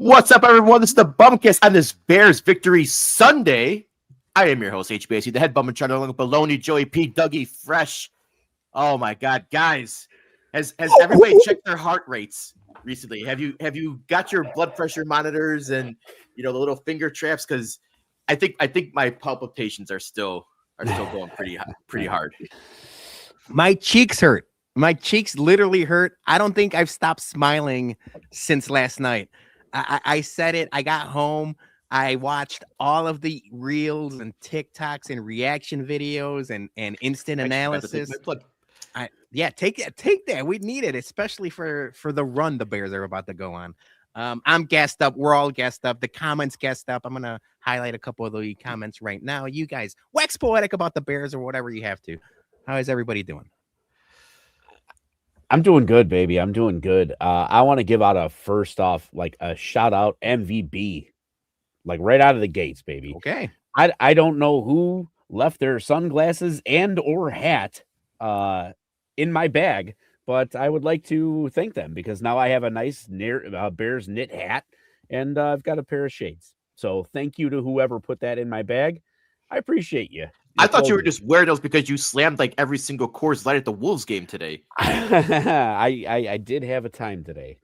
What's up, everyone? This is the BumCast on this Bears Victory Sunday. I am your host, HBAC, the head bum and trying along with Baloney, Joey P, Dougie, Fresh. Oh my God, guys! Has everybody checked their heart rates recently? Have you got your blood pressure monitors and the little finger traps? Because I think my palpitations are still going pretty hard. My cheeks hurt. My cheeks literally hurt. I don't think I've stopped smiling since last night. I said it. I got home. I watched all of the reels and TikToks and reaction videos and instant analysis. Take that. We need it, especially for the run the Bears are about to go on. I'm gassed up. We're all gassed up. The comments gassed up. I'm gonna highlight a couple of the comments right now. You guys wax poetic about the Bears or whatever you have to. How is everybody doing? I'm doing good, baby. I'm doing good. I want to give out a shout out MVB, like right out of the gates, baby. Okay. I don't know who left their sunglasses and or hat in my bag, but I would like to thank them because now I have a nice Bears knit hat and I've got a pair of shades. So thank you to whoever put that in my bag. I appreciate you. I thought you were just wearing those because you slammed like every single Coors Light at the Wolves game today. I did have a time today.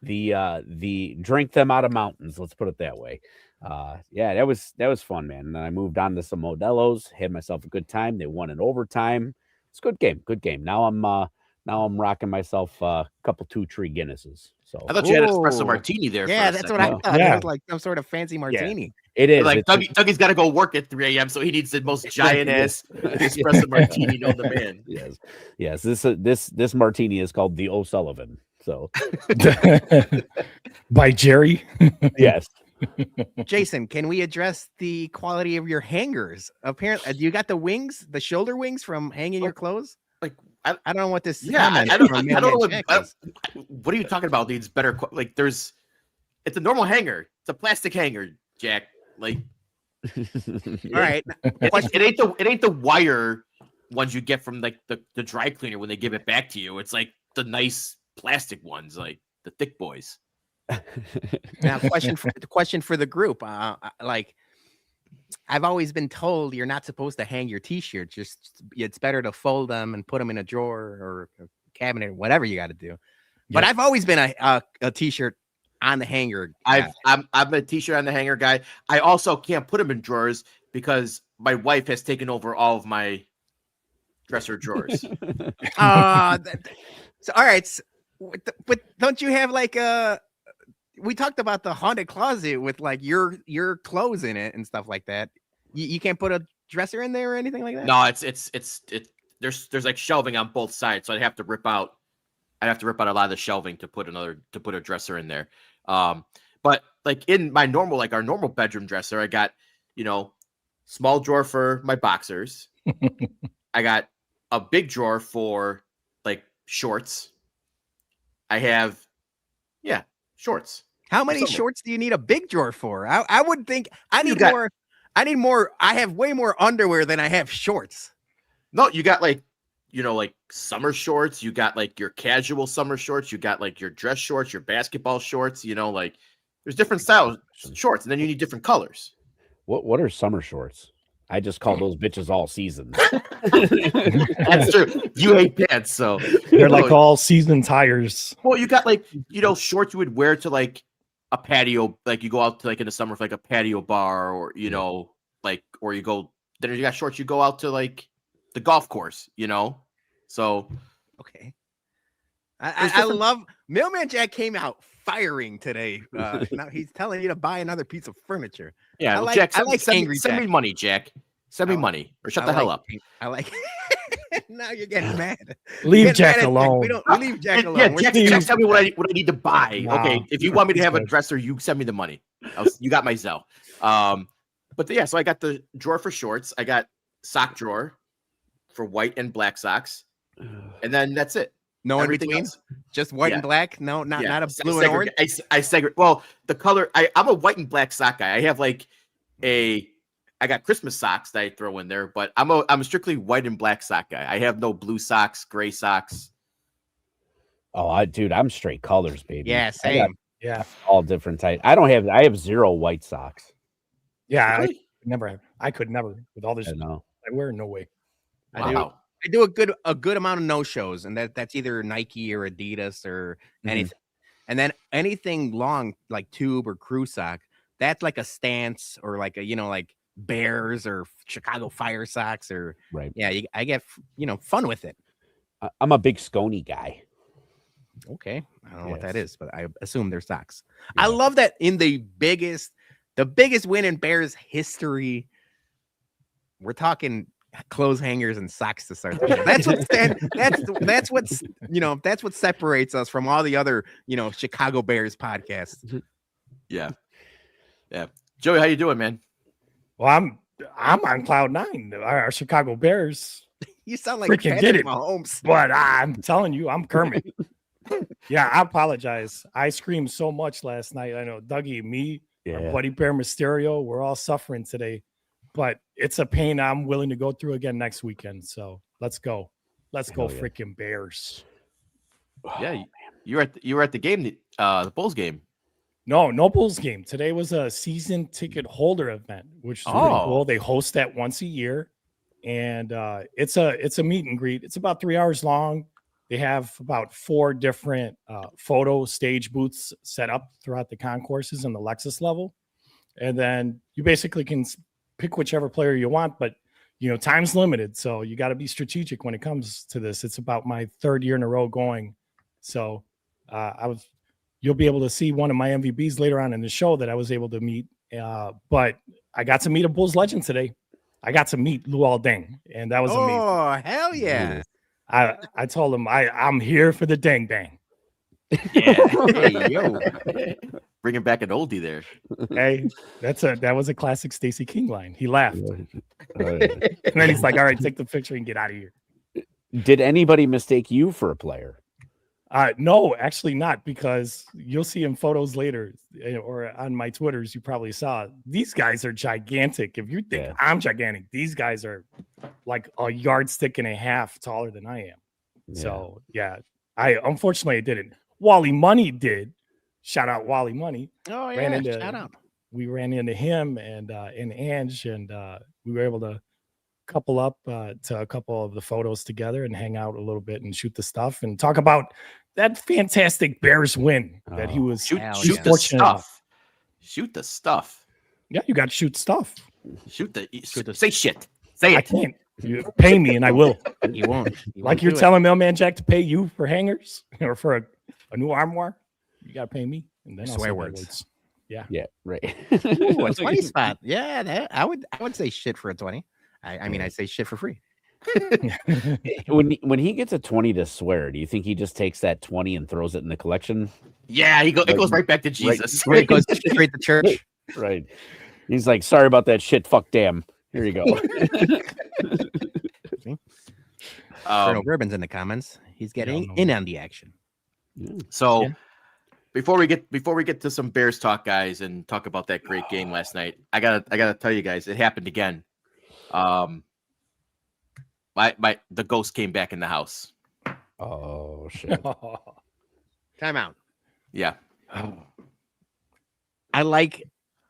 The drink them out of mountains. Let's put it that way. That was fun, man. And then I moved on to some Modelo's. Had myself a good time. They won in overtime. It's a good game. Now I'm rocking myself a couple 2-3 Guinnesses. So I thought you had an espresso martini there. Yeah, that's what I thought. Yeah. It was like some sort of fancy martini. Yeah. It is. Like Dougie's got to go work at 3 a.m., so he needs the most giant ass espresso martini known to man. Yes. This martini is called the O'Sullivan. So by Jerry. Yes. Jason, can we address the quality of your hangers? Apparently, you got the wings, the shoulder wings from hanging your clothes. Like I don't know what this. Yeah, I don't know. What are you talking about? Needs better. Like it's a normal hanger. It's a plastic hanger, Jack. Like, all right. It ain't the wire ones you get from like the dry cleaner when they give it back to you. It's like the nice plastic ones, like the thick boys. Now, question for the group. Like, I've always been told you're not supposed to hang your t-shirts. It's better to fold them and put them in a drawer or a cabinet, whatever you got to do. But I've always been a t-shirt on the hanger. I'm a t-shirt on the hanger guy. I also can't put them in drawers because my wife has taken over all of my dresser drawers. So all right, but don't you have like we talked about the haunted closet with like your clothes in it and stuff like that. You can't put a dresser in there or anything like that? No, it's there's like shelving on both sides, so I'd have to rip out a lot of the shelving to put a dresser in there. But like in my our normal bedroom dresser, I got, small drawer for my boxers. I got a big drawer for like shorts. I have, shorts. How many shorts do you need a big drawer for? I would think I need more. I need more. I have way more underwear than I have shorts. No, you got like summer shorts. You got like your casual summer shorts. You got like your dress shorts, your basketball shorts. Like there's different styles shorts, and then you need different colors. What are summer shorts? I just call those bitches all seasons. That's true. You hate pants, so they're like all season tires. Well, you got like shorts you would wear to like a patio, like you go out to like in the summer for like a patio bar, or or you go. Then you got shorts you go out to like the golf course, So okay, I love Mailman Jack came out firing today. Now he's telling you to buy another piece of furniture. Yeah, Jack, send me money, Jack. Send me money, or shut the hell up. I like. Now you're getting mad. Leave Jack alone. We leave Jack alone. Yeah, Jack, tell me what I need to buy. Wow. Okay, if you want me to have a dresser, you send me the money. You got my Zelle. But so I got the drawer for shorts. I got sock drawer for white and black socks, and then that's it. No in between, just white and black. No, not a blue and orange. I segregate. Well, the color. I'm a white and black sock guy. I have I got Christmas socks that I throw in there, but I'm strictly white and black sock guy. I have no blue socks, gray socks. Oh, I'm straight colors, baby. Yeah, same. Yeah. all different types. I have 0 white socks. Yeah. Really? I could never with all this I know. I wear, no way. Wow. I do a good amount of no shows, and that's either Nike or Adidas or anything. And then anything long like tube or crew sock, that's like a Stance or like a like Bears or Chicago Fire socks or Right. yeah. I get fun with it. I'm a big Scony guy. Okay, I don't know what that Yes. is, but I assume they're socks. Yeah. I love that in the biggest win in Bears history. We're talking clothes hangers and socks to start the show. That's what separates us from all the other Chicago Bears podcasts. Yeah. Joey, how you doing, man? Well, I'm on cloud 9. Our Chicago Bears, You sound like Freaking Patrick get it. Mahomes. but I'm telling you, I'm Kermit. Yeah, I apologize. I screamed so much last night. I know Dougie, me, our buddy Bear Mysterio, we're all suffering today, but it's a pain I'm willing to go through again next weekend. So let's go. Let's go, Hell yeah. freaking Bears. Yeah, you were at the game, the Bulls game. No Bulls game. Today was a season ticket holder event, which is pretty cool. They host that once a year, and it's a meet and greet. It's about 3 hours long. They have about 4 different photo stage booths set up throughout the concourses and the Lexus level, and then you basically can pick whichever player you want, but time's limited, so you got to be strategic when it comes to this. It's about my 3rd year in a row going, so you'll be able to see one of my MVPs later on in the show that I was able to meet. But I got to meet a Bulls legend today. I got to meet Luol Deng, and that was amazing. Oh, hell yeah. I told him I'm here for the Deng Bang. Yeah. Hey, yo. Bringing back an oldie there. Hey, that was a classic Stacey King line. He laughed. Yeah. And then he's like, all right, take the picture and get out of here. Did anybody mistake you for a player? No, actually not, because you'll see in photos later or on my Twitters, you probably saw these guys are gigantic. If you think I'm gigantic, these guys are like a yardstick and a half taller than I am. Yeah. So yeah, unfortunately I didn't. Wally Money did. Shout out Wally Money. Oh yeah, shout out. We ran into him and Ange, and we were able to couple up to a couple of the photos together and hang out a little bit and shoot the stuff and talk about that fantastic Bears win that he was Shoot yeah. the stuff. Shoot the stuff. Yeah, you got to shoot stuff. Say shit. Say I it. can't. You pay me and I will. He won't. Like you're telling Mailman Jack to pay you for hangers or for a new armoire. You got to pay me. And then I'll Swear say words. Yeah. Right. Ooh, a 20 spot. Yeah, I would say shit for a 20. I mean, I say shit for free. When he gets a 20 to swear, do you think he just takes that 20 and throws it in the collection? Yeah, it goes right back to Jesus. Right. It goes straight to church. Right. He's like, sorry about that shit. Fuck damn. Here you go. Colonel Bourbon's in the comments. He's getting in on the action. So before we get to some Bears talk, guys, and talk about that great game last night, I gotta tell you guys, it happened again. The ghost came back in the house. Oh shit. Time out. Yeah. I like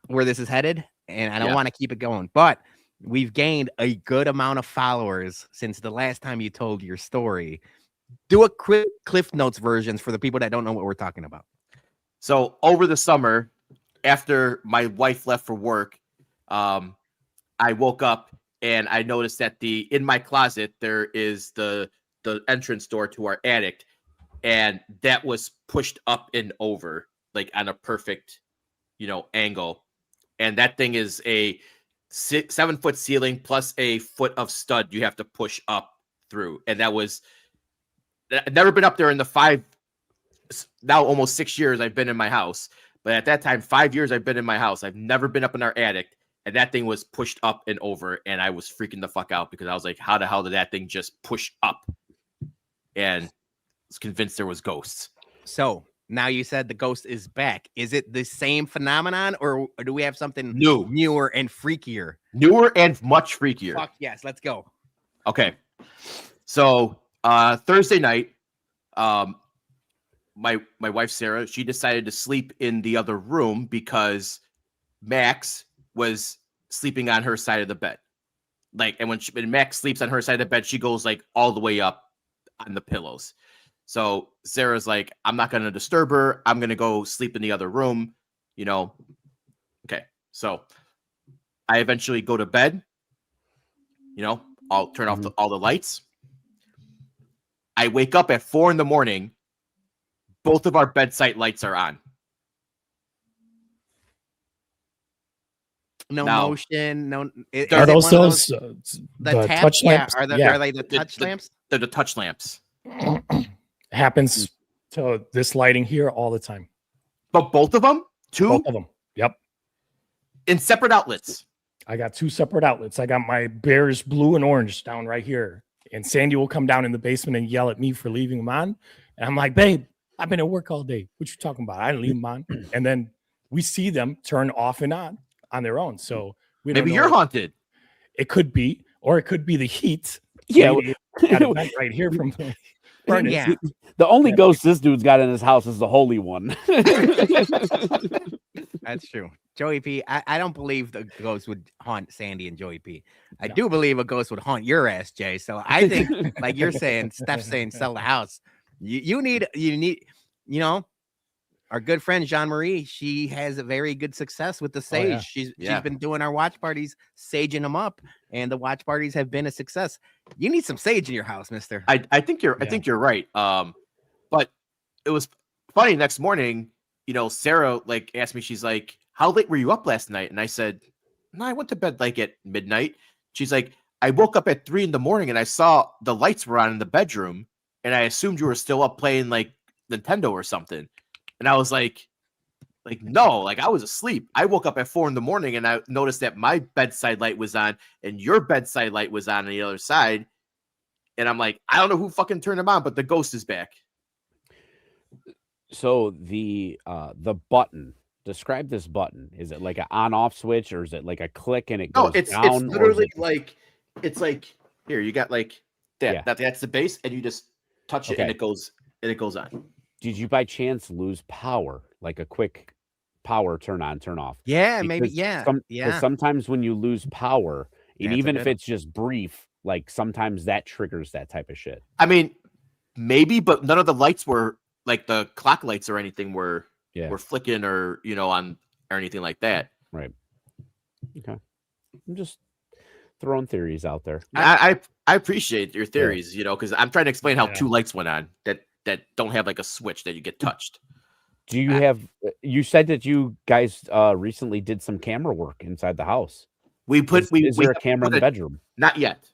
where this is headed, and I don't want to keep it going, but we've gained a good amount of followers since the last time you told your story. Do a quick Cliff Notes versions for the people that don't know what we're talking about. So over the summer, after my wife left for work, I woke up and I noticed that in my closet there is the entrance door to our attic, and that was pushed up and over like on a perfect, angle. And that thing is a 7-foot ceiling plus a foot of stud you have to push up through. And I've never been up there in the now almost 6 years I've been in my house. But at that time, 5 years I've been in my house. I've never been up in our attic. And that thing was pushed up and over. And I was freaking the fuck out because I was like, how the hell did that thing just push up? And I was convinced there was ghosts. So now you said the ghost is back. Is it the same phenomenon, or do we have something newer and freakier? Newer and much freakier. Fuck yes, let's go. Okay. So Thursday night, my wife Sarah, she decided to sleep in the other room because Max was sleeping on her side of the bed. Like, and when Max sleeps on her side of the bed, she goes like all the way up on the pillows. So Sarah's like, I'm not going to disturb her. I'm going to go sleep in the other room, you know. Okay. So I eventually go to bed, you know, I'll turn off all the lights. I wake up at 4 a.m. Both of our bedside lights are on. No Now, motion. No. Are those the tap, touch lamps? Are they the touch lamps? They're the touch lamps. Happens to this lighting here all the time. But both of them? Two? Both of them. Yep. In separate outlets. I got 2 separate outlets. I got my Bears blue and orange down right here. And Sandy will come down in the basement and yell at me for leaving them on. And I'm like, babe, I've been at work all day. What you talking about? I didn't leave them on. And then we see them turn off and on their own. So we don't Maybe know. you're haunted. It could be, or it could be the heat. Yeah. Got a vent right here from the furnace. Yeah. The only ghost this dude's got in his house is the holy one. That's true. Joey P, I don't believe the ghost would haunt Sandy and Joey P. I do believe a ghost would haunt your ass, Jay. So I think, like you're saying, Steph's saying, sell the house. You need, you know, our good friend Jean Marie. She has a very good success with the sage. yeah. She's been doing our watch parties, saging them up, and the watch parties have been a success. You need some sage in your house, Mister. I think you're right. But it was funny. Next morning, you know, Sarah like asked me, she's like, how late were you up last night? And I said, no, I went to bed like at midnight. She's like, I woke up at 3 a.m. and I saw the lights were on in the bedroom, and I assumed you were still up playing like Nintendo or something. And I was like no, like I was asleep. I woke up at 4 a.m. and I noticed that my bedside light was on and your bedside light was on the other side. And I'm like, I don't know who fucking turned them on, but the ghost is back. So the button. Describe this button. Is it like an on-off switch, or is it like a click and it goes down? It's literally it's like here. You got like that. Yeah. That's the base, and you just touch it, and it goes on. Did you by chance lose power, like a quick power turn on, turn off? Yeah, Because maybe. Yeah. Because sometimes when you lose power, and That's even a if good it's just brief, like sometimes that triggers that type of shit. I mean, maybe, but none of the lights were like the clock lights or anything were flicking or on or anything like that. Right. Okay. I'm just throwing theories out there. I appreciate your theories, because I'm trying to explain how 2 lights went on that don't have like a switch that you get touched. Do you have? You said that you guys recently did some camera work inside the house. Is there a camera in the bedroom? Not yet.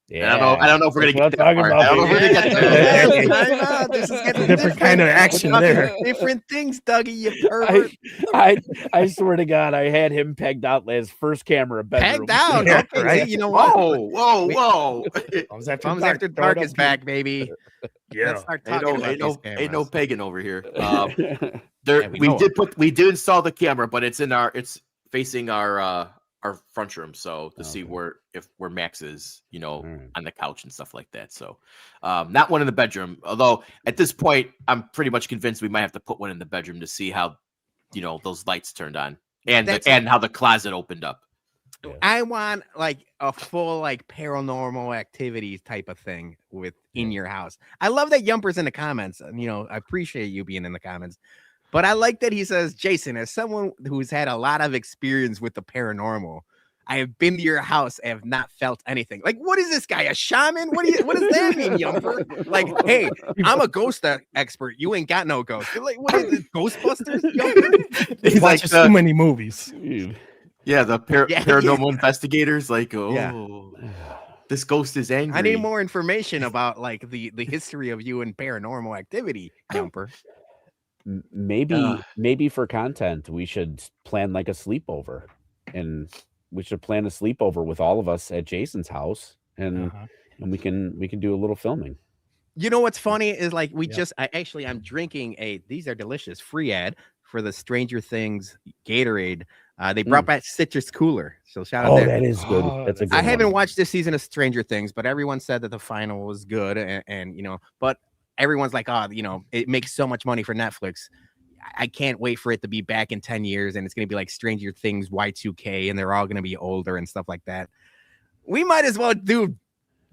Yeah. I don't know if we're gonna get that far. I don't know if we're gonna get there. This is getting Different kind of action there. Different things, Dougie. You pervert. I swear to God, I had him pegged out as first camera bedroom. Pegged out. Yeah, Okay, right. you know what? Whoa! Comes after Comes dark. after dark is back, baby. Yeah. Let's start talking about these Ain't no cameras. pagan over here. we we did install the camera, but it's facing our front room, so to see where Max is, on the couch and stuff like that. So not one in the bedroom, although at this point I'm pretty much convinced we might have to put one in the bedroom to see how those lights turned on and how the closet opened up. I want like a full paranormal activities type of thing in your house. I love that Yumper's in the comments. I appreciate you being in the comments. But I like that he says, Jason, as someone who's had a lot of experience with the paranormal, I have been to your house and have not felt anything. Like, what is this guy, a shaman? What does that mean, Yumper? Like, hey, I'm a ghost expert. You ain't got no ghost. You're like, what is this, Ghostbusters? Yumper? He watches too many movies. Yeah, the paranormal investigators, this ghost is angry. I need more information about the history of you and paranormal activity, Yumper. Maybe for content we should plan like a sleepover, and we should plan a sleepover with all of us at Jason's house, and we can do a little filming. You know what's funny is I'm drinking these are delicious free ad for the Stranger Things Gatorade. They brought back citrus cooler, so shout out there. That is good. That's a good I haven't one. watched this season of Stranger Things, but everyone said that the final was good, and but everyone's like, oh, it makes so much money for Netflix. I can't wait for it to be back in 10 years and it's going to be like Stranger Things Y2K and they're all going to be older and stuff like that. We might as well do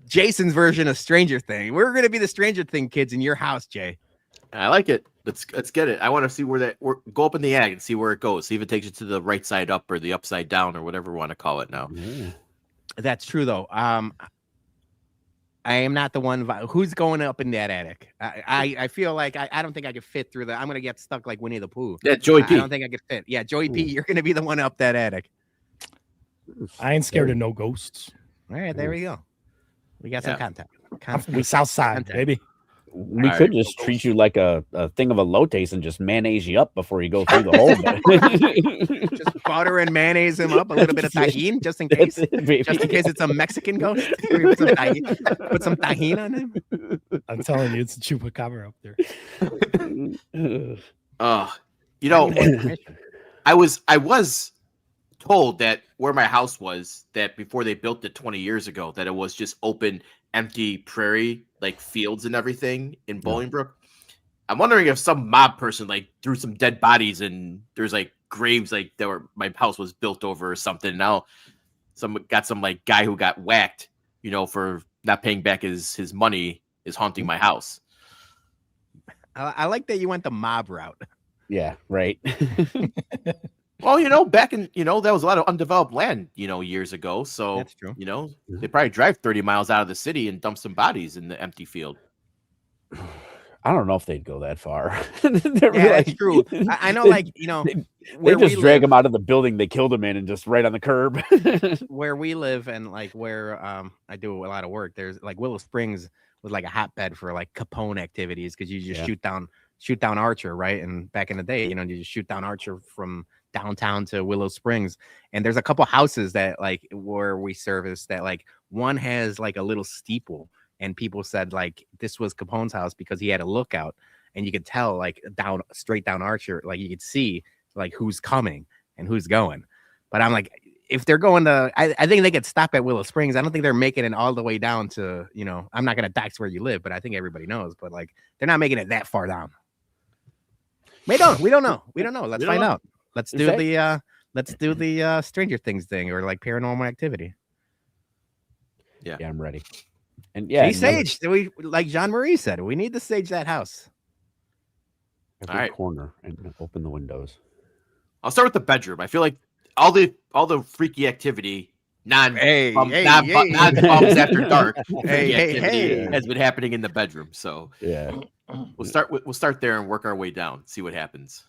Jason's version of Stranger Thing. We're going to be the Stranger Thing kids in your house, Jay. I like it. Let's get it. I want to see go up in the attic and see where it goes. See if it takes you to the right side up or the upside down or whatever we want to call it now. Yeah. That's true though. I am not the one who's going up in that attic. I feel like I don't think I could fit through I'm going to get stuck like Winnie the Pooh. Yeah, Joey P. I don't think I could fit. Yeah, Joey P, you're going to be the one up that attic. I ain't scared of no ghosts. All right, there we go. We got some content. I'm from the south side, baby. We could just treat you like a thing of elotes and just mayonnaise you up before you go through the hole. Just butter and mayonnaise him up, a little bit of tahini, just in case. Just in case it's a Mexican ghost. Put some tahini on him. I'm telling you, it's a chupacabra up there. I was told that where my house was, that before they built it 20 years ago, that it was just open, empty prairie, like fields and everything in Bolingbrook. I'm wondering if some mob person like threw some dead bodies and there's like graves like my house was built over or something. Now some like guy who got whacked, for not paying back his money is haunting my house. I like that you went the mob route. Yeah, right. Well, back in, that was a lot of undeveloped land, years ago. So, that's true. They probably drive 30 miles out of the city and dump some bodies in the empty field. I don't know if they'd go that far. That's true. I know, like, they just drag them out of the building they killed them in and just right on the curb. Where we live and like where I do a lot of work, there's like Willow Springs was like a hotbed for like Capone activities because you just shoot down Archer, right? And back in the day, you just shoot down Archer from downtown to Willow Springs, and there's a couple houses that like where we service that like one has like a little steeple, and people said like this was Capone's house because he had a lookout, and you could tell like straight down Archer, like you could see like who's coming and who's going. But I'm like, if they're going to, I think they could stop at Willow Springs. I don't think they're making it all the way down to, I'm not gonna dox where you live, but I think everybody knows. But like they're not making it that far down. We don't know. Let's find out. Let's do the Stranger Things thing or like Paranormal Activity. Yeah, I'm ready. And sage. We like Jean-Marie said, we need to sage that house. Every corner and open the windows. I'll start with the bedroom. I feel like all the freaky activity, non bums after dark, has been happening in the bedroom. So yeah, we'll start there and work our way down. See what happens.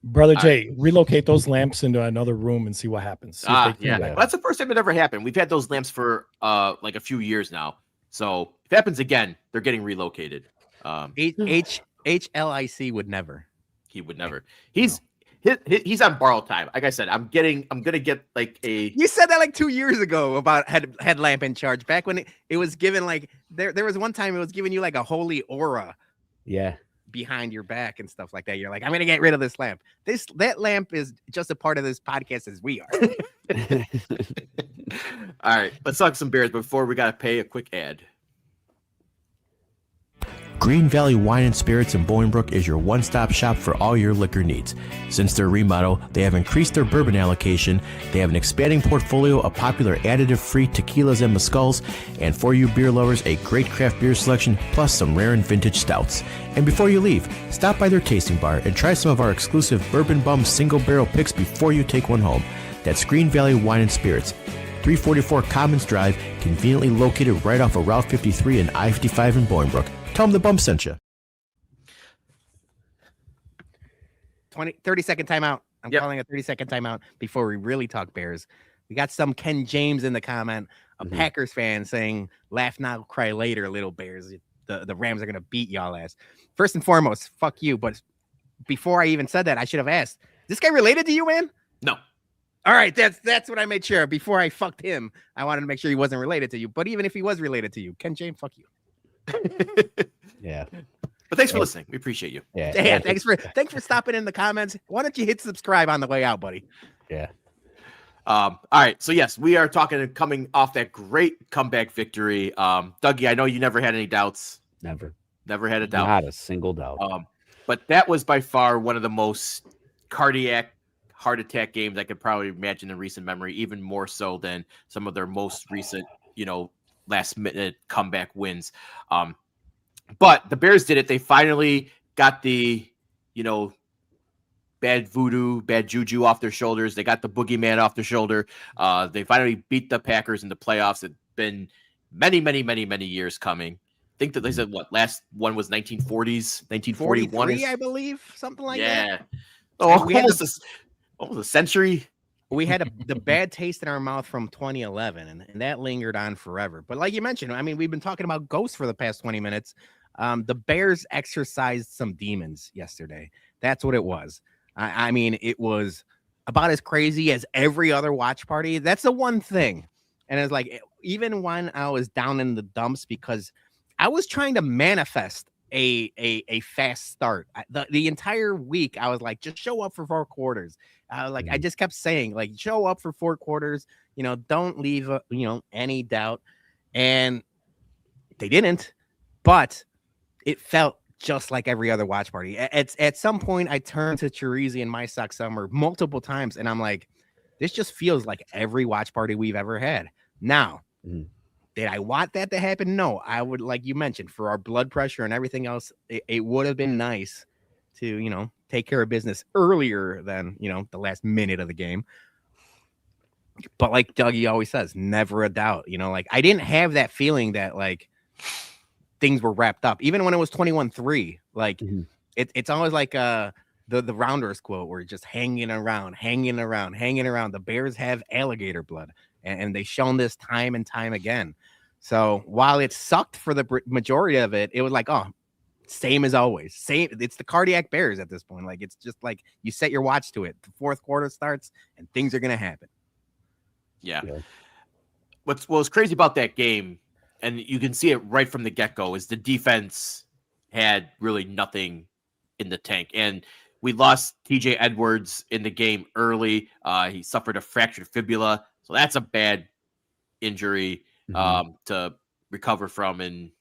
Brother Jay, relocate those lamps into another room and see what happens. Well, that's the first time it ever happened. We've had those lamps for like a few years now. So if it happens again, they're getting relocated. HLIC would never. He would never. He's on borrowed time. Like I said, I'm gonna get like a. You said that like 2 years ago about headlamp in charge. Back when it was given like there was one time it was giving you like a holy aura. Yeah. Behind your back and stuff like that. You're like, I'm gonna get rid of this lamp. That lamp is just a part of this podcast as we are. All right, let's talk some beers before we gotta pay a quick ad. Green Valley Wine and Spirits in Bolingbrook is your one-stop shop for all your liquor needs. Since their remodel, they have increased their bourbon allocation, they have an expanding portfolio of popular additive-free tequilas and mezcals, and for you beer lovers, a great craft beer selection, plus some rare and vintage stouts. And before you leave, stop by their tasting bar and try some of our exclusive Bourbon Bum single-barrel picks before you take one home. That's Green Valley Wine and Spirits, 344 Commons Drive, conveniently located right off of Route 53 and I-55 in Bolingbrook. Tell them the bump sent you. 30-second timeout. I'm calling a 30-second timeout before we really talk Bears. We got some Ken James in the comment, a Packers fan saying, laugh now, cry later, little Bears. The Rams are going to beat y'all ass. First and foremost, fuck you. But before I even said that, I should have asked, is this guy related to you, man? No. All right, that's what I made sure. Before I fucked him, I wanted to make sure he wasn't related to you. But even if he was related to you, Ken James, fuck you. Yeah, but thanks for listening. We appreciate you. Yeah, thanks for stopping in the comments. Why don't you hit subscribe on the way out, buddy? Yeah. All right, so yes, we are coming off that great comeback victory. Dougie, I know you never had any doubts. Never. Never had a doubt. Not a single doubt. But that was by far one of the most cardiac heart attack games I could probably imagine in recent memory, even more so than some of their most recent, last minute comeback wins. But the Bears did it. They finally got the, bad voodoo, bad juju off their shoulders. They got the boogeyman off their shoulder. They finally beat the Packers in the playoffs. It's been many, many, many, many years coming. I think that they said last one was 1940s, 1941, I believe, something like that. Yeah. Oh, almost a century. We had the bad taste in our mouth from 2011, and that lingered on forever. But like you mentioned, I mean, we've been talking about ghosts for the past 20 minutes. The Bears exercised some demons yesterday. That's what it was. I mean, it was about as crazy as every other watch party. That's the one thing. And it's like, even when I was down in the dumps, because I was trying to manifest a fast start. The entire week, I was like, just show up for 4 quarters. I just kept saying, like, show up for 4 quarters. Don't leave, any doubt. And they didn't, but it felt just like every other watch party. At some point, I turned to Chirizi and My Sock Summer multiple times, and I'm like, this just feels like every watch party we've ever had. Now, did I want that to happen? No, I would, like you mentioned, for our blood pressure and everything else, it would have been nice to, take care of business earlier than, the last minute of the game. But like Dougie always says, never a doubt, like I didn't have that feeling that like things were wrapped up, even when it was 21-3. Like it's always like the Rounders quote, where just hanging around. The Bears have alligator blood, and they've shown this time and time again. So while it sucked for the majority of it, it was like, oh, same as always. Same. It's the cardiac Bears at this point. Like, it's just like you set your watch to it. The 4th quarter starts and things are going to happen. Yeah. What was crazy about that game, and you can see it right from the get-go, is the defense had really nothing in the tank. And we lost TJ Edwards in the game early. He suffered a fractured fibula. So that's a bad injury to recover from. And,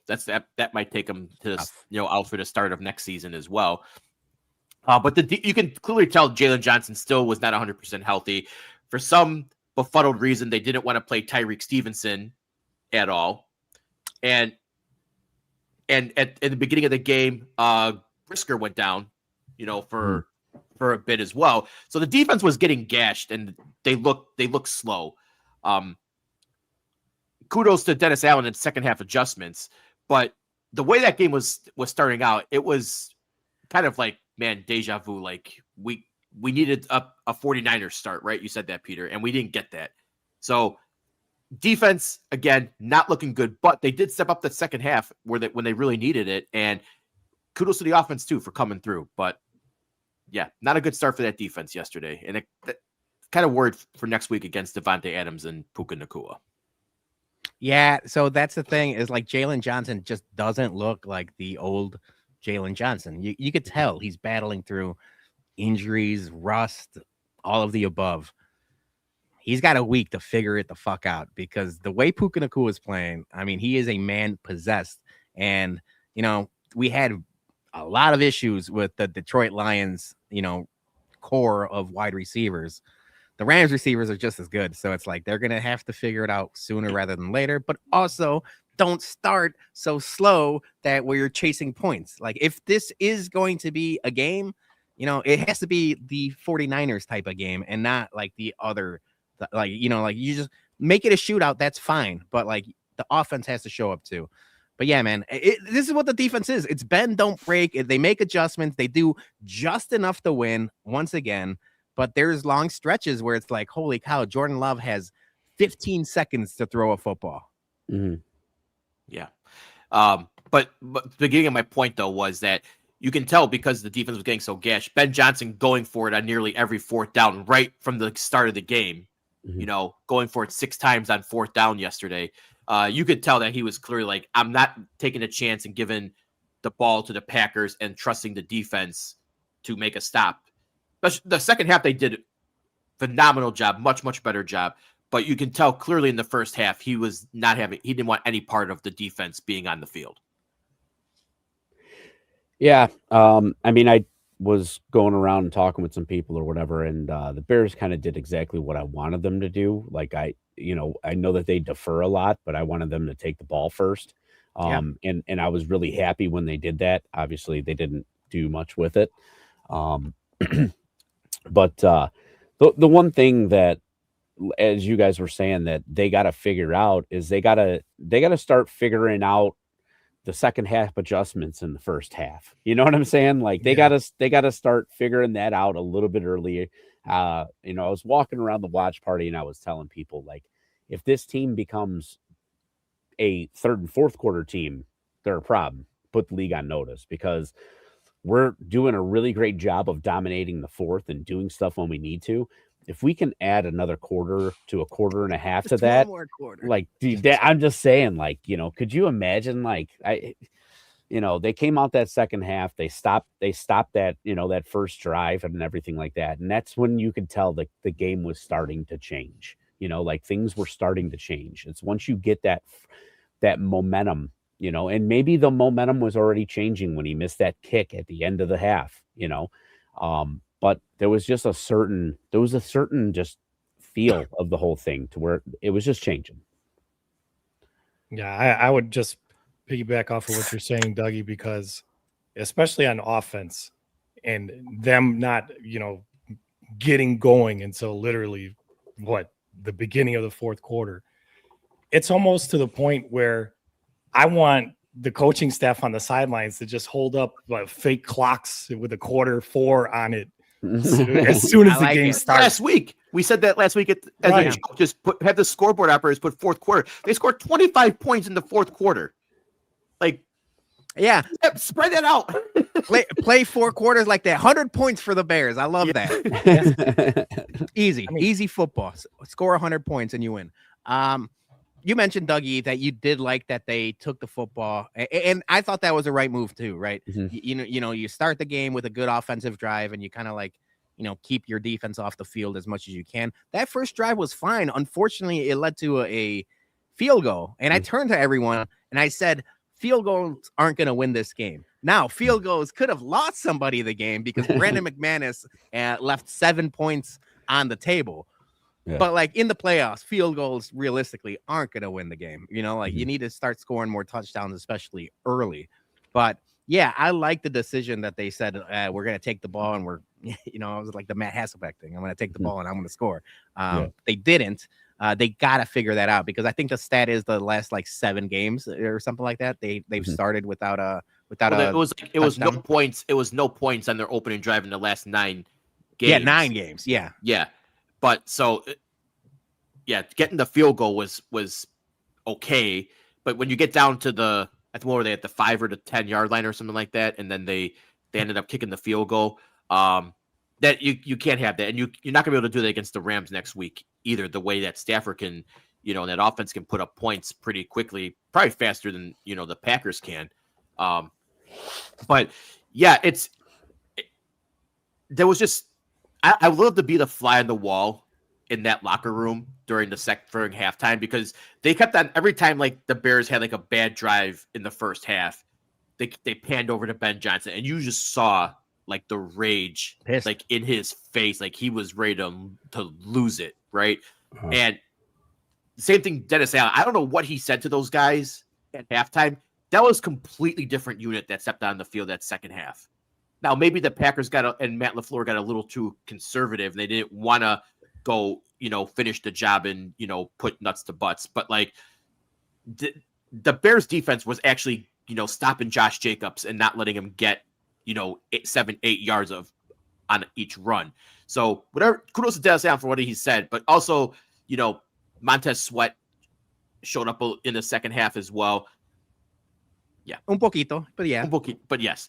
that might take him to, out for the start of next season as well. But you can clearly tell Jalen Johnson still was not 100% healthy. For some befuddled reason, they didn't want to play Tyreek Stevenson at all. And at the beginning of the game, Brisker went down, for a bit as well. So the defense was getting gashed, and they look slow. Kudos to Dennis Allen in second half adjustments, but the way that game was starting out, it was kind of like, man, deja vu. Like we needed a 49ers start, right? You said that, Peter, and we didn't get that. So defense, again, not looking good, but they did step up the second half when they really needed it. And kudos to the offense too for coming through. But yeah, not a good start for that defense yesterday. And it kind of worried for next week against Devontae Adams and Puka Nacua. Yeah, so that's the thing, is like Jalen Johnson just doesn't look like the old Jalen Johnson. You could tell he's battling through injuries, rust, all of the above. He's got a week to figure it the fuck out, because the way Puka Nacua is playing, I mean, he is a man possessed. And, we had a lot of issues with the Detroit Lions, core of wide receivers. The Rams receivers are just as good. So it's like they're going to have to figure it out sooner rather than later. But also, don't start so slow that where you're chasing points. Like, if this is going to be a game, it has to be the 49ers type of game, and not like the other, like you just make it a shootout. That's fine. But like the offense has to show up too. But yeah, man, this is what the defense is. It's bend, don't break. They make adjustments. They do just enough to win once again. But there's long stretches where it's like, holy cow, Jordan Love has 15 seconds to throw a football. Yeah. But the beginning of my point, though, was that you can tell, because the defense was getting so gashed, Ben Johnson going for it on nearly every 4th down right from the start of the game, going for it 6 times on 4th down yesterday. You could tell that he was clearly like, I'm not taking a chance and giving the ball to the Packers and trusting the defense to make a stop. But the second half, they did a phenomenal job, much, much better job. But you can tell clearly in the first half, he didn't want any part of the defense being on the field. Yeah. I mean, I was going around and talking with some people or whatever, and the Bears kind of did exactly what I wanted them to do. Like I know that they defer a lot, but I wanted them to take the ball first. Yeah. And I was really happy when they did that. Obviously, they didn't do much with it. Um, but the one thing that, as you guys were saying, that they got to figure out is they got to start figuring out the second half adjustments in the first half. You know what I'm saying? Like they gotta start figuring that out a little bit earlier. I was walking around the watch party and I was telling people, like, if this team becomes a third and fourth quarter team, they're a problem. Put the league on notice, because we're doing a really great job of dominating the fourth and doing stuff when we need to. If we can add another quarter to a quarter and a half to that, like, dude, I'm just saying, like, could you imagine, like, they came out that second half, they stopped that, that first drive and everything like that. And that's when you could tell that the game was starting to change, like things were starting to change. It's once you get that momentum, and maybe the momentum was already changing when he missed that kick at the end of the half, but there was a certain just feel of the whole thing to where it was just changing. Yeah, I would just piggyback off of what you're saying, Dougie, because especially on offense and them not, getting going until literally the beginning of the fourth quarter, it's almost to the point where I want the coaching staff on the sidelines to just hold up fake clocks with a 4:15 on it as soon as the game starts. Last week, we said that last week as a joke. Just have the scoreboard operators put fourth quarter. They scored 25 points in the fourth quarter. Like, yeah, spread that out. play 4 quarters like that. 100 points for the Bears. I love that. Easy football. Score 100 points and you win. You mentioned, Dougie, that you did like that they took the football, and I thought that was the right move too, right? Mm-hmm. You start the game with a good offensive drive, and you kind of like, keep your defense off the field as much as you can. That first drive was fine. Unfortunately, it led to a field goal, and I turned to everyone and I said, field goals aren't going to win this game. Now, field goals could have lost somebody the game because Brandon McManus left 7 points on the table. Yeah. But like in the playoffs, field goals realistically aren't going to win the game. You need to start scoring more touchdowns, especially early. But yeah, I like the decision that they said, we're going to take the ball and it was like the Matt Hasselbeck thing. I'm going to take the ball and I'm going to score. They didn't. They got to figure that out, because I think the stat is the last like 7 games or something like that. They've started without it was no points. It was no points on their opening drive in the last 9 games. Yeah, 9 games. Yeah. But so, getting the field goal was okay. But when you get down to what were they at the 5 or the 10 yard line or something like that, and then they ended up kicking the field goal. That you can't have that, and you're not gonna be able to do that against the Rams next week either. The way that Stafford can, that offense can put up points pretty quickly, probably faster than the Packers can. But yeah, there was just. I would love to be the fly on the wall in that locker room during during halftime, because they kept on every time like the Bears had like a bad drive in the first half, they panned over to Ben Johnson, and you just saw like the rage like in his face, like he was ready to lose it, right? Uh-huh. And same thing, Dennis Allen. I don't know what he said to those guys at halftime. That was completely different unit that stepped on the field that second half. Now, maybe the Packers and Matt LaFleur got a little too conservative. They didn't want to go, finish the job and, put nuts to butts. But, like, the Bears defense was actually, stopping Josh Jacobs and not letting him get, 7-8 yards on each run. So, kudos to Dennis Allen for what he said. But also, Montez Sweat showed up in the second half as well. Yeah. Un poquito, but yeah. But yes.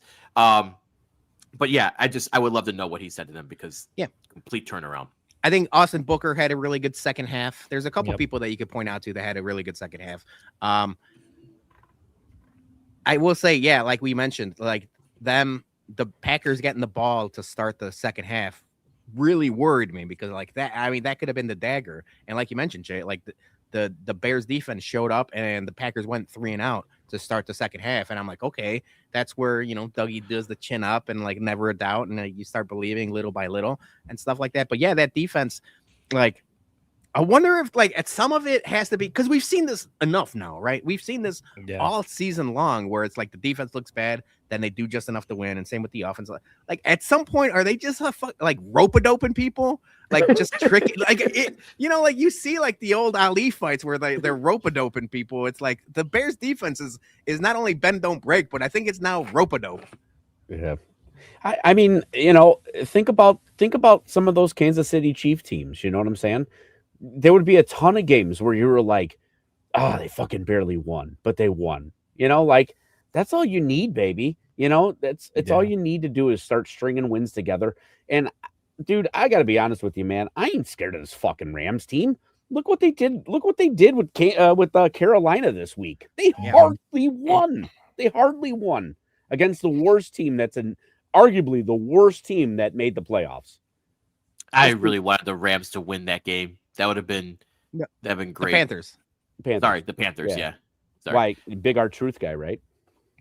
But yeah, I would love to know what he said to them, because complete turnaround. I think Austin Booker had a really good second half. There's a couple people that you could point out to that had a really good second half. I will say, like we mentioned, like the Packers getting the ball to start the second half really worried me, because like that, I mean, that could have been the dagger. And like you mentioned, Jay, like the Bears defense showed up and the Packers went 3 and out. to start the second half. And I'm like, okay, that's where, you know, Dougie does the chin up and like never a doubt. And you start believing little by little and stuff like that. But yeah, that defense, like, I wonder if like at some of it has to be because we've seen this enough now, right? We've seen this all season long where it's like the defense looks bad, then they do just enough to win, and same with the offense. Like at some point, are they just like rope-a-doping people, like just tricky? Like it, you know, like you see like the old Ali fights where they're rope-a-doping people. It's like the Bears defense is not only bend don't break, but I think it's now rope-a-dope. Yeah. I mean, you know, think about some of those Kansas City Chief teams. You know what I'm saying? There would be a ton of games where you were like, oh, they fucking barely won, but they won. You know, like that's all you need, baby. You know, it's all you need to do is start stringing wins together. And dude, I got to be honest with you, man. I ain't scared of this fucking Rams team. Look what they did. Look what they did with Carolina this week. They hardly won. They hardly won against the worst team arguably the worst team that made the playoffs. I really wanted the Rams to win that game. That would have been great. The Panthers. Sorry, the Panthers. Yeah. Sorry. Why, big R-Truth guy, right?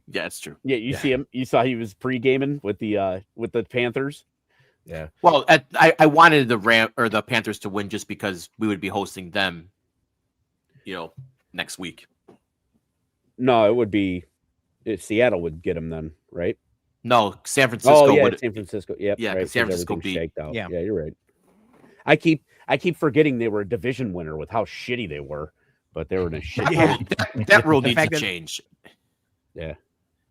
Yeah, it's true. Yeah, you see him. You saw he was pre-gaming with the Panthers. Yeah. Well, I wanted the Panthers to win just because we would be hosting them, you know, next week. No, it would be Seattle would get them then, right? No, San Francisco. San Francisco. Yep, yeah, right, San Francisco beat. Shaked out. Yeah, you're right. I keep forgetting they were a division winner with how shitty they were, but they were in a shit. Yeah, that rule needs to change. Yeah.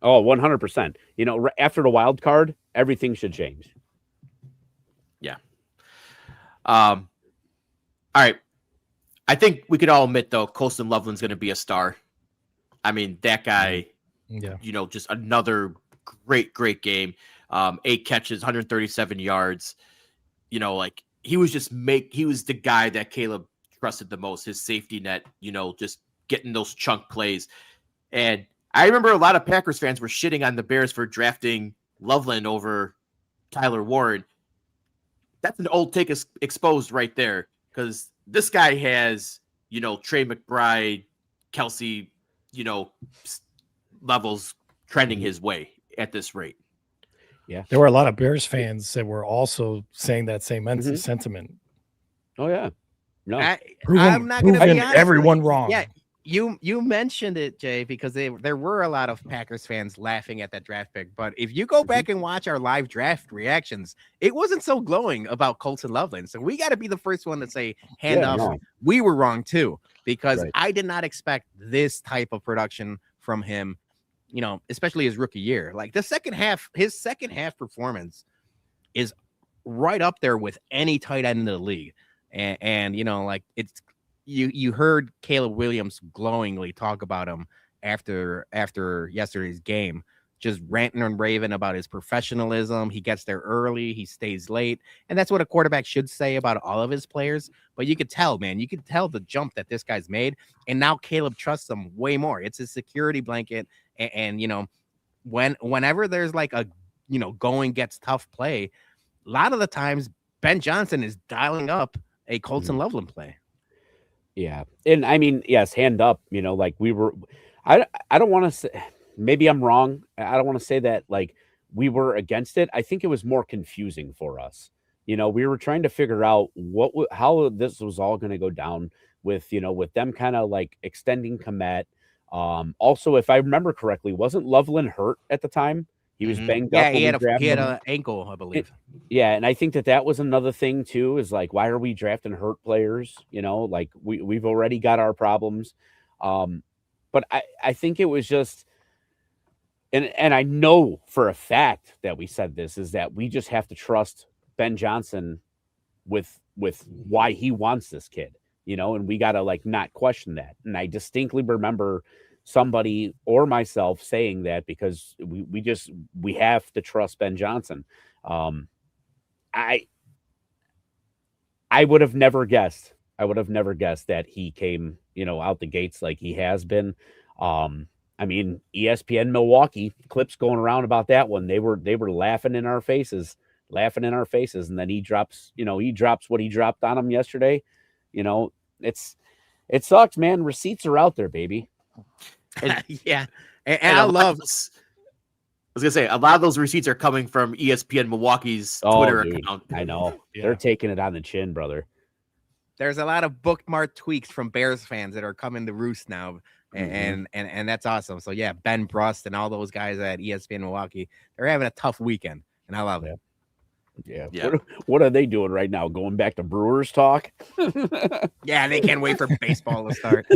Oh, 100%. You know, after the wild card, everything should change. Yeah. All right. I think we could all admit though, Colston Loveland's going to be a star. I mean, that guy. Yeah. You know, just another great game. 8 catches, 137 yards. You know, like he was the guy that Caleb trusted the most, his safety net, you know, just getting those chunk plays. And I remember a lot of Packers fans were shitting on the Bears for drafting Loveland over Tyler Warren. That's an old take exposed right there, because this guy has, you know, Trey McBride, Kelsey, you know, levels trending his way at this rate. Yeah, there were a lot of Bears fans that were also saying that same sentiment. Oh yeah, no, I'm not going to be honest. Everyone wrong. Yeah, you mentioned it, Jay, because there were a lot of Packers fans laughing at that draft pick. But if you go back and watch our live draft reactions, it wasn't so glowing about Colston Loveland. So we got to be the first one to say, hand off, no. We were wrong too, because I did not expect this type of production from him. You know, especially his rookie year. Like his second half performance is right up there with any tight end in the league. And you know, like it's you heard Caleb Williams glowingly talk about him after yesterday's game, just ranting and raving about his professionalism. He gets there early, he stays late, and that's what a quarterback should say about all of his players. But you could tell, man, you could tell the jump that this guy's made, and now Caleb trusts him way more. It's his security blanket. And you know, whenever there's like a, you know, going gets tough play, a lot of the times Ben Johnson is dialing up a Colston Loveland play. Yeah, and I mean, yes, hand up. You know, like we were. I don't want to say. Maybe I'm wrong. I don't want to say that like we were against it. I think it was more confusing for us. You know, we were trying to figure out how this was all going to go down with, you know, with them kind of like extending Komet. Also, if I remember correctly, wasn't Loveland hurt at the time? He was banged up. Yeah, he had an ankle, I believe. And I think that was another thing too, is like, why are we drafting hurt players? You know, like we've already got our problems. But I think it was just, and I know for a fact that we said this, is that we just have to trust Ben Johnson with why he wants this kid, you know, and we got to like not question that. And I distinctly remember somebody or myself saying that, because we have to trust Ben Johnson. I would have never guessed. That he came, you know, out the gates like he has been. I mean, ESPN Milwaukee clips going around about that one. They were laughing in our faces, and then he drops what he dropped on him yesterday. You know, it sucks, man. Receipts are out there, baby. And, yeah, and and I a lot love. of those- I was gonna say a lot of those receipts are coming from ESPN Milwaukee's Oh, Twitter dude, account. I know. Yeah. They're taking it on the chin, brother. There's a lot of bookmark tweaks from Bears fans that are coming to roost now, Mhm. and that's awesome. So yeah, Ben Brust and all those guys at ESPN Milwaukee, they're having a tough weekend, and I love it. Yeah. Yeah. What are they doing right now? Going back to Brewers talk? Yeah, they can't wait for baseball to start.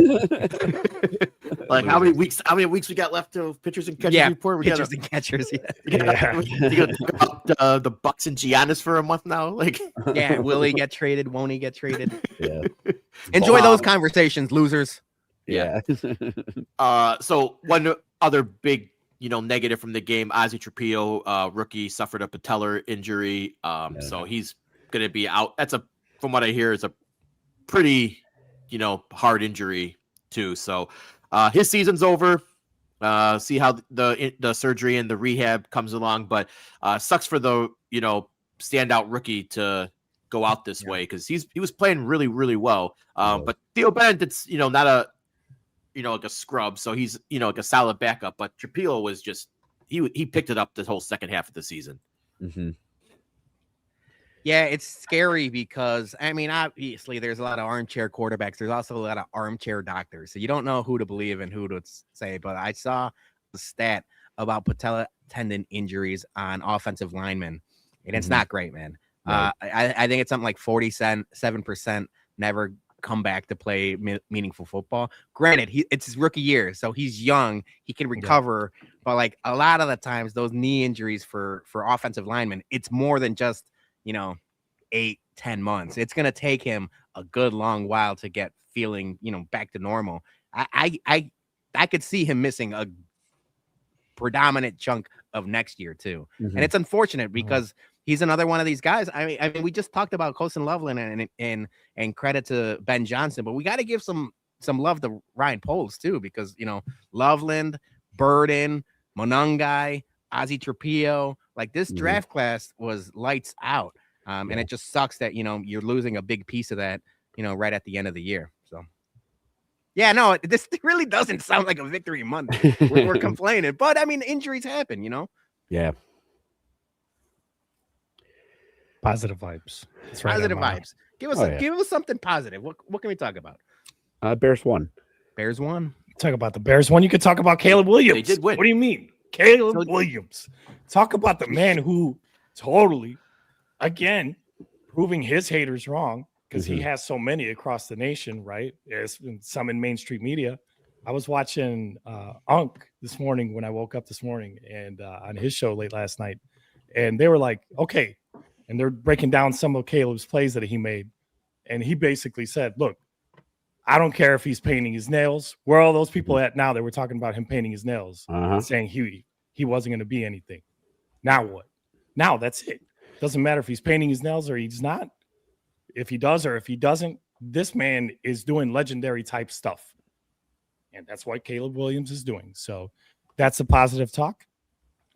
Like how many weeks we got left to pitchers and catchers Yeah, report? We pitchers gotta, and catchers. Yeah, you gotta talk about the Bucks and Giannis for a month now. Like yeah. Will he get traded? Won't he get traded? Yeah. Enjoy those Um, conversations, losers. Yeah. So one other big, negative from the game, Ozzie Trapillo, rookie, suffered a patellar injury. So he's gonna be out. From what I hear, it's a pretty, hard injury too. So his season's over. See how the surgery and the rehab comes along, but sucks for the standout rookie to go out this way because he was playing really, really well. But Theo Bennett's not a like a scrub, so he's like a solid backup. But Trapillo was just he picked it up the whole second half of the season. Mm-hmm. Yeah, it's scary because I mean, obviously, there's a lot of armchair quarterbacks. There's also a lot of armchair doctors, so you don't know who to believe and who to say. But I saw a stat about patella tendon injuries on offensive linemen, and it's not great, man. Right. I think it's something like 47% never come back to play meaningful football. Granted, it's his rookie year, so he's young. He can recover, but like a lot of the times, those knee injuries for offensive linemen, it's more than just 8-10 months. It's gonna take him a good long while to get feeling back to normal. I could see him missing a predominant chunk of next year too, and it's unfortunate because he's another one of these guys. I mean, we just talked about Colson Loveland and credit to Ben Johnson, but we got to give some love to Ryan Poles too, because Loveland, Burden, Monungai, Ozzie Trapillo, like this draft class was lights out. And it just sucks that you're losing a big piece of that right at the end of the year. So yeah, no, this really doesn't sound like a victory Monday. We're complaining, but I mean, injuries happen, Yeah. Positive vibes. That's right, positive Armando. vibes. Give us something positive. What can we talk about? Bears won. Bears won. Talk about the Bears one. You could talk about Caleb Williams. They did win. What do you mean? Caleb Williams. Talk about the man who totally, again, proving his haters wrong because he has so many across the nation, right? There's some in mainstream media. I was watching Unk this morning when I woke up this morning and on his show late last night. And they were like, okay. And they're breaking down some of Caleb's plays that he made. And he basically said, look, I don't care if he's painting his nails. Where are all those people at now that were talking about him painting his nails, saying he wasn't going to be anything? Now what? Now that's it. Doesn't matter if he's painting his nails or he's not. If he does or if he doesn't, this man is doing legendary type stuff. And that's what Caleb Williams is doing. So that's a positive talk.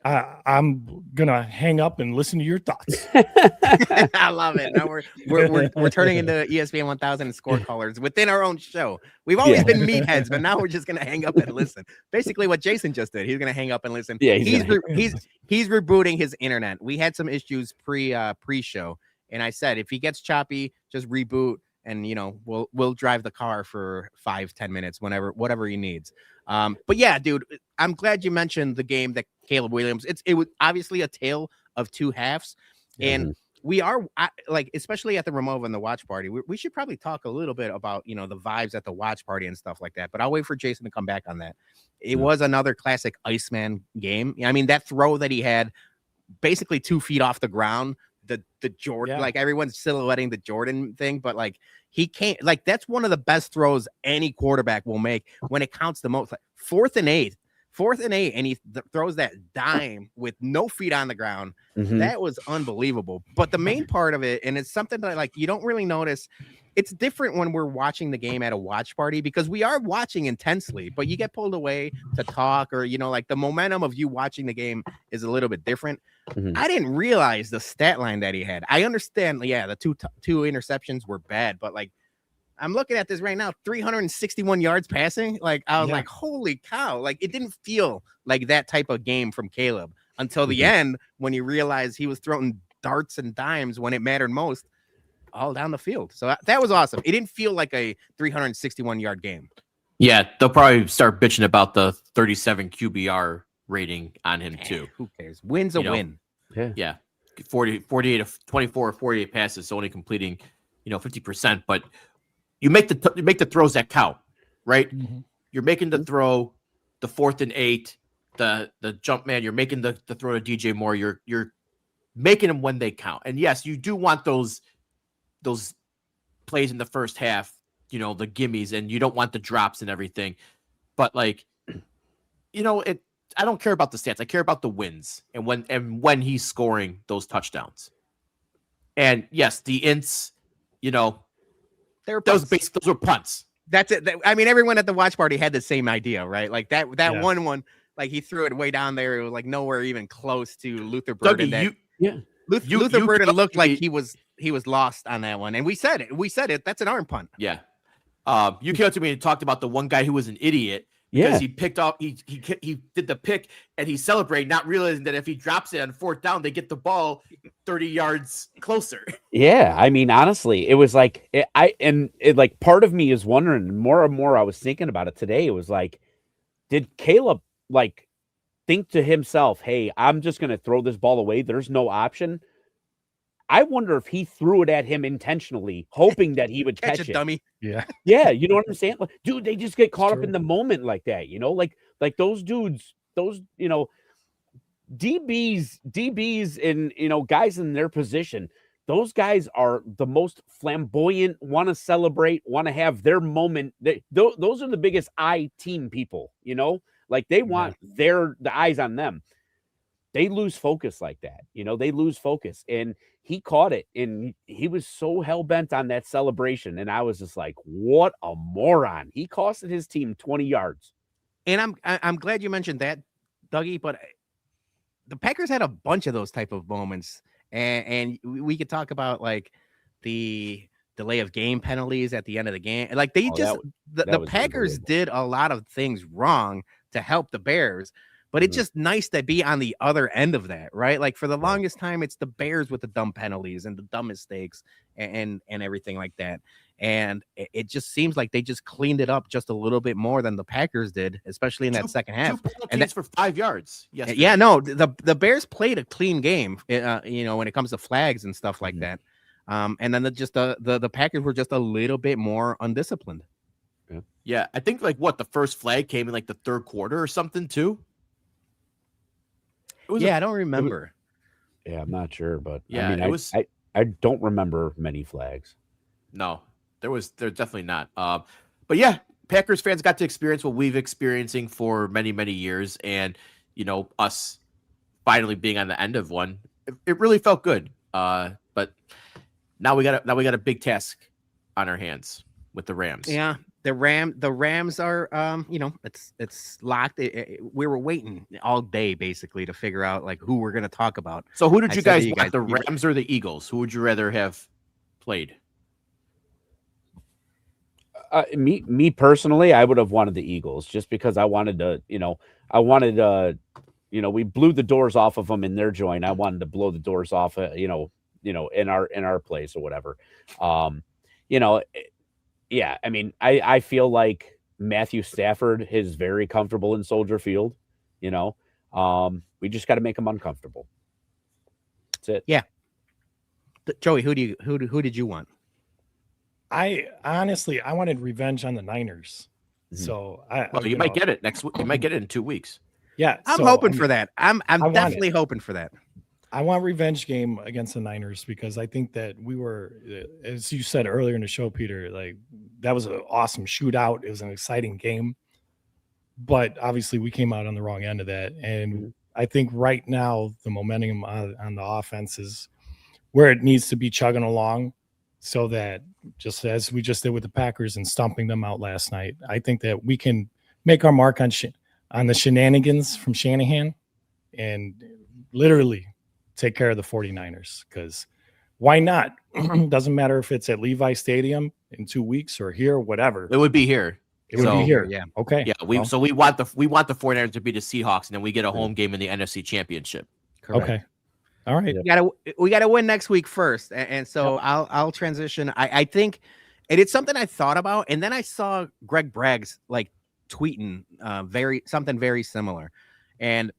I'm gonna hang up and listen to your thoughts. I love it. Now we're turning into ESPN 1000 score callers within our own show. We've always been meatheads, but now we're just gonna hang up and listen. Basically, what Jason just did. He's gonna hang up and listen. Yeah, he's rebooting his internet. We had some issues pre-show, and I said if he gets choppy, just reboot, and we'll drive the car for 5-10 minutes, whatever he needs. But yeah, dude, I'm glad you mentioned the game that Caleb Williams. It was obviously a tale of two halves, and we are especially at the Ramova and the watch party. We should probably talk a little bit about the vibes at the watch party and stuff like that. But I'll wait for Jason to come back on that. It was another classic Iceman game. I mean, that throw that he had, basically 2 feet off the ground. The Jordan, like everyone's silhouetting the Jordan thing, but like he can't. Like that's one of the best throws any quarterback will make when it counts the most. Like 4th and 8, and he throws that dime with no feet on the ground. That was unbelievable. But the main part of it, and it's something that like you don't really notice. It's different when we're watching the game at a watch party because we are watching intensely, but you get pulled away to talk or, like the momentum of you watching the game is a little bit different. I didn't realize the stat line that he had. I understand. Yeah. The two interceptions were bad, but like, I'm looking at this right now, 361 yards passing. Like, I was like, holy cow. Like, it didn't feel like that type of game from Caleb until the end when you realized he was throwing darts and dimes when it mattered most all down the field. So that was awesome. It didn't feel like a 361-yard game. Yeah, they'll probably start bitching about the 37 QBR rating on him too. Who cares? Win's a win. Yeah. 48 of 24 or 48 passes, so only completing, 50%. But you make the throws that count, right? Mm-hmm. You're making the throw, the 4th and 8, the jump man. You're making the throw to DJ Moore. You're making them when they count. And yes, you do want those plays in the first half, the gimmies, and you don't want the drops and everything. But I don't care about the stats. I care about the wins and when he's scoring those touchdowns. And yes, the ints, those were punts. That's it. I mean, everyone at the watch party had the same idea, right? Like that one, like he threw it way down there. It was like nowhere even close to Luther Burden. Luther Burden looked like he was lost on that one. And we said it. That's an arm punt. Yeah. You came up to me and talked about the one guy who was an idiot. Because he picked off, he did the pick and he celebrated, not realizing that if he drops it on 4th down, they get the ball 30 yards closer. Yeah, I mean, honestly, it was like part of me is wondering more and more. I was thinking about it today. It was like, did Caleb think to himself, "Hey, I'm just going to throw this ball away. There's no option." I wonder if he threw it at him intentionally, hoping that he would catch it. Dummy. Yeah. Yeah. You know what I'm saying? Like, dude, they just get caught up in the moment like that, like those dudes, DBs and, guys in their position, those guys are the most flamboyant, want to celebrate, want to have their moment. Those are the biggest team people, like they want the eyes on them. They lose focus like that. They lose focus, and he caught it, and he was so hell-bent on that celebration. And I was just like, what a moron. He costed his team 20 yards. And I'm glad you mentioned that, Dougie, but the Packers had a bunch of those type of moments. And we could talk about like the delay of game penalties at the end of the game. Like the Packers did a lot of things wrong to help the Bears. But it's just nice to be on the other end of that, right? Like for the longest time, it's the Bears with the dumb penalties and the dumb mistakes and everything like that. And it just seems like they just cleaned it up just a little bit more than the Packers did, especially in that second half. 2 penalties for 5 yards. Yes. Yeah, no, the Bears played a clean game, when it comes to flags and stuff like that. And then the Packers were just a little bit more undisciplined. Yeah, I think the first flag came in the 3rd quarter or something too. I don't remember. I'm not sure, but yeah, I don't remember many flags. No, there's definitely not. But yeah, Packers fans got to experience what we've experiencing for many, many years, and us finally being on the end of one, it really felt good. But now we got a big task on our hands with the Rams. Yeah. The Rams are, it's locked. We were waiting all day basically to figure out who we're going to talk about. So who did you guys want, the Rams or the Eagles? Who would you rather have played? Me personally, I would have wanted the Eagles just because I wanted to, we blew the doors off of them in their joint. I wanted to blow the doors off, in our place or whatever. Yeah, I mean, I feel like Matthew Stafford is very comfortable in Soldier Field. We just got to make him uncomfortable. That's it. Yeah. Joey, who did you want? I honestly wanted revenge on the Niners. So you might get it next week. You might get it in 2 weeks. Yeah, I'm hoping for that. I'm definitely hoping for that. I want revenge game against the Niners because I think that we were, as you said earlier in the show, Peter, that was an awesome shootout. It was an exciting game, but obviously we came out on the wrong end of that. And I think right now the momentum on the offense is where it needs to be chugging along, so that just as we just did with the Packers and stomping them out last night, I think that we can make our mark on the shenanigans from Shanahan and literally take care of the 49ers, because why not? Doesn't matter if it's at Levi Stadium in 2 weeks or here, whatever. It would be here. It would be here. Yeah. Okay. Yeah, we want the 49ers to beat the Seahawks, and then we get a home game in the NFC Championship. Correct. Okay. All right. We gotta win next week first. And so I'll transition. I think, and it's something I thought about, and then I saw Greg Bragg's like tweeting something very similar. And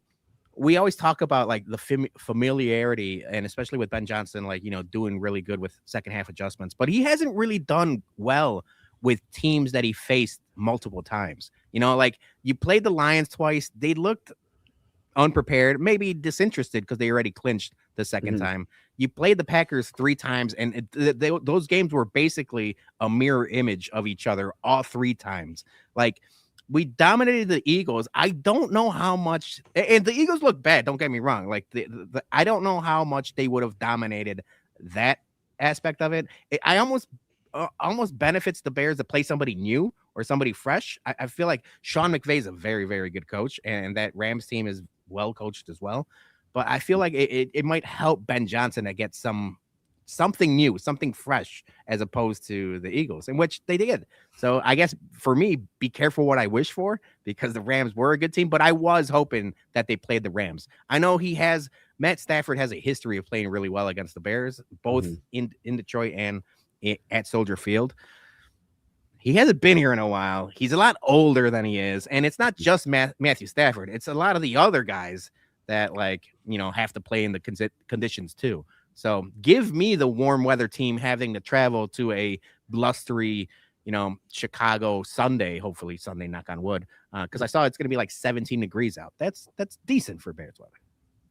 we always talk about like the familiarity, and especially with Ben Johnson, like, doing really good with second half adjustments, but he hasn't really done well with teams that he faced multiple times. Like you played the Lions twice. They looked unprepared, maybe disinterested because they already clinched the second time. You played the Packers 3 times, and those games were basically a mirror image of each other all 3 times. Like, we dominated the Eagles. I don't know how much, and the Eagles look bad. Don't get me wrong. Like I don't know how much they would have dominated that aspect of it. I almost benefits the Bears to play somebody new or somebody fresh. I feel like Sean McVay is a very, very good coach, and that Rams team is well coached as well. But I feel like it might help Ben Johnson to get something new, something fresh, as opposed to the Eagles, in which they did. So I guess for me, be careful what I wish for, because the Rams were a good team, but I was hoping that they played the Rams. I know Matt Stafford has a history of playing really well against the Bears, both in Detroit and at Soldier Field. He hasn't been here in a while. He's a lot older than he is. And it's not just Matthew Stafford. It's a lot of the other guys that have to play in the conditions too. So give me the warm weather team having to travel to a blustery, Chicago Sunday, hopefully Sunday, knock on wood. Because I saw it's going to be like 17 degrees out. That's decent for Bears weather.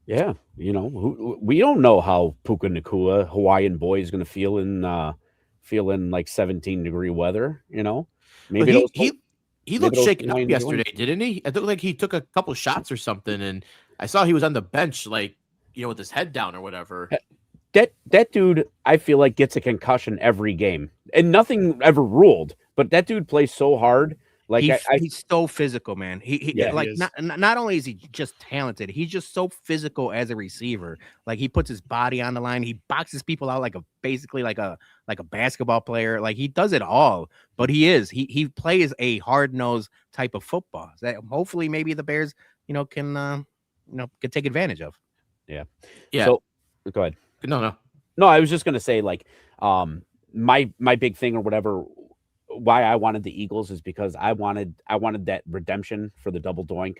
Yeah. We don't know how Puka Nacua, Hawaiian boy, is going to feel in like 17-degree weather. Maybe he looked shaken up yesterday, didn't he? It looked like he took a couple shots or something, and I saw he was on the bench, like, with his head down or whatever. That dude, I feel like, gets a concussion every game, and nothing ever ruled. But that dude plays so hard. Like he's so physical, man. He like not only is he just talented, he's just so physical as a receiver. Like, he puts his body on the line, he boxes people out basically like a basketball player. Like, he does it all. But he plays a hard-nosed type of football that hopefully maybe the Bears can take advantage of. Yeah. So go ahead. No. I was just gonna say, like, my big thing or whatever, why I wanted the Eagles is because I wanted that redemption for the double doink.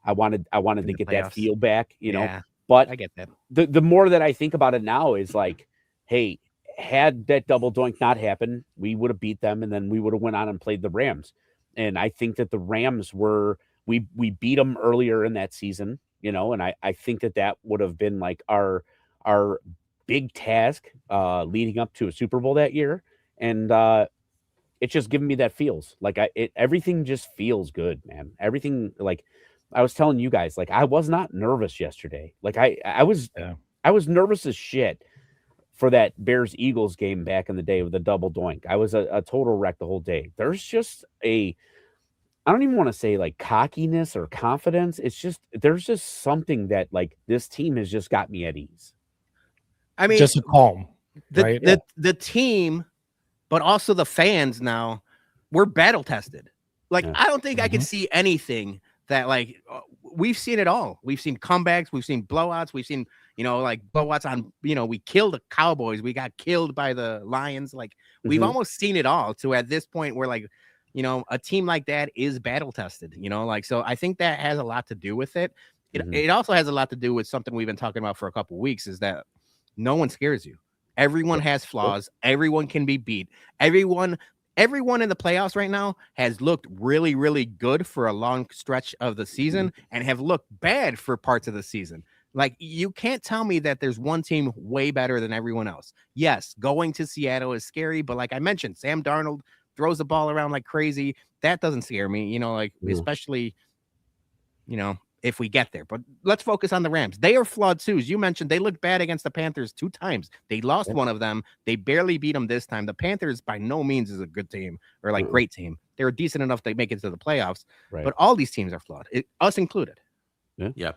I wanted to get that feel back, Yeah, But I get that. The more that I think about it now is like, hey, had that double doink not happened, we would have beat them, and then we would have went on and played the Rams. And I think that the Rams we beat them earlier in that season, and I think that would have been like our big task leading up to a Super Bowl that year. And it's just giving me that feels like everything just feels good, man. Everything, like I was telling you guys, like I was not nervous yesterday. Like I was nervous as shit for that Bears Eagles game back in the day with the double doink. I was a total wreck the whole day. There's just I don't even want to say like cockiness or confidence. It's just, there's just something that like this team has just got me at ease. I mean, just a calm, right? The team, but also the fans now, we're battle tested. Like, I don't think I could see anything that, like, we've seen it all. We've seen comebacks, we've seen blowouts, we've seen, like blowouts on, we killed the Cowboys, we got killed by the Lions. Like, we've almost seen it all to at this point where, like, a team like that is battle tested, like, so I think that has a lot to do with it. It also has a lot to do with something we've been talking about for a couple of weeks, is that no one scares you. Everyone has flaws. Everyone can be beat. Everyone in the playoffs right now has looked really, really good for a long stretch of the season and have looked bad for parts of the season. Like, you can't tell me that there's one team way better than everyone else. Yes, going to Seattle is scary, but like I mentioned, Sam Darnold throws the ball around like crazy. That doesn't scare me, especially, if we get there. But let's focus on the Rams. They are flawed too. As you mentioned, they looked bad against the Panthers 2 times. They lost one of them. They barely beat them this time. The Panthers by no means is a good team or like great team. They're decent enough to make it to the playoffs. Right. But all these teams are flawed, us included. Yeah.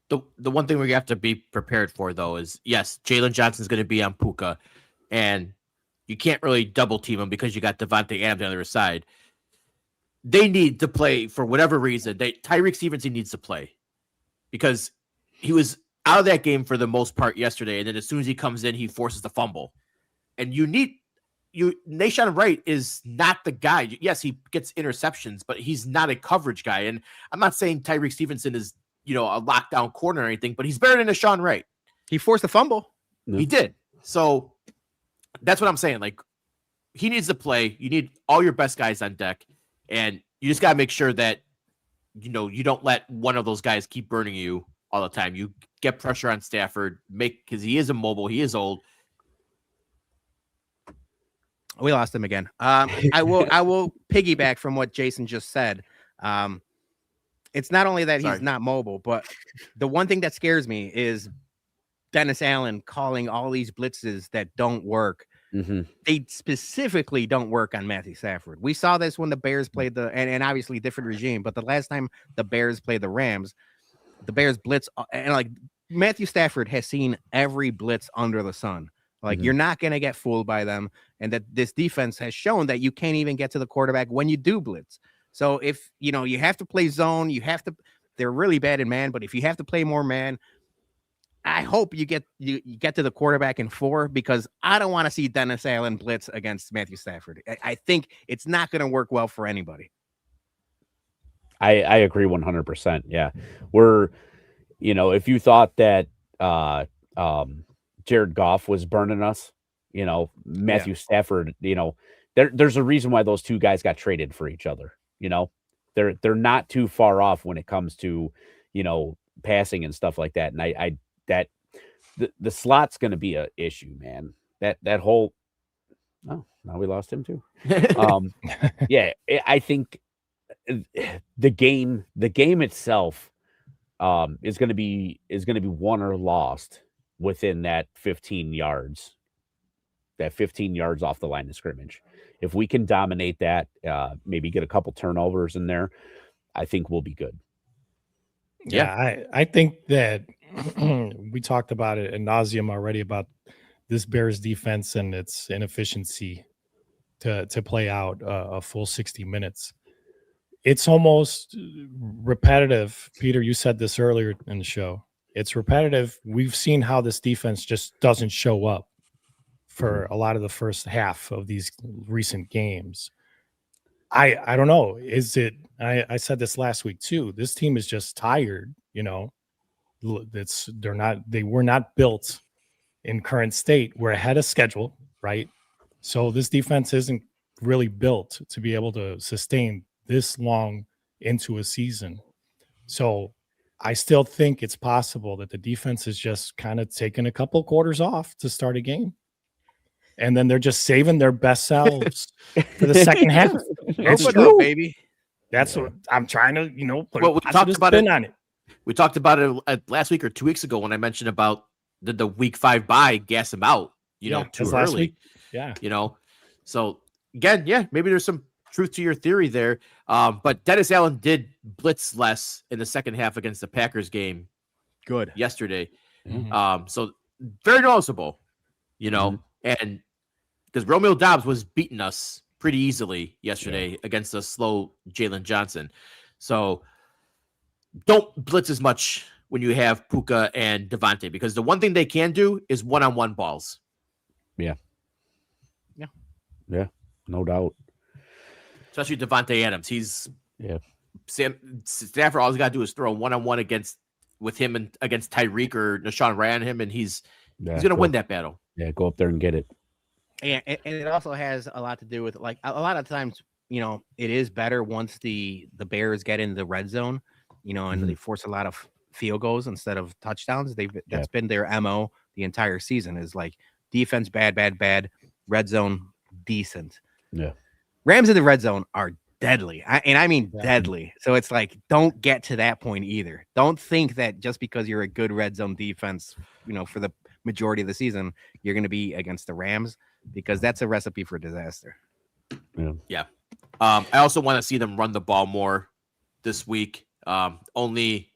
the one thing we have to be prepared for though is yes, Jalen Johnson's going to be on Puka, and you can't really double team him because you got Devontae Adams on the other side. They need to play for whatever reason. Tyreek Stevenson needs to play because he was out of that game for the most part yesterday, and then as soon as he comes in, he forces the fumble. And Nahshon Wright is not the guy. Yes, he gets interceptions, but he's not a coverage guy. And I'm not saying Tyreek Stevenson is, a lockdown corner or anything, but he's better than Nahshon Wright. He forced the fumble. No. He did. So that's what I'm saying. Like, he needs to play. You need all your best guys on deck, and you just got to make sure that, you don't let one of those guys keep burning you all the time. You get pressure on Stafford, because he is immobile. He is old. We lost him again. I will piggyback from what Jason just said. It's not only that he's not mobile, but the one thing that scares me is Dennis Allen calling all these blitzes that don't work. Mm-hmm. They specifically don't work on Matthew Stafford. We saw this when the Bears played and obviously different regime, but the last time the Bears played the Rams, the Bears blitz, and like Matthew Stafford has seen every blitz under the sun. Like, you're not going to get fooled by them. And that this defense has shown that you can't even get to the quarterback when you do blitz. So if, you have to play zone, they're really bad in man, but if you have to play more man, I hope you get to the quarterback in 4, because I don't want to see Dennis Allen blitz against Matthew Stafford. I think it's not going to work well for anybody. I agree 100%. Yeah. If you thought that, Jared Goff was burning us, Matthew Stafford, there's a reason why those two guys got traded for each other. They're not too far off when it comes to, passing and stuff like that. And the slot's going to be an issue, man. That whole, now we lost him too. Yeah, I think the game itself is going to be won or lost within that 15 yards off the line of scrimmage. If we can dominate that, maybe get a couple turnovers in there, I think we'll be good. Yeah, I think that we talked about it ad nauseum already about this Bears defense and its inefficiency to play out a full 60 minutes. It's almost repetitive. Peter, you said this earlier in the show. It's repetitive. We've seen how this defense just doesn't show up for a lot of the first half of these recent games. I don't know. Is it? I said this last week too. This team is just tired. They were not built in current state. We're ahead of schedule, right? So this defense isn't really built to be able to sustain this long into a season. So I still think it's possible that the defense is just kind of taking a couple quarters off to start a game. And then they're just saving their best selves for the second half. It's true, baby. That's what I'm trying to, put we talked about it on it. We talked about it last week or 2 weeks ago when I mentioned about the week 5 bye, gas them out, too last early. Week. Yeah. So again, maybe there's some truth to your theory there. But Dennis Allen did blitz less in the second half against the Packers game. Good. Yesterday. Mm-hmm. So very noticeable, and because Romeo Doubs was beating us pretty easily yesterday against a slow Jalen Johnson. So don't blitz as much when you have Puka and Devontae, because the one thing they can do is one-on-one balls. Yeah, no doubt. Especially Devontae Adams. Stafford, all he's got to do is throw one-on-one with him and against Tyreek or Nahshon Wright on him, and he's going to win that battle. Yeah, go up there and get it. And it also has a lot to do with, like, a lot of times, it is better once the Bears get in the red zone, and they force a lot of field goals instead of touchdowns. That's been their MO the entire season, is like defense bad, red zone decent. Yeah. Rams in the red zone are deadly. I mean deadly. So it's like, don't get to that point either. Don't think that just because you're a good red zone defense, for the majority of the season, you're going to be against the Rams, because that's a recipe for disaster. Yeah. I also want to see them run the ball more this week. Only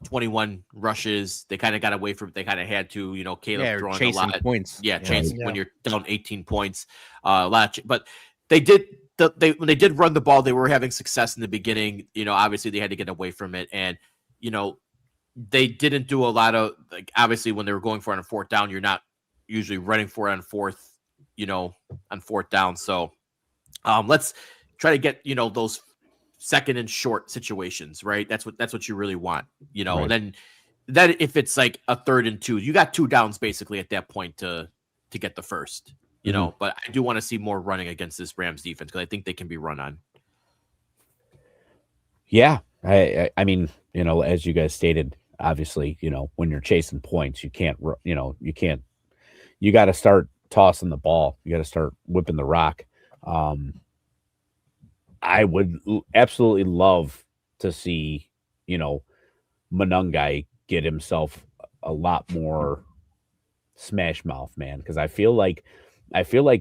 21 rushes. They kind of got away from it. They kind of had to, Caleb Yeah, throwing a chasing lot. points. Yeah, Yeah. chasing Yeah. when you're down 18 points. But they did. When they did run the ball, they were having success in the beginning. Obviously they had to get away from it, and they didn't do a lot of obviously when they were going for it on 4th down, you're not usually running for it on on 4th down. So let's try to get those 2nd and short situations, right? That's what you really want, Right. And then if it's like a 3rd and 2, you got 2 downs basically at that point to get the first. But I do want to see more running against this Rams defense because I think they can be run on. Yeah, I mean, as you guys stated, obviously, when you're chasing points, you can't, you got to start tossing the ball. You got to start whipping the rock. I would absolutely love to see, Monungai get himself a lot more smash mouth, man, because I feel like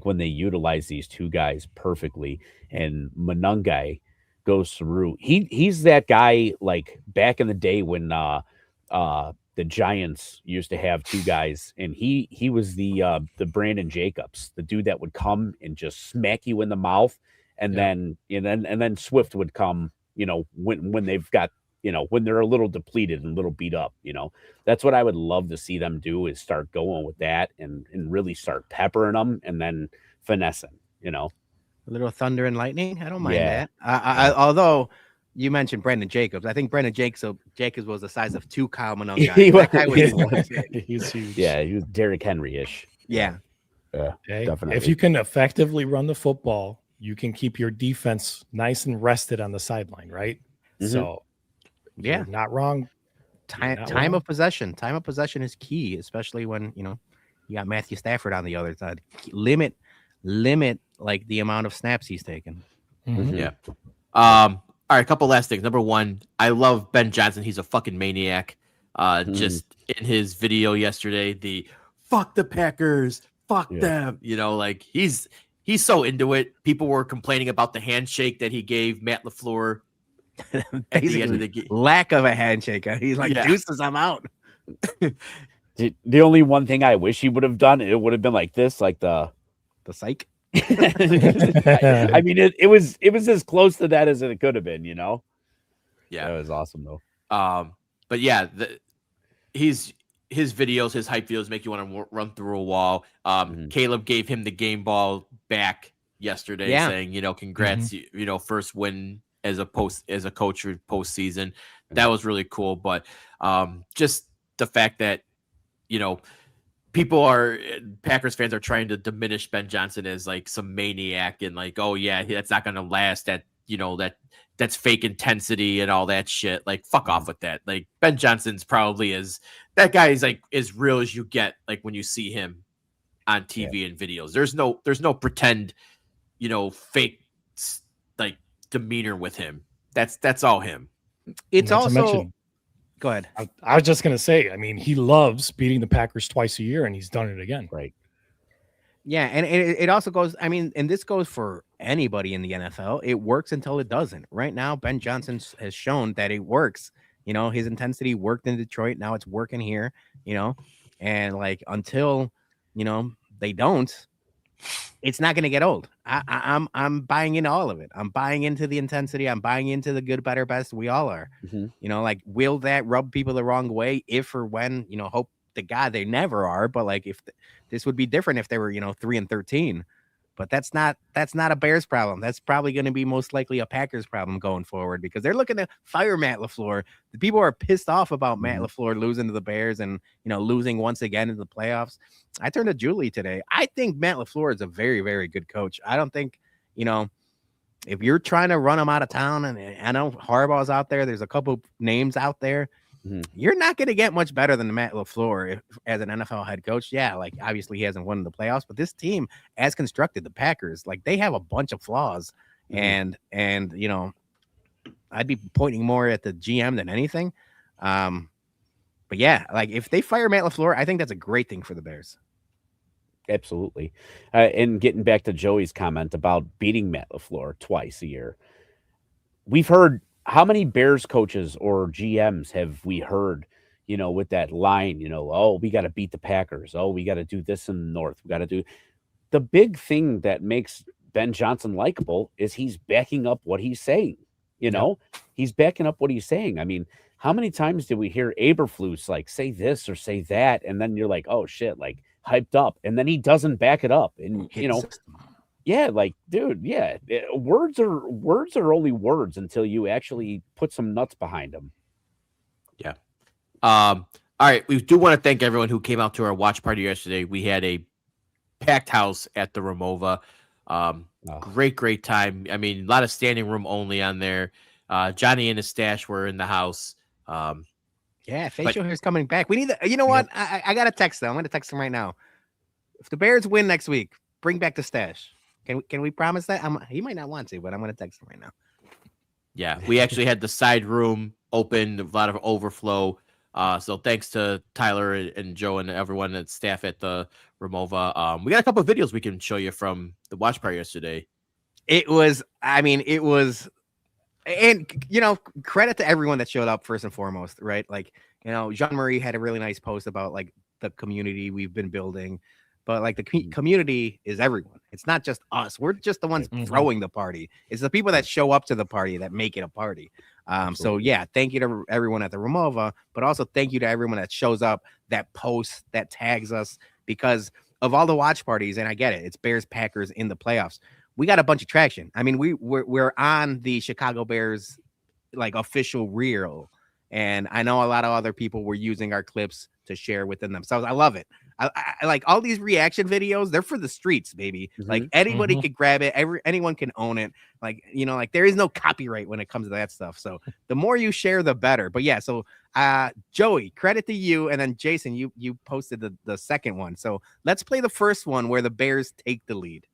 when they utilize these 2 guys perfectly and Monungai goes through, he's that guy like back in the day when the Giants used to have 2 guys, and he was the Brandon Jacobs, the dude that would come and just smack you in the mouth, and then Swift would come, when they've got, when they're a little depleted and a little beat up, that's what I would love to see them do, is start going with that and really start peppering them and then finessing, A little thunder and lightning. I don't mind Yeah. that. Although you mentioned Brandon Jacobs, I think Brandon Jacobs was the size of 2 Kyle Monungai. He That guy was- was big. He's huge. Yeah, he was Derrick Henry-ish. Yeah. Okay. Definitely. If you can effectively run the football, you can keep your defense nice and rested on the sideline, right? Mhm. So, Yeah. you're not wrong. Time of possession. Time of possession is key, especially when you got Matthew Stafford on the other side. Limit like the amount of snaps he's taken. Mhm. Yeah. All right, a couple last things. Number 1, I love Ben Johnson. He's a fucking maniac. Just in his video yesterday, the fuck the Packers, fuck them. He's so into it. People were complaining about the handshake that he gave Matt LaFleur at the end of the game. Lack of a handshake. He's like, Yeah. deuces, I'm out. The only one thing I wish he would have done, it would have been like this, like the psych. I mean, it was as close to that as it could have been, Yeah. That was awesome though. But yeah, his videos, his hype videos make you want to run through a wall. Caleb gave him the game ball back yesterday, saying, congrats, first win as a coach for postseason. That was really cool. But just the fact that Packers fans are trying to diminish Ben Johnson as like some maniac and like, oh yeah, that's not gonna last. That's fake intensity and all that shit. Like, fuck off with that. Like, Ben Johnson's probably that guy is like as real as you get. Like when you see him on TV and videos, there's no pretend, fake like demeanor with him. That's all him. It's Not to also mention, go ahead. I was just gonna say, I mean, he loves beating the Packers twice a year, and he's done it again. Right. Yeah, and it also goes, I mean, and this goes for anybody in the NFL. It works until it doesn't. Right now, Ben Johnson has shown that it works. His intensity worked in Detroit. Now it's working here, and like until, they don't, it's not going to get old. I'm buying into all of it. I'm buying into the intensity. I'm buying into the good, better, best. We all are. Like, will that rub people the wrong way if or when, hope to God they never are, but like if this would be different if they were 3-13, but that's not a Bears problem. That's probably going to be most likely a Packers problem going forward because they're looking to fire Matt LaFleur. The people are pissed off about Matt LaFleur losing to the Bears and losing once again in the playoffs. I turned to Julie today. I think Matt LaFleur is a very, very good coach. I don't think if you're trying to run him out of town, and I know Harbaugh's out there, there's a couple names out there. You're not going to get much better than Matt LaFleur as an NFL head coach. Yeah, like obviously he hasn't won the playoffs, but this team, as constructed, the Packers, like they have a bunch of flaws, and I'd be pointing more at the GM than anything. But yeah, like if they fire Matt LaFleur, I think that's a great thing for the Bears. Absolutely. And getting back to Joey's comment about beating Matt LaFleur twice a year, we've heard how many Bears coaches or GMs have we heard, with that line, oh, we got to beat the Packers. Oh, we got to do this in the North. We got to do the big thing that makes Ben Johnson likable is he's backing up what he's saying. He's backing up what he's saying. I mean, how many times did we hear Eberflus like say this or say that? And then you're like, oh shit, like hyped up. And then he doesn't back it up. And, yeah, like, dude, yeah, words are only words until you actually put some nuts behind them. Yeah. All right. We do want to thank everyone who came out to our watch party yesterday. We had a packed house at the Ramova. Great time. I mean, a lot of standing room only on there. Johnny and his stash were in the house. Yeah, facial hair's coming back. We need the, you know what? I got to text them. I'm going to text them right now. If the Bears win next week, bring back the stash. Can we promise that? He might not want to, but I'm going to text him right now. Yeah, we actually had the side room open, a lot of overflow. So thanks to Tyler and Joe and everyone and staff at the Ramova. We got a couple of videos we can show you from the watch party yesterday. It was, and credit to everyone that showed up first and foremost, right? Like, Jean-Marie had a really nice post about like the community we've been building. But like the community is everyone. It's not just us. We're just the ones throwing the party. It's the people that show up to the party that make it a party. So yeah, thank you to everyone at the Ramova, but also thank you to everyone that shows up, that posts, that tags us, because of all the watch parties. And I get it. It's Bears Packers in the playoffs. We got a bunch of traction. I mean, we're on the Chicago Bears like official reel. And I know a lot of other people were using our clips to share within themselves. I love it. I like all these reaction videos. They're for the streets, baby. Like anybody could grab it. Anyone can own it. Like, like there is no copyright when it comes to that stuff. So the more you share, the better. But yeah, so Joey, credit to you. And then Jason, you posted the second one. So let's play the first one where the Bears take the lead.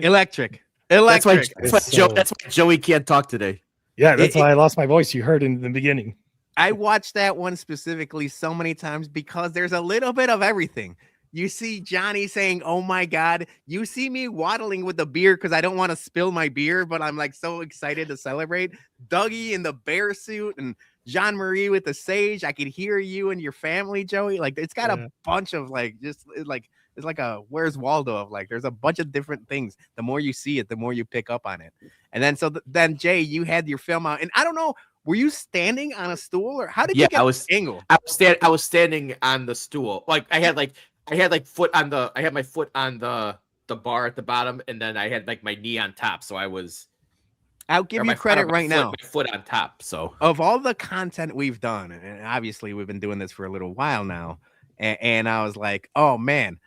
Electric. That's why Joey can't talk today. Yeah, that's why I lost my voice. You heard in the beginning. I watched that one specifically so many times because there's a little bit of everything. You see Johnny saying, "Oh my God." You see me waddling with the beer because I don't want to spill my beer, but I'm like so excited to celebrate. Dougie in the bear suit and Jean-Marie with the sage. I could hear you and your family, Joey. Like it's got a bunch of it's like a Where's Waldo of like there's a bunch of different things. The more you see it, the more you pick up on it. And then then Jay, you had your film out, and I don't know, were you standing on a stool or how did you get angle? I was standing on the stool. Like I had my foot on the bar at the bottom, and then I had like my knee on top. So I'll give you credit right now. My foot on top. So of all the content we've done, and obviously we've been doing this for a little while now, and I was like, oh man,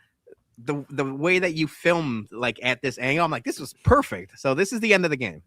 the way that you filmed like at this angle, I'm like, this was perfect. So this is the end of the game.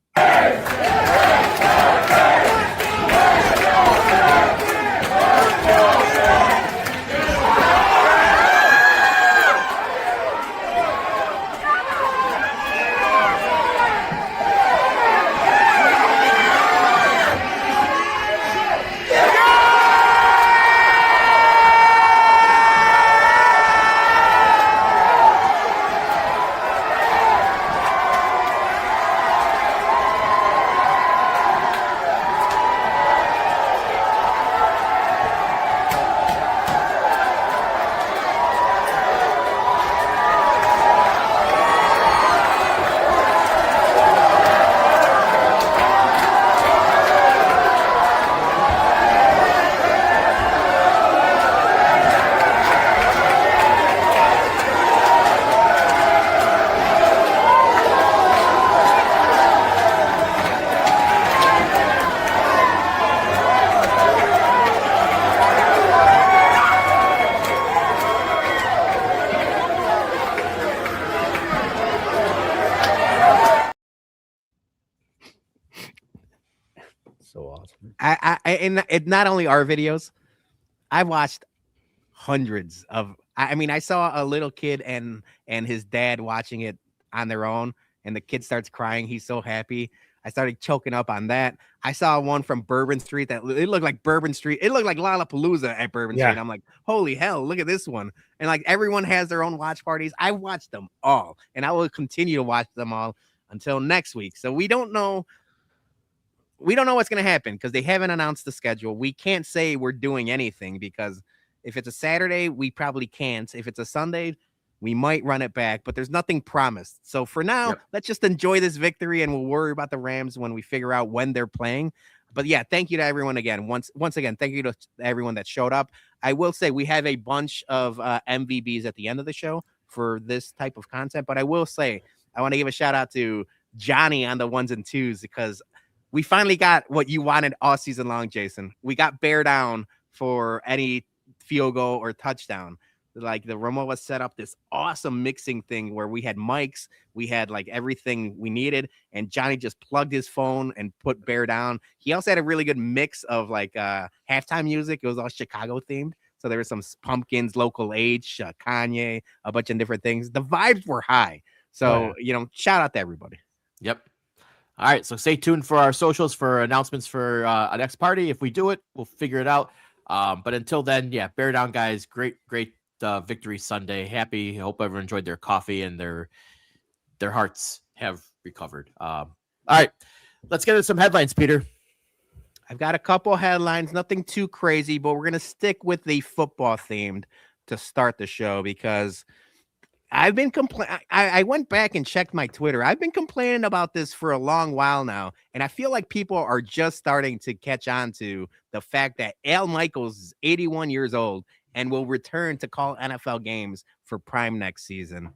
So awesome. And not only our videos, I've watched hundreds of. I mean, I saw a little kid and his dad watching it on their own, and the kid starts crying. He's so happy. I started choking up on that. I saw one from Bourbon Street that it looked like Bourbon Street. It looked like Lollapalooza at Bourbon Street. I'm like, holy hell, look at this one. And like everyone has their own watch parties. I watched them all, and I will continue to watch them all until next week. So we don't know what's going to happen because they haven't announced the schedule. We can't say we're doing anything because if it's a Saturday, we probably can't. If it's a Sunday, we might run it back, but there's nothing promised. So for now, let's just enjoy this victory, and we'll worry about the Rams when we figure out when they're playing. But yeah, thank you to everyone again. Once again, thank you to everyone that showed up. I will say we have a bunch of MVBs at the end of the show for this type of content, but I will say I want to give a shout out to Johnny on the 1s and 2s because we finally got what you wanted all season long, Jason. We got bear down for any field goal or touchdown. Like the Romoa set up this awesome mixing thing where we had mics, we had like everything we needed, and Johnny just plugged his phone and put bear down. He also had a really good mix of like halftime music. It was all Chicago themed. So there were some Pumpkins, Local H, Kanye, a bunch of different things. The vibes were high. So, shout out to everybody. Yep. All right. So stay tuned for our socials for announcements for a next party. If we do it, we'll figure it out. But until then, bear down, guys. Great victory Sunday. Happy. Hope everyone enjoyed their coffee and their hearts have recovered. All right, let's get into some headlines, Peter. I've got a couple headlines, nothing too crazy, but we're going to stick with the football themed to start the show because I've been complaining. I went back and checked my Twitter. I've been complaining about this for a long while now, and I feel like people are just starting to catch on to the fact that Al Michaels is 81 years old and will return to call NFL games for Prime next season.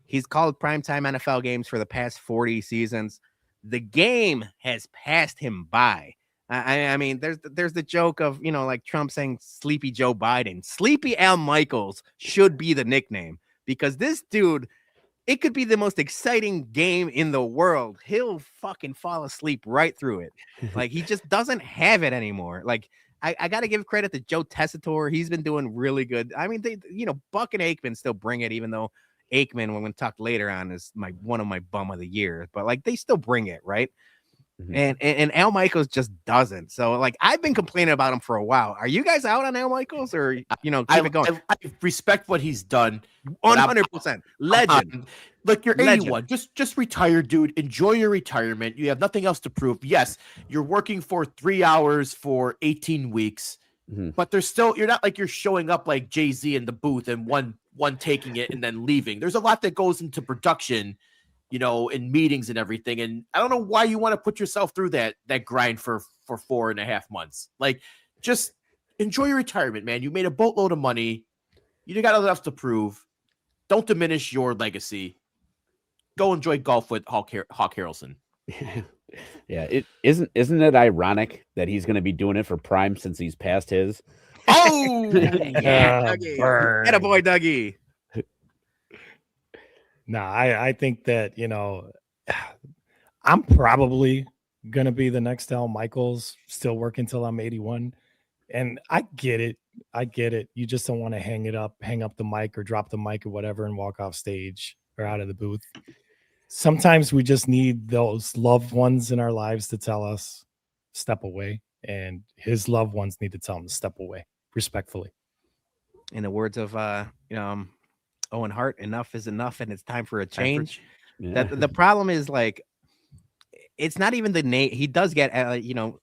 He's called primetime NFL games for the past 40 seasons. The game has passed him by. I mean, there's the joke of, like Trump saying Sleepy Joe Biden. Sleepy Al Michaels should be the nickname because this dude, it could be the most exciting game in the world. He'll fucking fall asleep right through it. Like, he just doesn't have it anymore. Like, I got to give credit to Joe Tessitore. He's been doing really good. I mean, Buck and Aikman still bring it, even though Aikman, when we talk later on, is one of my bum of the year. But like, they still bring it, right? Mm-hmm. And Al Michaels just doesn't. So like, I've been complaining about him for a while. Are you guys out on Al Michaels, or keep it going? I respect what he's done. 100% legend. Look, you're 81. Just retire, dude. Enjoy your retirement. You have nothing else to prove. Yes, you're working for 3 hours for 18 weeks, but you're not like you're showing up like Jay-Z in the booth and one taking it and then leaving. There's a lot that goes into production, in meetings and everything. And I don't know why you want to put yourself through that grind for 4.5 months. Like, just enjoy your retirement, man. You made a boatload of money. You got enough to prove. Don't diminish your legacy. Go enjoy golf with Hawk Harrelson. Yeah, isn't it ironic that he's going to be doing it for Prime since he's past his? Oh, yeah, Dougie. Get a boy, Dougie. No, I think that, I'm probably going to be the next Al Michaels, still working till I'm 81. And I get it. You just don't want to hang up the mic or drop the mic or whatever and walk off stage or out of the booth. Sometimes we just need those loved ones in our lives to tell us, step away. And his loved ones need to tell him to step away respectfully. In the words of, Owen Hart, enough is enough, and it's time for a change. The problem is, like, it's not even the name. He does get,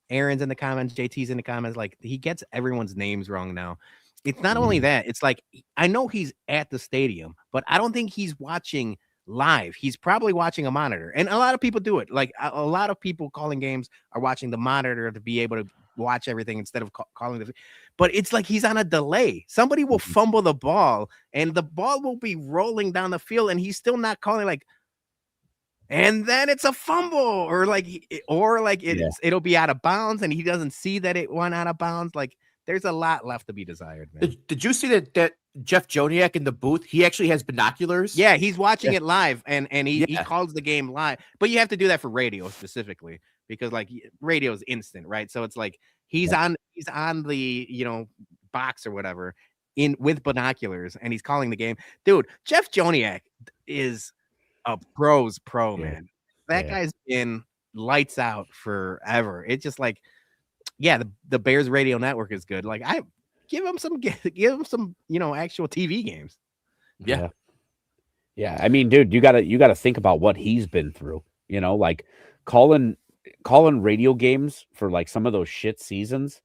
Aaron's in the comments, JT's in the comments. Like, he gets everyone's names wrong now. It's not only that. It's like, I know he's at the stadium, but I don't think he's watching live. He's probably watching a monitor, and a lot of people do it. Like, a lot of people calling games are watching the monitor to be able to watch everything instead of calling the. But it's like he's on a delay. Somebody will fumble the ball, and the ball will be rolling down the field, and he's still not calling, like, and then it's a fumble, it'll be out of bounds, and he doesn't see that it went out of bounds. Like, there's a lot left to be desired, man. Did you see that Jeff Joniak in the booth? He actually has binoculars. Yeah, he's watching it live, and he calls the game live. But you have to do that for radio specifically. because like radio is instant, right? So it's like he's on the box or whatever with binoculars, and he's calling the game. Dude, Jeff Joniak is a pro's pro, man. That guy's been lights out forever. It's just like, the Bears radio network is good. Like, I give him some actual TV games. Yeah. I mean, dude, you gotta think about what he's been through. Like calling radio games for like some of those shit seasons,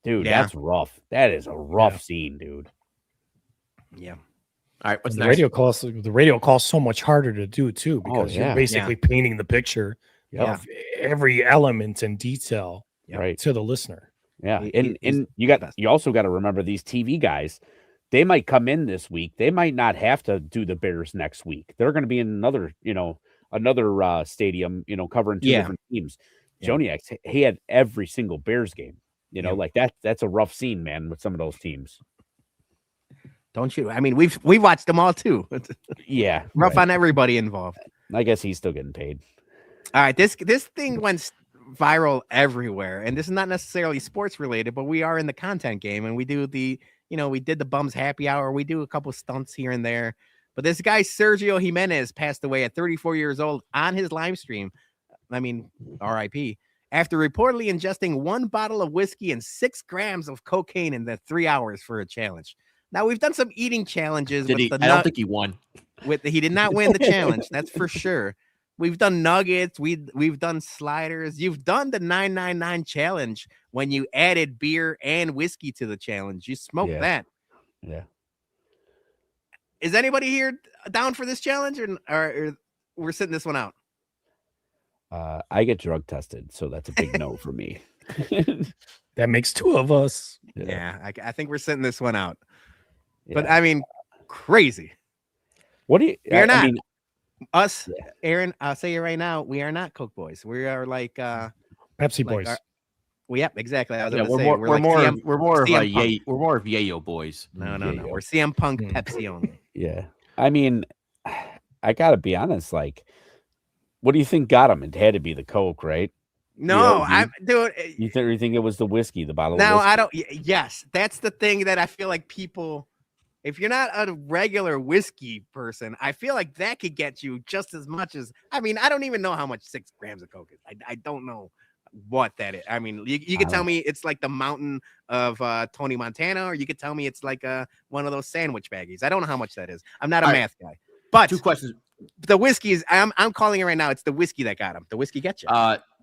dude. That's rough. That is a rough scene, dude. Yeah. All right, what's the next? radio calls so much harder to do too, because you're basically painting the picture of every element and detail to the listener. Yeah, and you also got to remember these TV guys. They might come in this week. They might not have to do the Bears next week. They're going to be in another stadium, covering two different teams. Joniak, he had every single Bears game. Like that's a rough scene, man, with some of those teams. Don't you? I mean, we've watched them all too. Yeah, rough on everybody involved. I guess he's still getting paid. All right, this thing went viral everywhere, and this is not necessarily sports related, but we are in the content game, and we do we did the Bums Happy Hour. We do a couple stunts here and there, but this guy Sergio Jimenez passed away at 34 years old on his live stream. I mean, R.I.P. After reportedly ingesting 1 bottle of whiskey and 6 grams of cocaine in the 3 hours for a challenge. Now, we've done some eating challenges. I don't think he won. He did not win the challenge. That's for sure. We've done nuggets. We've done sliders. You've done the 999 challenge when you added beer and whiskey to the challenge. You smoked that. Yeah. Is anybody here down for this challenge, or we're sitting this one out? I get drug tested, so that's a big no for me. That makes 2 of us. Yeah, I think we're sitting this one out. But I mean, crazy. What do you? We're not. I mean, us, Aaron. I'll say it right now. We are not Coke boys. We are like Pepsi boys. Exactly. I was we're more of Yayo boys. No. We're CM Punk Pepsi only. Yeah. I mean, I gotta be honest. Like, what do you think got him? It had to be the Coke, right? No, I'm dude. You think it was the whiskey, the bottle? No, of whiskey? I don't. Yes, that's the thing that I feel like people. If you're not a regular whiskey person, I feel like that could get you just as much as. I mean, I don't even know how much 6 grams of Coke is. I don't know what that is. I mean, you could tell me it's like the mountain of Tony Montana, or you could tell me it's like one of those sandwich baggies. I don't know how much that is. I'm not a math guy. But 2 questions. The whiskey is. I'm calling it right now. It's the whiskey that got him. The whiskey gets you.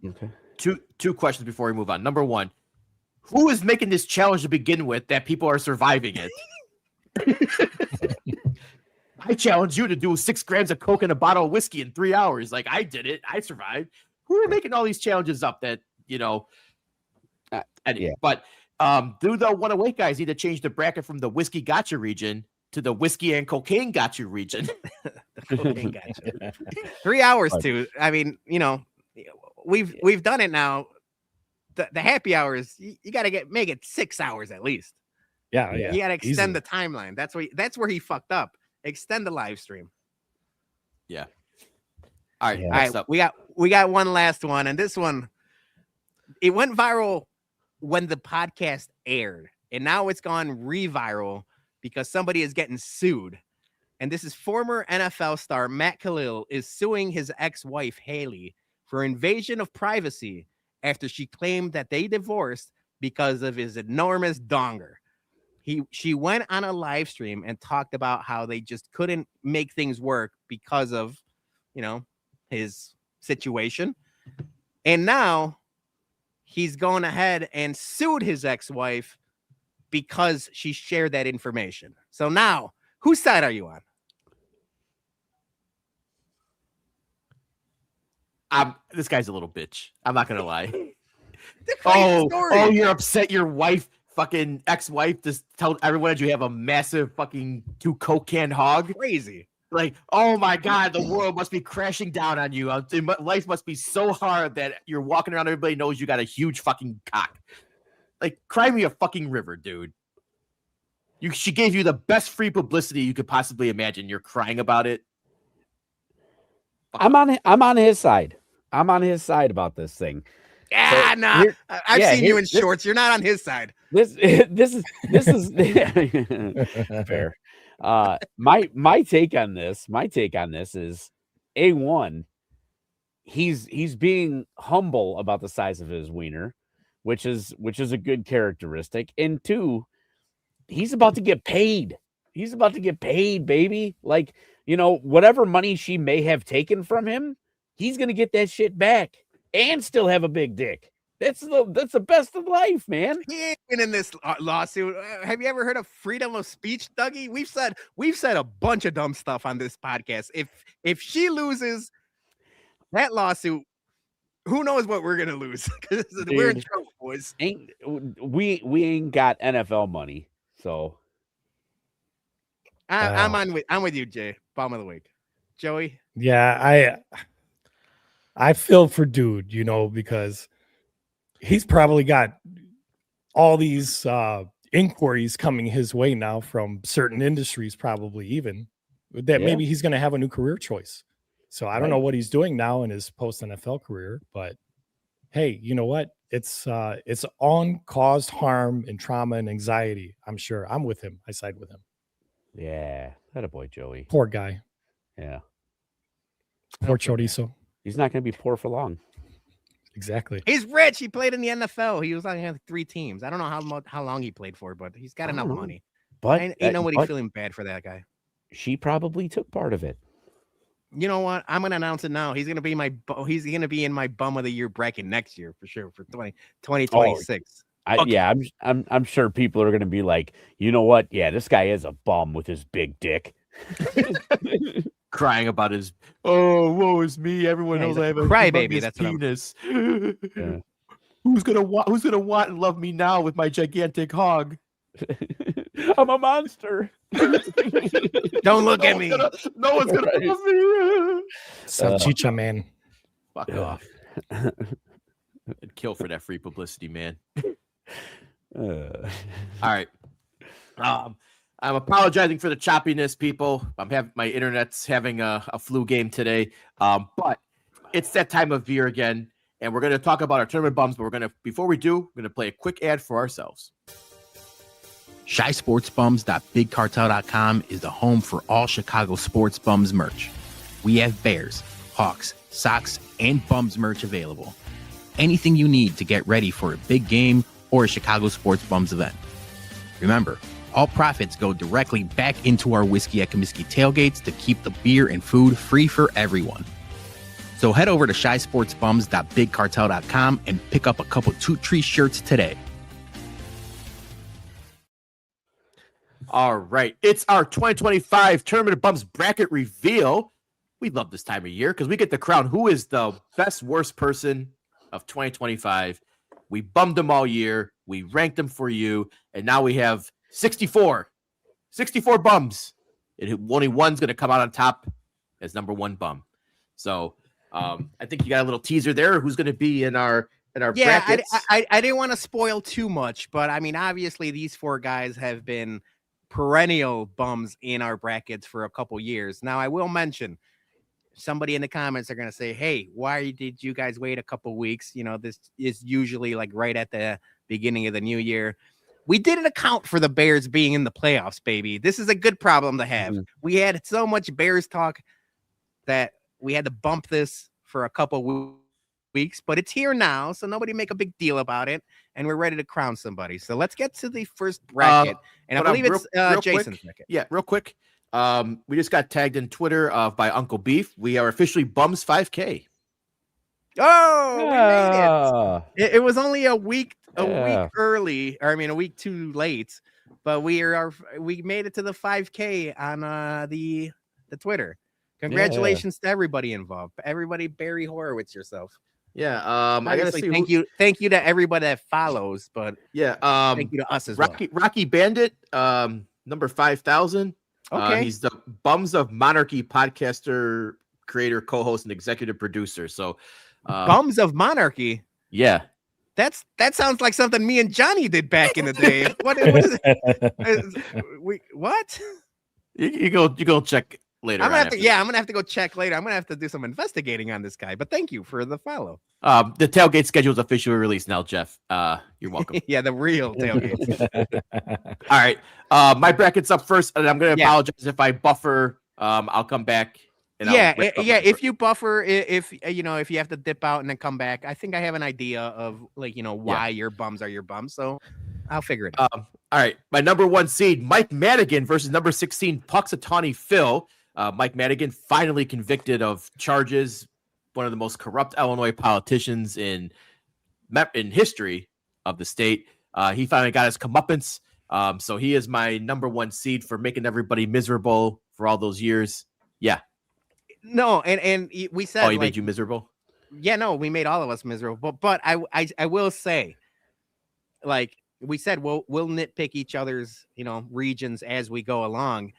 Okay. Two questions before we move on. Number 1, who is making this challenge to begin with that people are surviving it? I challenge you to do 6 grams of Coke and a bottle of whiskey in 3 hours. Like, I did it. I survived. Who are making all these challenges up that, but do the 108 guys need to change the bracket from the whiskey gotcha region to the whiskey and cocaine gotcha region? The cocaine gotcha. 3 hours too. I mean, we've done it now. The happy hours, you got to make it 6 hours at least. Yeah. You got to extend the timeline. That's where he fucked up. Extend the live stream. Yeah. All right. All right. We got one last one, and this one, it went viral when the podcast aired, and now it's gone reviral because somebody is getting sued. And this is former NFL star Matt Khalil is suing his ex-wife Haley for invasion of privacy after she claimed that they divorced because of his enormous donger. She went on a live stream and talked about how they just couldn't make things work because of, his situation. And now he's gone ahead and sued his ex-wife because she shared that information. So now, whose side are you on? This guy's a little bitch. I'm not gonna lie. Story. You're upset your wife, fucking ex-wife, just tell everyone that you have a massive fucking 2 Coke can hog. Crazy. Like, oh my God, the world must be crashing down on you. Life must be so hard that you're walking around, everybody knows you got a huge fucking cock. Like, cry me a fucking river, dude. She gave you the best free publicity you could possibly imagine. You're crying about it. I'm on his side. I'm on his side about this thing. Nah. here- I've yeah, seen you in this- shorts. You're not on his side. This is fair. My take on this is A1. He's being humble about the size of his wiener, which is a good characteristic. And 2, he's about to get paid. He's about to get paid, baby. Like, whatever money she may have taken from him, he's gonna get that shit back and still have a big dick. That's the best of life, man. He ain't been in this lawsuit. Have you ever heard of freedom of speech, Dougie? We've said a bunch of dumb stuff on this podcast. If she loses that lawsuit, who knows what we're gonna lose? Because we're in trouble, boys. We ain't got NFL money, so I'm with you, Jay. Bum of the week, Joey. Yeah, I feel for dude, because he's probably got all these inquiries coming his way now from certain industries, probably even that maybe he's going to have a new career choice. So I don't know what he's doing now in his post NFL career, but hey, you know what? It's on caused harm and trauma and anxiety. I'm sure I'm with him. I side with him. yeah, that a boy, Joey. Poor guy. Yeah, Poor chorizo. he's not going to be poor for long. Exactly. He's rich. He played in the NFL. He was on 3 teams. I don't know how long he played for, but he's got enough money. But ain't nobody feeling bad for that guy. She probably took part of it. You know what? I'm gonna announce it now. He's gonna be in my bum of the year bracket next year for sure for 2026. I'm sure people are going to be like, you know what? Yeah, this guy is a bum with his big dick. Crying about his woe is me. Everyone knows I have a crybaby. That's penis. Who's gonna want and love me now with my gigantic hog? I'm a monster. Don't look at me. No one's gonna love me. Salchicha man. Fuck off. I'd kill for that free publicity, man. All right. I'm apologizing for the choppiness, people. My internet's having a flu game today. But it's that time of year again, and we're gonna talk about our tournament bums, but before we do, we're gonna play a quick ad for ourselves. ShySportsBums.BigCartel.com is the home for all Chicago sports bums merch. We have Bears, Hawks, socks, and bums merch available. Anything you need to get ready for a big game or a Chicago sports bums event. Remember, all profits go directly back into our Whiskey at Comiskey tailgates to keep the beer and food free for everyone. So head over to ShySportsBums.BigCartel.com and pick up a couple Toot Tree shirts today. All right. It's our 2025 Tournament of Bums bracket reveal. We love this time of year because we get to crown who is the best, worst person of 2025. We bummed them all year. We ranked them for you. And now we have 64 bums. And only one's going to come out on top as number one bum. So I think you got a little teaser there. Who's going to be in our brackets? I didn't want to spoil too much, but I mean, obviously these 4 guys have been perennial bums in our brackets for a couple years. Now, I will mention somebody in the comments are going to say, hey, why did you guys wait a couple weeks? This is usually like right at the beginning of the new year. We didn't account for the Bears being in the playoffs, baby. This is a good problem to have. Mm-hmm. We had so much Bears talk that we had to bump this for a couple weeks, but it's here now, so nobody make a big deal about it, and we're ready to crown somebody. So let's get to the first bracket, and I believe it's Jason's bracket. Yeah, real quick. We just got tagged in Twitter by Uncle Beef. We are officially Bums 5K. Oh, we made it. It was only a week early, or I mean a week too late, but we made it to the 5K on the Twitter. Congratulations to everybody involved. Everybody, Barry Horowitz yourself. Yeah. I gotta see. Thank you to everybody that follows, but thank you to us as well. Rocky Bandit, number 5,000. Okay. He's the Bums of Monarchy podcaster, creator, co-host, and executive producer. So Bums of Monarchy. Yeah. That sounds like something me and Johnny did back in the day. What is it? What? You go check later. I'm gonna have to go check later. I'm gonna have to do some investigating on this guy. But thank you for the follow. The tailgate schedule is officially released now, Jeff. You're welcome. Yeah, the real tailgate. All right. My bracket's up first, and I'm gonna apologize if I buffer. I'll come back. And if you buffer, if you have to dip out and then come back, I think I have an idea of why your bums are your bums. So I'll figure it out. All right. My number 1 seed, Mike Madigan versus number 16, Puxatawny Phil. Mike Madigan finally convicted of charges. One of the most corrupt Illinois politicians in history of the state. He finally got his comeuppance. So he is my number 1 seed for making everybody miserable for all those years. Yeah. No, and we said, he made you miserable. Yeah, no, we made all of us miserable. But I will say, like we said, we'll nitpick each other's regions as we go along.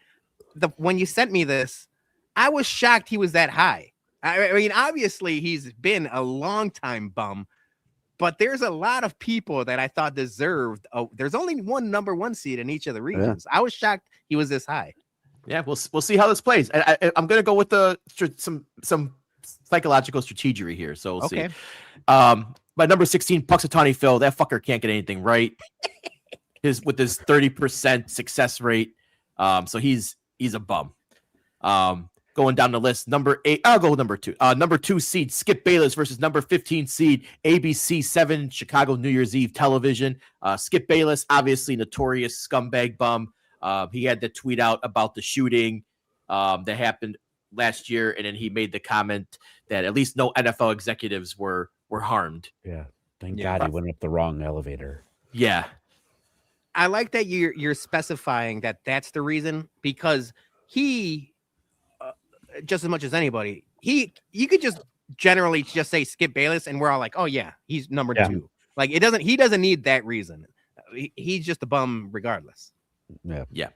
When you sent me this, I was shocked he was that high. I mean, obviously he's been a long time bum, but there's a lot of people that I thought deserved. There's only one number 1 seed in each of the regions. I was shocked he was this high. Yeah, we'll see how this plays. I'm going to go with some psychological strategery here. So we'll see. My number 16, Puxatawny Phil, that fucker can't get anything right. With his 30% success rate. So he's a bum. Going down the list, number 8, I'll go with number 2. Number 2 seed, Skip Bayless versus number 15 seed, ABC 7, Chicago New Year's Eve television. Skip Bayless, obviously notorious scumbag bum. He had to tweet out about the shooting that happened last year, and then he made the comment that at least no NFL executives were harmed. Yeah, thank God he went up the wrong elevator. Yeah, I like that you're specifying that that's the reason, because he, just as much as anybody, you could just generally just say Skip Bayless, and we're all like, oh yeah, he's number 2. Like he doesn't need that reason. He's just a bum regardless. Yeah.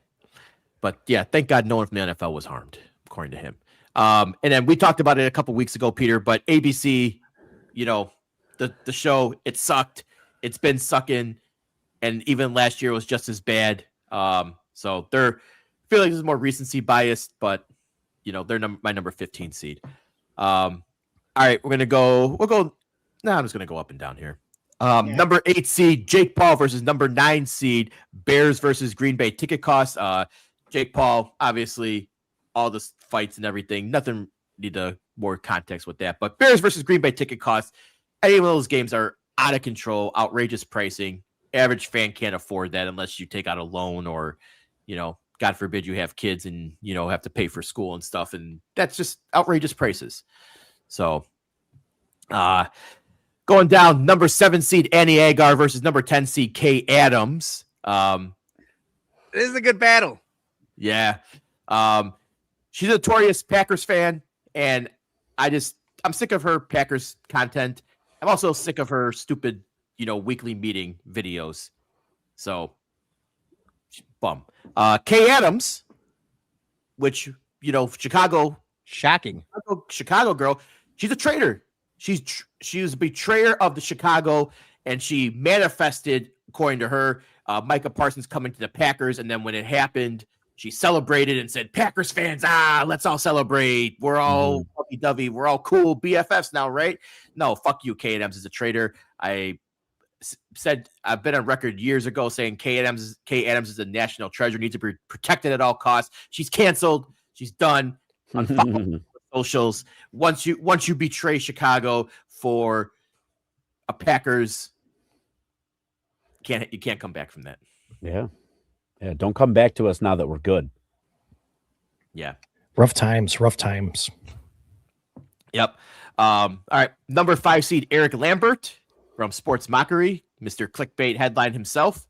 But yeah, thank God no one from the NFL was harmed, according to him. And then we talked about it a couple weeks ago, Peter, but ABC, the show, it sucked. It's been sucking. And even last year was just as bad. So I feel like there's more recency biased, but they're my number 15 seed. All right, I'm just going to go up and down here. Number 8 seed, Jake Paul versus number 9 seed, Bears versus Green Bay. Ticket costs, Jake Paul, obviously, all the fights and everything. Nothing need more context with that. But Bears versus Green Bay ticket costs, any of those games are out of control, outrageous pricing. Average fan can't afford that unless you take out a loan or, God forbid you have kids and, have to pay for school and stuff. And that's just outrageous prices. So, going down, number 7 seed Annie Agar versus number 10 seed Kay Adams. This is a good battle. Yeah. She's a notorious Packers fan, and I'm sick of her Packers content. I'm also sick of her stupid, weekly meeting videos. So, bum. Kay Adams, which, Chicago. Shocking. Chicago girl. She's a traitor. She was a betrayer of the Chicago, and she manifested, according to her, Micah Parsons coming to the Packers. And then when it happened, she celebrated and said, Packers fans, let's all celebrate. We're all lovey-dovey. We're all cool BFFs now, right? No, fuck you, Kay Adams is a traitor. I said I've been on record years ago saying Kay Adams is a national treasure, needs to be protected at all costs. She's canceled. She's done. On socials. Once you betray Chicago for a Packers, you can't come back from that. Yeah. Don't come back to us now that we're good. Yeah. Rough times. Yep. All right. Number 5 seed Eric Lambert from Sports Mockery, Mr. Clickbait headline himself,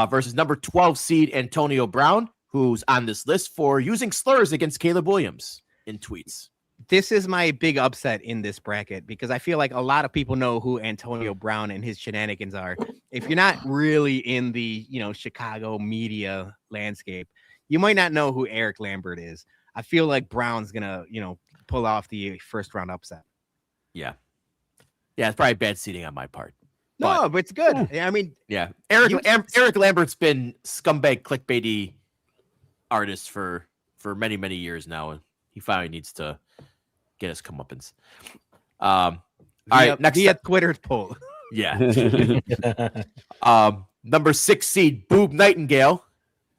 versus number 12 seed Antonio Brown, who's on this list for using slurs against Caleb Williams in tweets. This is my big upset in this bracket because I feel like a lot of people know who Antonio Brown and his shenanigans are. If you're not really in the, Chicago media landscape, you might not know who Eric Lambert is. I feel like Brown's going to, pull off the first round upset. Yeah. Yeah, it's probably bad seating on my part. No, but it's good. Yeah. I mean, yeah. Eric Lambert's been scumbag clickbaity artist for many, many years now. He finally needs to get his comeuppance. All right, next via Twitter poll. Yeah. Number 6 seed, Boob Nightingale.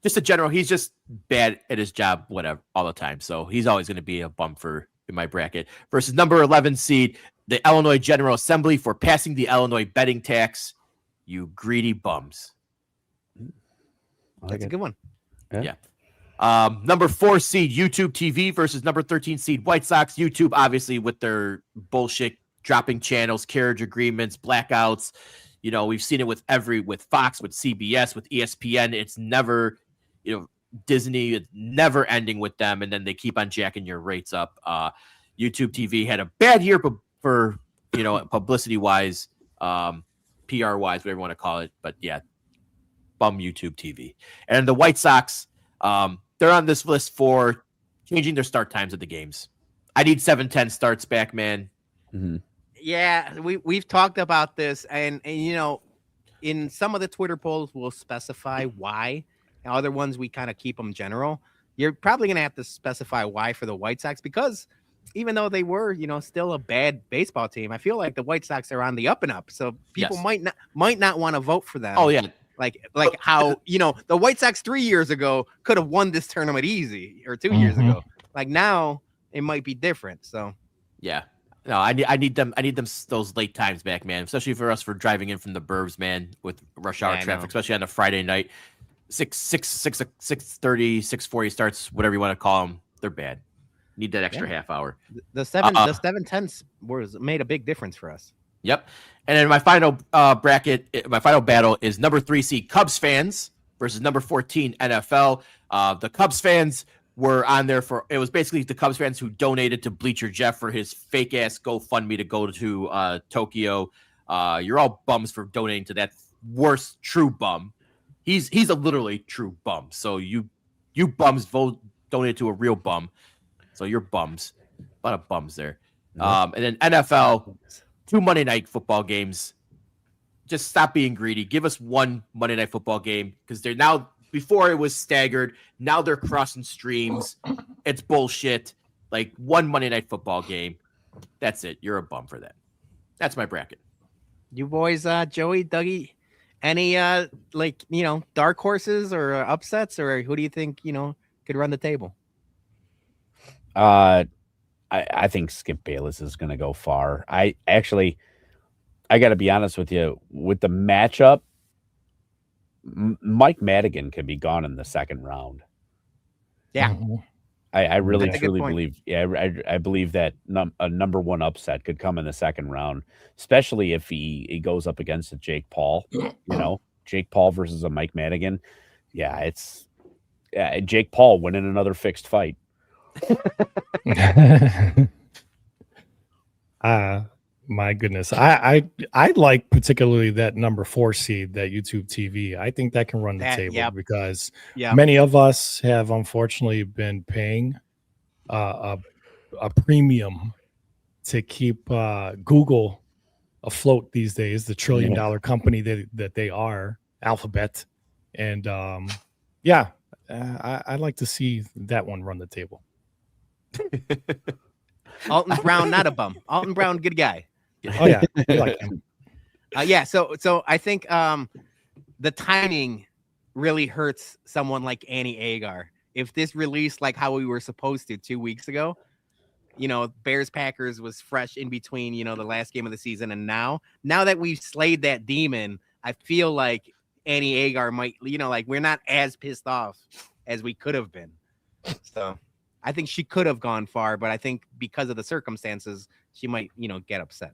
Just a general. He's just bad at his job, whatever, all the time. So he's always going to be a bum in my bracket. Versus number 11 seed, the Illinois General Assembly for passing the Illinois betting tax. You greedy bums. That's a good one. Yeah. Number 4 seed, YouTube TV versus number 13 seed, White Sox. YouTube, obviously, with their bullshit dropping channels, carriage agreements, blackouts. We've seen it with Fox, with CBS, with ESPN. It's never, Disney, it's never ending with them. And then they keep on jacking your rates up. YouTube TV had a bad year for publicity wise, PR wise, whatever you want to call it. But yeah, bum YouTube TV. And the White Sox, they're on this list for changing their start times of the games. I need 7:10 starts back, man. Mm-hmm. Yeah, we've talked about this, and in some of the Twitter polls we'll specify why, and other ones we kind of keep them general. You're probably gonna have to specify why for the White Sox, because even though they were still a bad baseball team, I feel like the White Sox are on the up and up, so people might not want to vote for them. Oh yeah, like how the White Sox 3 years ago could have won this tournament easy, or 2 years ago. Like now it might be different. So yeah. No, I need them those late times back, man. Especially for us for driving in from the burbs, man, with rush hour traffic, especially on a Friday night. 6:30, 6:40 starts, whatever you want to call them. They're bad. Need that extra half hour. The 7:10s made a big difference for us. Yep. And then my final bracket, my final battle is number 3 seed Cubs fans versus number 14 NFL. The Cubs fans were on there it was basically the Cubs fans who donated to Bleacher Jeff for his fake ass GoFundMe to go to Tokyo. You're all bums for donating to that worst true bum. He's a literally true bum. So you bums donated to a real bum. So you're bums. A lot of bums there. And then NFL, 2 Monday Night Football games. Just stop being greedy. Give us 1 Monday Night Football game, because they're now. Before it was staggered. Now they're crossing streams. It's bullshit. Like 1 Monday Night Football game. That's it. You're a bum for that. That's my bracket. You boys, Joey, Dougie, any dark horses or upsets, or who do you think could run the table? I think Skip Bayless is going to go far. I got to be honest with you. With the matchup, Mike Madigan could be gone in the second round. Yeah. I really truly believe. Yeah, I believe that a number 1 upset could come in the second round, especially if he goes up against a Jake Paul. Jake Paul versus a Mike Madigan. Yeah, it's Jake Paul winning another fixed fight. My goodness. I like particularly that number 4 seed, that YouTube TV. I think that can run the table because many of us have unfortunately been paying a premium to keep Google afloat these days, the $1 trillion company that they are, Alphabet. And I'd like to see that one run the table. Alton Brown, not a bum. Alton Brown, good guy. Oh yeah, I like him. So I think the timing really hurts someone like Annie Agar. If this released like how we were supposed to 2 weeks ago, Bears Packers was fresh in between, the last game of the season, and now that we've slayed that demon, I feel like Annie Agar might, we're not as pissed off as we could have been. So I think she could have gone far, but I think because of the circumstances, she might, get upset.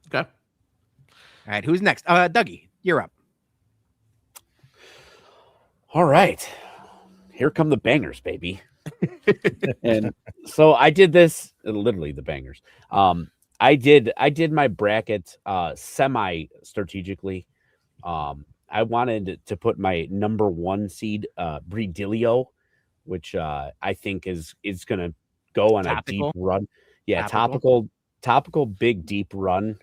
Okay. All right. Who's next? Dougie, you're up. All right. Here come the bangers, baby. And so I did this, literally the bangers. I did my bracket semi strategically. I wanted to put my number 1 seed Bredilio, which I think is going to go on a deep run. Yeah, topical big deep run.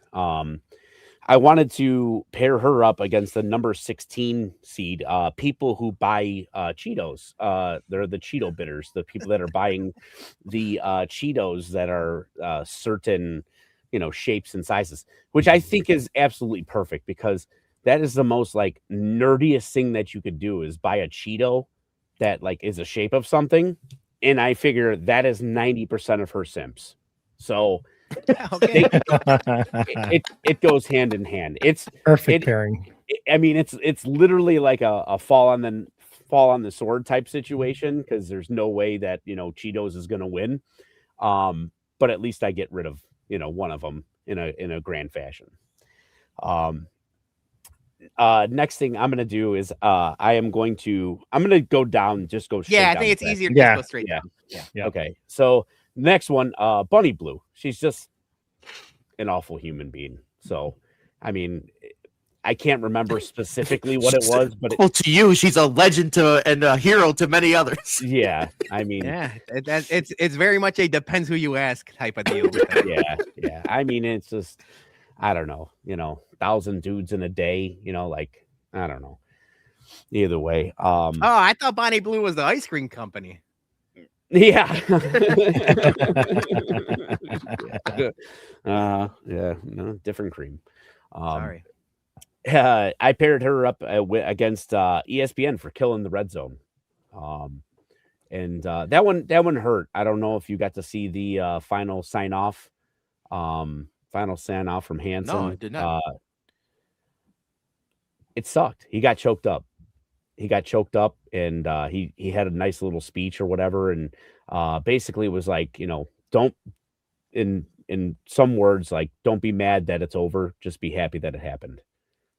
I wanted to pair her up against the number 16 seed. People who buy Cheetos. They're the Cheeto bidders. The people that are buying the Cheetos that are certain, shapes and sizes, which I think is absolutely perfect because that is the most like nerdiest thing that you could do is buy a Cheeto that like is a shape of something. And I figure that is 90% of her simps. So Okay. it goes hand in hand. It's Perfect pairing. I mean, it's literally like a fall on the sword type situation because there's no way that Cheetos is going to win. But at least I get rid of one of them in a grand fashion. Next thing I'm gonna do is I'm gonna go down, just go straight. Yeah, I down think it's the back. easier to just go straight Yeah. down. Yeah. Okay. So next one, Bunny Blue. She's just an awful human being. So, I mean, I can't remember specifically what it was, but well, to you, she's a legend and a hero to many others. Yeah, I mean, Yeah, it's very much a depends who you ask type of deal. yeah. I mean, it's just, I don't know, 1,000 dudes in a day, like, I don't know. Either way. Oh, I thought Bonnie Blue was the ice cream company. Yeah. Yeah, no, different cream. Sorry. I paired her up against ESPN for killing the red zone. And that one hurt. I don't know if you got to see the final sign off from Hansen. No, I did not. It sucked. He got choked up. And he had a nice little speech or whatever, and basically was like, don't, in some words, like, don't be mad that it's over, just be happy that it happened,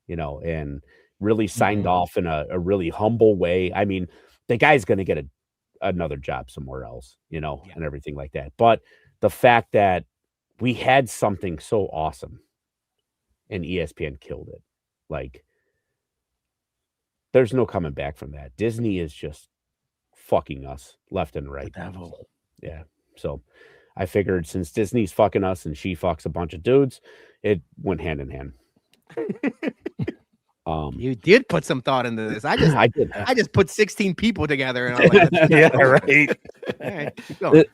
and really signed off in a really humble way. I mean, the guy's going to get another job somewhere else, and everything like that. But the fact that we had something so awesome and ESPN killed it, like, there's no coming back from that. Disney is just fucking us left and right. Yeah. So I figured since Disney's fucking us and she fucks a bunch of dudes, it went hand in hand. You did put some thought into this. I did. I just put 16 people together and I was like, yeah, right. All right, keep going.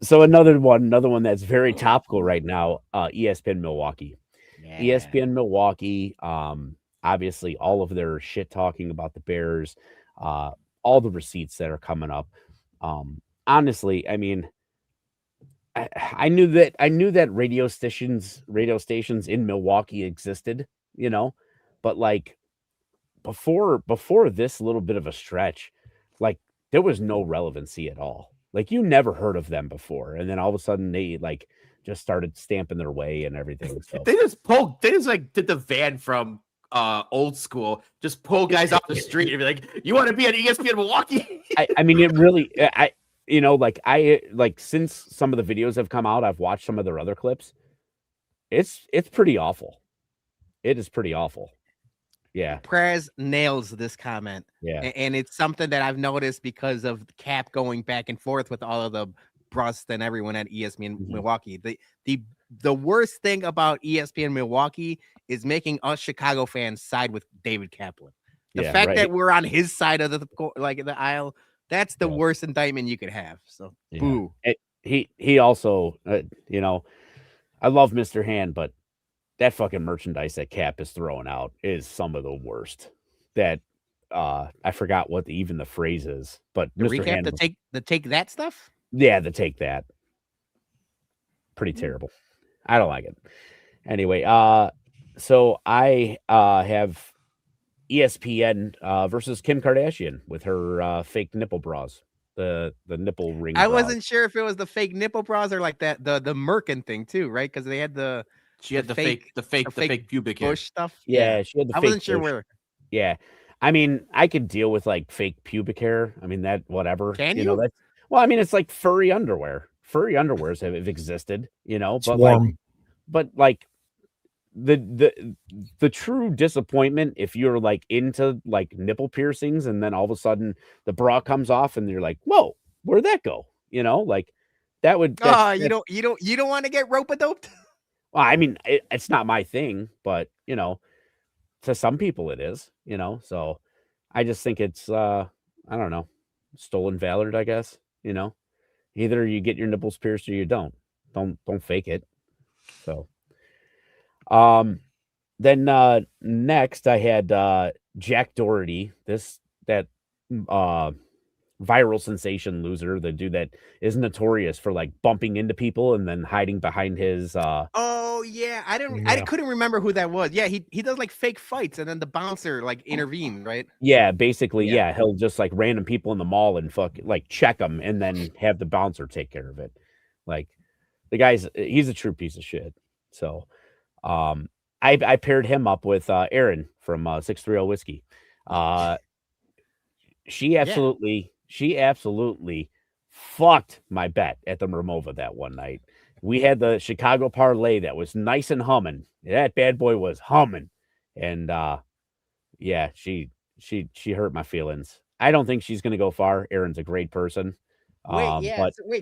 So another one that's very topical right now, ESPN Milwaukee. Yeah. ESPN Milwaukee, obviously all of their shit talking about the Bears, all the receipts that are coming up. Honestly, I mean, I knew that radio stations in Milwaukee existed, but like before this little bit of a stretch, like there was no relevancy at all. Like you never heard of them before, and then all of a sudden they like just started stamping their way and everything. So They just like did the van from old school, just pull guys off the street and be like, you want to be at ESPN Milwaukee? I mean, it really, since some of the videos have come out, I've watched some of their other clips. It's pretty awful. It is pretty awful. Yeah. Prez nails this comment. Yeah. And it's something that I've noticed because of Cap going back and forth with all of the Brust and everyone at ESPN Milwaukee. The worst thing about ESPN Milwaukee is making us Chicago fans side with David Kaplan. The fact that we're on his side of the aisle, that's the worst indictment you could have. So, boo. He also, I love Mr. Hand, but that fucking merchandise that Cap is throwing out is some of the worst. That I forgot what even the phrase is, but the Mr. recap, Hand, the take that stuff. Yeah, the take that. Pretty terrible. I don't like it. Anyway, so I have ESPN versus Kim Kardashian with her fake nipple bras, the nipple ring. I wasn't sure if it was the fake nipple bras or like that the Merkin thing too, right? Because they had the fake pubic hair stuff. Yeah, she had the. I wasn't sure where. Yeah, I mean, I could deal with like fake pubic hair. I mean, that whatever. Can you? That's, well, I mean, it's like furry underwear. Furry underwears have existed, It's but warm. like the true disappointment if you're like into like nipple piercings and then all of a sudden the bra comes off and you're like, whoa, where'd that go? Like that would. You don't want to get rope-a-doped? Well, I mean, it's not my thing, but you know, to some people it is, you know. So I just think it's I don't know, stolen valor, I guess, you know. Either you get your nipples pierced or you don't. Don't fake it. So um then next I had Jack Doherty, that uh viral sensation loser, the dude that is notorious for like bumping into people and then hiding behind his Oh yeah, I Yeah. couldn't remember who that was. Yeah, he does like fake fights, and then the bouncer like intervened, right? yeah, basically, Yeah. yeah, he'll just like random people in the mall and like check them and then have the bouncer take care of it. Like the he's a true piece of shit. So I paired him up with Aaron from 630 Whiskey. She absolutely fucked my bet at the Mermova that one night. We had the Chicago parlay that was nice and humming. That bad boy was humming. And yeah, she hurt my feelings. I don't think she's gonna go far. Erin's a great person. But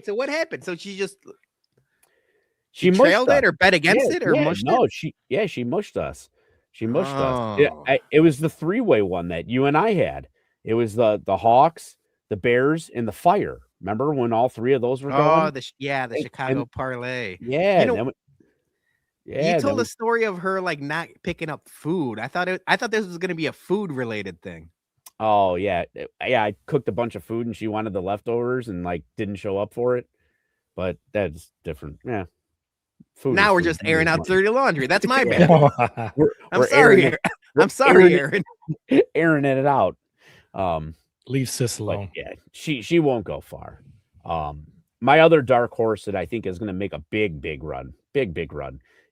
So what happened? So she she mushed trailed us. it or bet against it or mushed no, it? she mushed us. She mushed us. Oh. It was the three-way one that you and I had. It was the Hawks, the Bears, and the Fire. Remember when all three of those were going? The Chicago parlay. Yeah, You know, and then you told a story of her like not picking up food. I thought this was gonna be a food related thing. oh yeah, I cooked a bunch of food and she wanted the leftovers and like didn't show up for it. But that's different. Yeah. Food Now is we're food. just airing out Money. dirty laundry. That's my Yeah. bad. I'm We're sorry. airing I'm sorry, airing Aaron. airing it out. Leave sis But alone. yeah, she won't go far. My other dark horse that I think is going to make a big run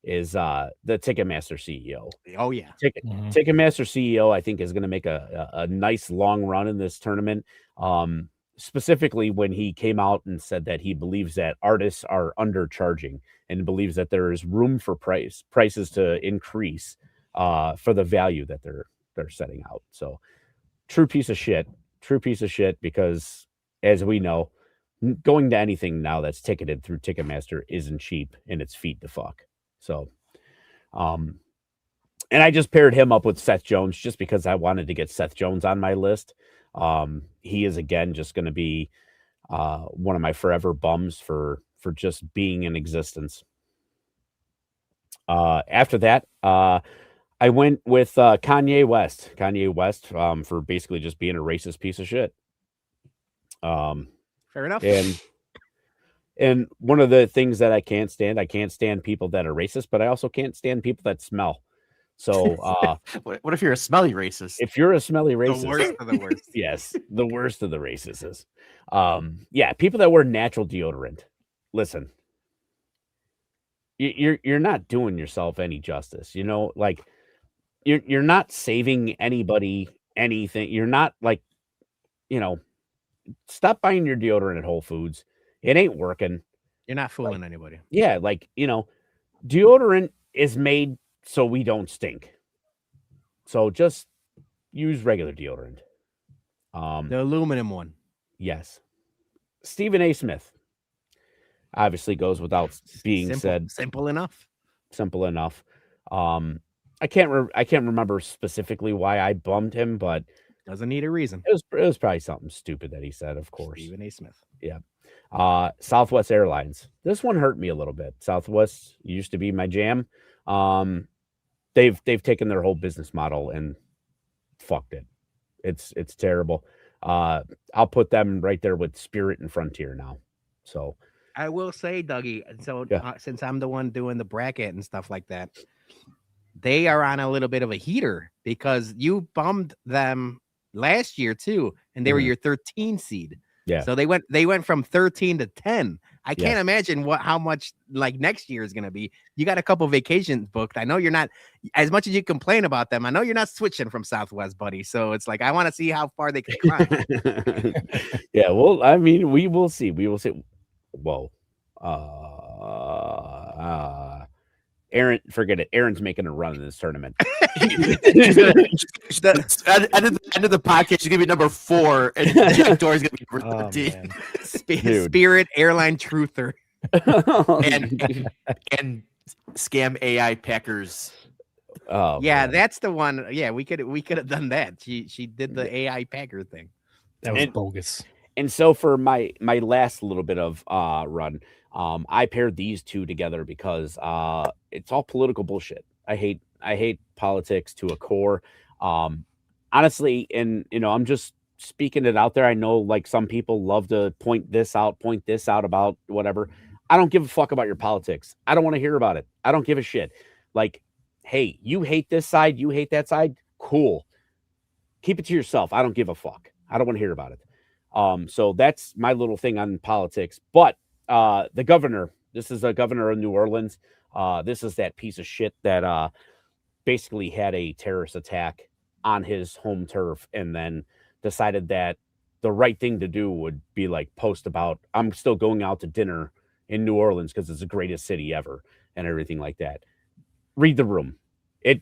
is the Ticketmaster CEO. Oh yeah. Ticketmaster CEO, I think, is going to make a nice long run in this tournament. Specifically when he came out and said that he believes that artists are undercharging and believes that there is room for prices to increase for the value that they're setting out. So true piece of shit because as we know, going to anything now that's ticketed through Ticketmaster isn't cheap and it's feet to fuck. So and I just paired him up with Seth Jones just because I wanted to get Seth Jones on my list. He is again just going to be one of my forever bums for just being in existence. After that, I went with Kanye West. For basically just being a racist piece of shit. Fair enough. And one of the things that I can't stand people that are racist, but I also can't stand people that smell. So what if you're a smelly racist? if you're a smelly racist, The worst of the worst. yes, the worst of the racists. Yeah, people that wear natural deodorant. Listen, you're not doing yourself any justice. You know, like you're not saving anybody anything. You're not like, you know, stop buying your deodorant at Whole Foods. It ain't working. You're not fooling anybody. Yeah, like, you know, deodorant is made so we don't stink. So just use regular deodorant. The aluminum one. Yes. Stephen A. Smith obviously goes without being said. Simple enough. Simple enough. I can't remember specifically why I bummed him, but Doesn't need a reason. it was probably something stupid that he said, of course. Stephen A. Smith. Yeah. Southwest Airlines. This one hurt me a little bit. Southwest used to be my jam. They've taken their whole business model and fucked it. It's terrible. I'll put them right there with Spirit and Frontier now. So I will say, Dougie, so Yeah. Since I'm the one doing the bracket and stuff like that, they are on a little bit of a heater because you bummed them last year too, and they were your 13 seed. Yeah. So they went from 13 to 10. I Yeah. can't imagine how much like next year is going to be. You got a couple vacations booked. I know you're not, as much as you complain about them, I know you're not switching from Southwest, buddy. So it's like I want to see how far they can climb. Yeah, well, I mean, we will see. Whoa. Aaron, forget it. Aaron's making a run in this tournament. End of the podcast, you're gonna be number 4, and Jack Dory's gonna be number 13. man. Dude. Spirit Airline Truther. and scam AI Packers. Oh yeah, man. that's the one. Yeah, we could have done that. She did the AI Packer thing. That was And- bogus. And so for my last little bit of run, I paired these two together because it's all political bullshit. I hate politics to a core. Honestly, and I'm just speaking it out there. I know like some people love to point this out about whatever. I don't give a fuck about your politics. I don't want to hear about it. I don't give a shit. Like, hey, you hate this side, you hate that side. Cool. Keep it to yourself. I don't give a fuck. I don't want to hear about it. So that's my little thing on politics. But the governor, this is a governor of New Orleans. This is that piece of shit that basically had a terrorist attack on his home turf and then decided that the right thing to do would be like post about, I'm still going out to dinner in New Orleans because it's the greatest city ever and everything like that. Read the room.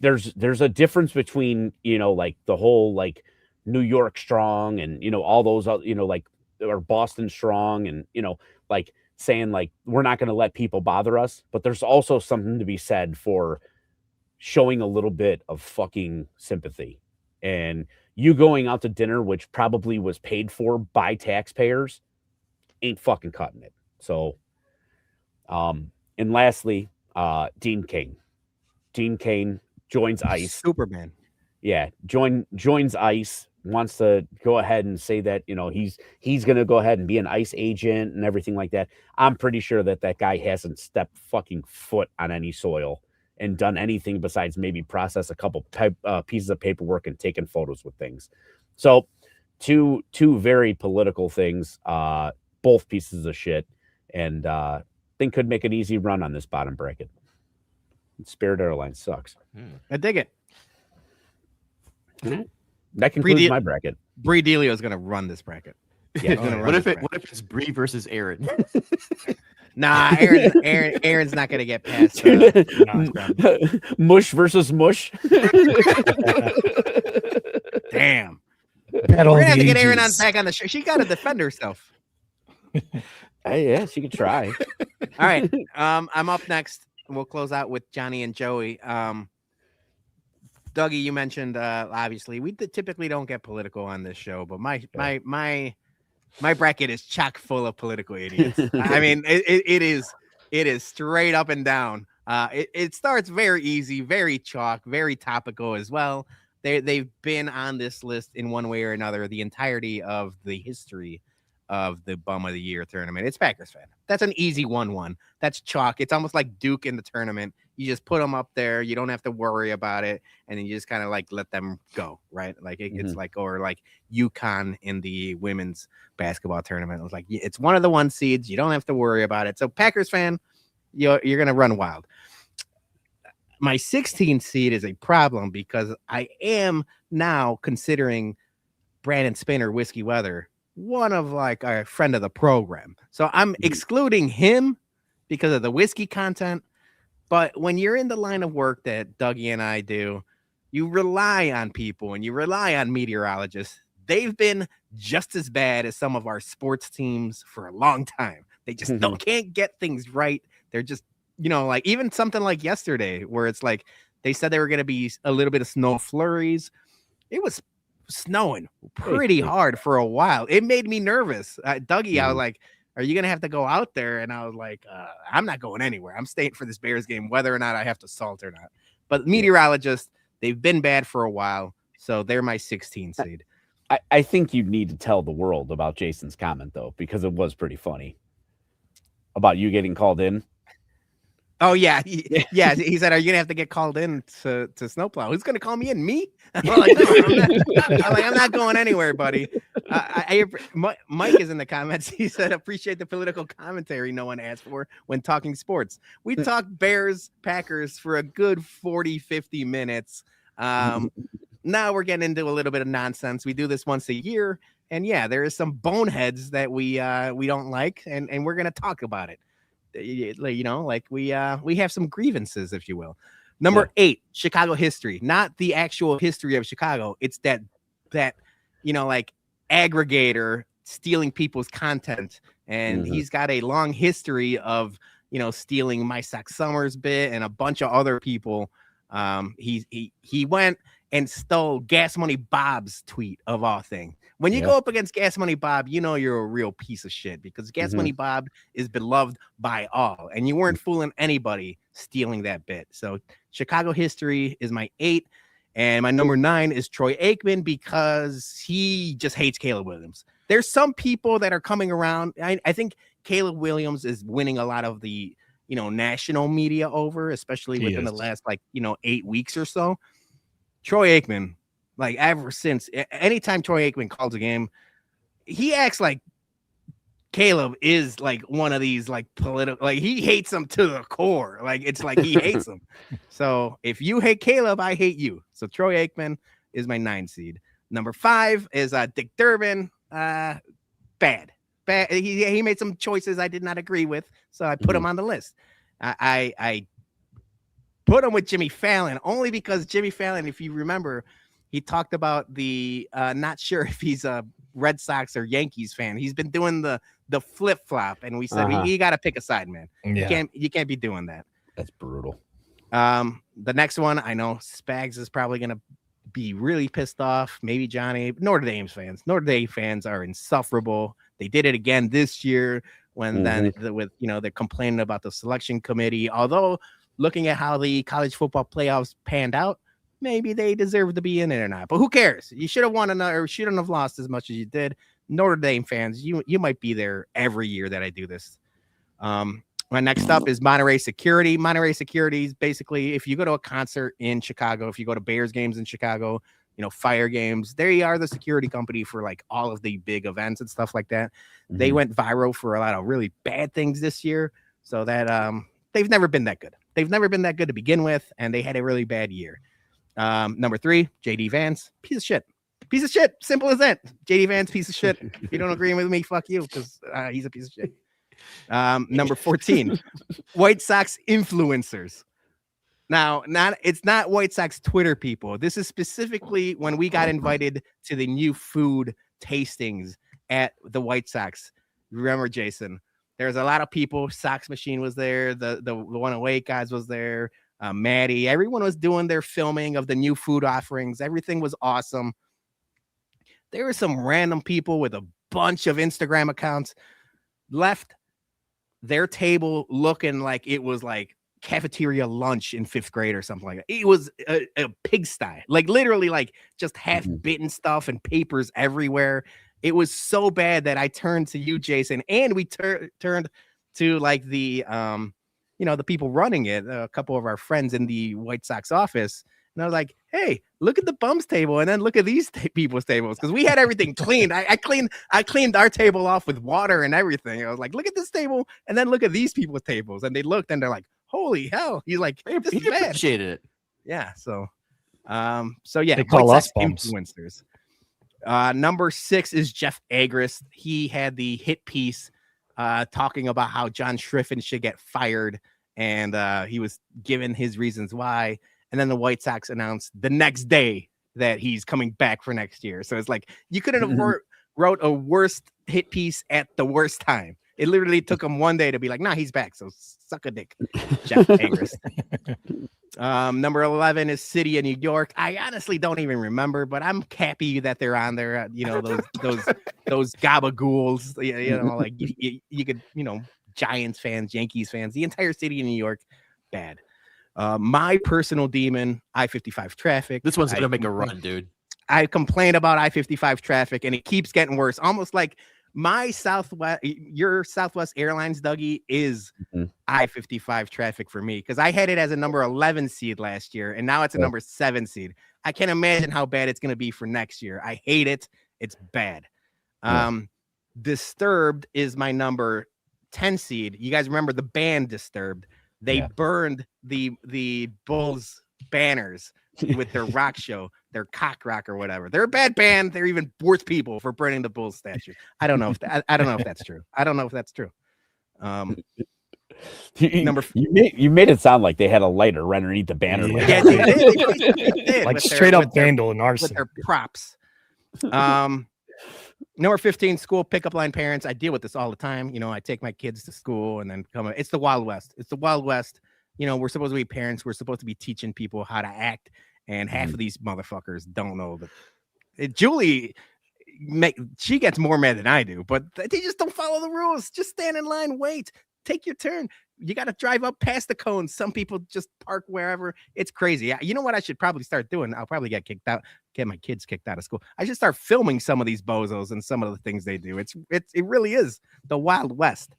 There's a difference between, like the whole like New York strong and, all those, like, or Boston strong and, like saying like, we're not going to let people bother us. But there's also something to be said for showing a little bit of fucking sympathy. And you going out to dinner, which probably was paid for by taxpayers, ain't fucking cutting it. So, and lastly, Dean Cain joins ICE. Superman. Yeah, joins ICE, wants to go ahead and say that, he's going to go ahead and be an ICE agent and everything like that. I'm pretty sure that guy hasn't stepped fucking foot on any soil and done anything besides maybe process a couple pieces of paperwork and taken photos with things. So two very political things, both pieces of shit, and think could make an easy run on this bottom bracket. Spirit Airlines sucks. I dig it. That concludes my bracket. Bree Delio is going to run this bracket. Yeah. What if it's Bree versus Aaron? Nah, Aaron's not going to get past. Mush versus mush. Damn. Battle We're of gonna the have to get Aaron Ages. back on the show. She got to defend herself. Hey, yeah, she could try. All right. I'm up next. We'll close out with Johnny and Joey. Dougie, you mentioned obviously we typically don't get political on this show, but my bracket is chock full of political idiots. I mean, it is straight up and down. It starts very easy, very chalk, very topical as well. They've been on this list in one way or another the entirety of the history of the Bum of the Year tournament. It's Packers fan. That's an easy 1-1. That's chalk. It's almost like Duke in the tournament. You just put them up there. You don't have to worry about it, and then you just kind of like let them go, right? Like it's like, or like UConn in the women's basketball tournament. It was like it's one of the 1 seeds. You don't have to worry about it. So Packers fan, you're gonna run wild. My 16 seed is a problem because I am now considering Brandon Spinner, Whiskey Weather, one of like a friend of the program. So I'm excluding him because of the whiskey content. But when you're in the line of work that Dougie and I do, you rely on people and you rely on meteorologists. They've been just as bad as some of our sports teams for a long time. They just can't get things right. They're just, like even something like yesterday where it's like they said they were going to be a little bit of snow flurries. It was snowing pretty hard for a while. It made me nervous. Dougie, I was like, are you going to have to go out there? And I was like, I'm not going anywhere. I'm staying for this Bears game, whether or not I have to salt or not. But meteorologists, they've been bad for a while. So they're my 16 seed. I think you need to tell the world about Jason's comment, though, because it was pretty funny about you getting called in. Oh, yeah. He said, are you going to have to get called in to snowplow? Who's going to call me in? Me? I'm like, no, I'm not going anywhere, buddy. Mike is in the comments. He said, appreciate the political commentary no one asked for when talking sports. We talk Bears, Packers for a good 40, 50 minutes. Now we're getting into a little bit of nonsense. We do this once a year. And yeah, there is some boneheads that we don't like, and we're going to talk about it. Like we have some grievances, if you will. Number 8, Chicago history, not the actual history of Chicago. It's that like aggregator stealing people's content and he's got a long history of stealing My Sack Summers bit and a bunch of other people. He went and stole Gas Money Bob's tweet of all things. When you go up against Gas Money Bob, you're a real piece of shit, because Gas Money Bob is beloved by all, and you weren't fooling anybody stealing that bit. So Chicago history is my 8, and my number 9 is Troy Aikman, because he just hates Caleb Williams. There's some people that are coming around. I think Caleb Williams is winning a lot of the national media over, especially within the last 8 weeks or so. Troy Aikman, ever since, anytime Troy Aikman calls a game, he acts like Caleb is one of these political, he hates him to the core. It's like he hates him. So if you hate Caleb, I hate you. So Troy Aikman is my 9 seed. Number 5 is Dick Durbin. Bad. He made some choices I did not agree with, so I put him on the list. I put him with Jimmy Fallon only because Jimmy Fallon, if you remember, he talked about the not sure if he's a Red Sox or Yankees fan. He's been doing the flip flop, and we said you got to pick a side, man. Yeah. You can't be doing that. That's brutal. The next one, I know Spags is probably gonna be really pissed off. Maybe Johnny. Notre Dame fans are insufferable. They did it again this year when they're complaining about the selection committee. Although looking at how the college football playoffs panned out, maybe they deserve to be in it or not. But who cares? You should have won another, shouldn't have lost as much as you did. Notre Dame fans, you might be there every year that I do this. My next up is Monterey Security. Monterey Security is basically, if you go to a concert in Chicago, if you go to Bears games in Chicago, Fire games, they are the security company for all of the big events and stuff like that. They went viral for a lot of really bad things this year. So that they've never been that good. They've never been that good to begin with, and they had a really bad year. Number 3, JD Vance, piece of shit. Piece of shit. Simple as that. JD Vance, piece of shit. If you don't agree with me, fuck you, because he's a piece of shit. Number 14, White Sox influencers. Now, it's not White Sox Twitter people. This is specifically when we got invited to the new food tastings at the White Sox. Remember, Jason? There's a lot of people. Sox Machine was there. The 108 guys was there. Maddie. Everyone was doing their filming of the new food offerings. Everything was awesome. There were some random people with a bunch of Instagram accounts left their table looking like it was cafeteria lunch in 5th grade or something like that. It was a pigsty, literally just half-bitten stuff and papers everywhere. It was so bad that I turned to you, Jason, and we turned to the people running it, a couple of our friends in the White Sox office. And I was like, hey, look at the bums table, and then look at these people's tables, because we had everything cleaned. I cleaned our table off with water and everything. I was like, look at this table, and then look at these people's tables. And they looked, and they're like, holy hell. He's like, this is bad. Appreciated it. Yeah. So yeah, they call us influencers. Number 6 is Jeff Agris. He had the hit piece talking about how John Schriffen should get fired, and he was given his reasons why. And then the White Sox announced the next day that he's coming back for next year. So it's like, you couldn't have wrote a worst hit piece at the worst time. It literally took him one day to be like, nah, he's back. So suck a dick, Jeff Agris. Number 11 is City of New York. I honestly don't even remember, but I'm happy that they're on there. Those gabagools, you could, Giants fans, Yankees fans, the entire city of New York, bad. My personal demon, I-55 traffic. This one's gonna make a run, dude. I complain about I-55 traffic, and it keeps getting worse. Almost like your Southwest Airlines, Dougie, is I-55 traffic for me, because I had it as a number 11 seed last year, and now it's a number 7 seed. I can't imagine how bad it's going to be for next year. I hate it. It's bad. Disturbed is my number 10 seed. You guys remember the band Disturbed? They burned the Bulls banners with their rock show, their cock rock or whatever. They're a bad band. They're even worse people for burning the Bulls statue. I don't know if that's true. I don't know if that's true. You made it sound like they had a lighter underneath the banner. Yeah, they did. Like straight up vandal in our with their props. Number 15, school pickup line parents. I deal with this all the time. You know, I take my kids to school and then come. It's the Wild West. It's the Wild West. You know, we're supposed to be parents. We're supposed to be teaching people how to act. And half of these motherfuckers don't know that. Julie, she gets more mad than I do, but they just don't follow the rules. Just stand in line, wait, take your turn. You got to drive up past the cones. Some people just park wherever. It's crazy. You know what I should probably start doing? I'll probably get my kids kicked out of school. I should start filming some of these bozos and some of the things they do. It really is the Wild West.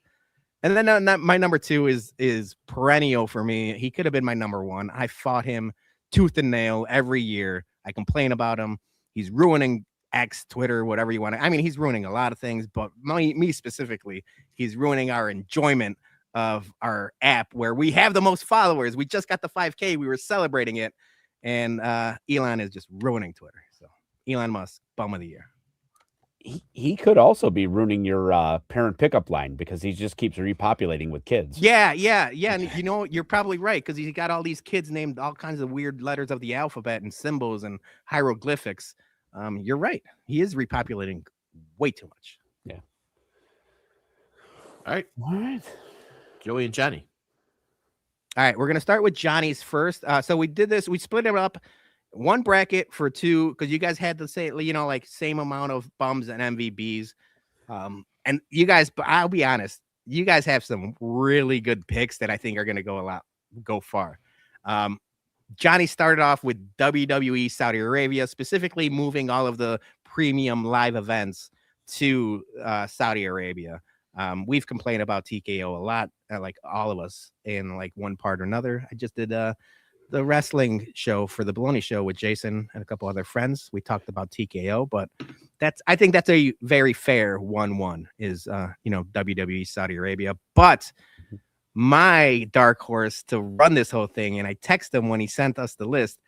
And then my number 2 is perennial for me. He could have been my number 1. I fought him tooth and nail every year. I complain about him. He's ruining X, Twitter, whatever you want. I mean, he's ruining a lot of things, but me specifically, he's ruining our enjoyment of our app where we have the most followers. We just got the 5K. We were celebrating it. And Elon is just ruining Twitter. So Elon Musk, bum of the year. He could also be ruining your parent pickup line because he just keeps repopulating with kids. Yeah. And you know, you're probably right because he's got all these kids named all kinds of weird letters of the alphabet and symbols and hieroglyphics. You're right. He is repopulating way too much. Yeah. All right. Joey and Johnny. All right, we're going to start with Johnny's first. So we did this. We split it up. One bracket for 2 because you guys had to say, you know, like same amount of bums and MVBs. And you guys, I'll be honest, you guys have some really good picks that I think are going to go far. Johnny started off with WWE Saudi Arabia, specifically moving all of the premium live events to Saudi Arabia. We've complained about TKO a lot, like all of us, in like one part or another. I just did the wrestling show for the Baloney Show with Jason and a couple other friends. We talked about TKO, but I think that's a very fair 1-1 is WWE Saudi Arabia. But my dark horse to run this whole thing, and I texted him when he sent us the list,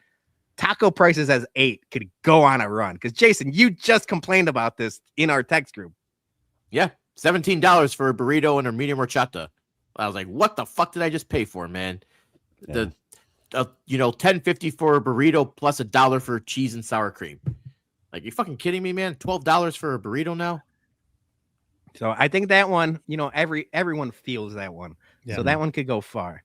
taco prices as 8 could go on a run. Because Jason, you just complained about this in our text group. Yeah. $17 for a burrito and a medium horchata. I was like, what the fuck did I just pay for, man? Yeah. $10.50 for a burrito plus $1 for cheese and sour cream. Like, you fucking kidding me, man? $12 for a burrito now? So I think that one, everyone feels that one. Yeah. So that one could go far.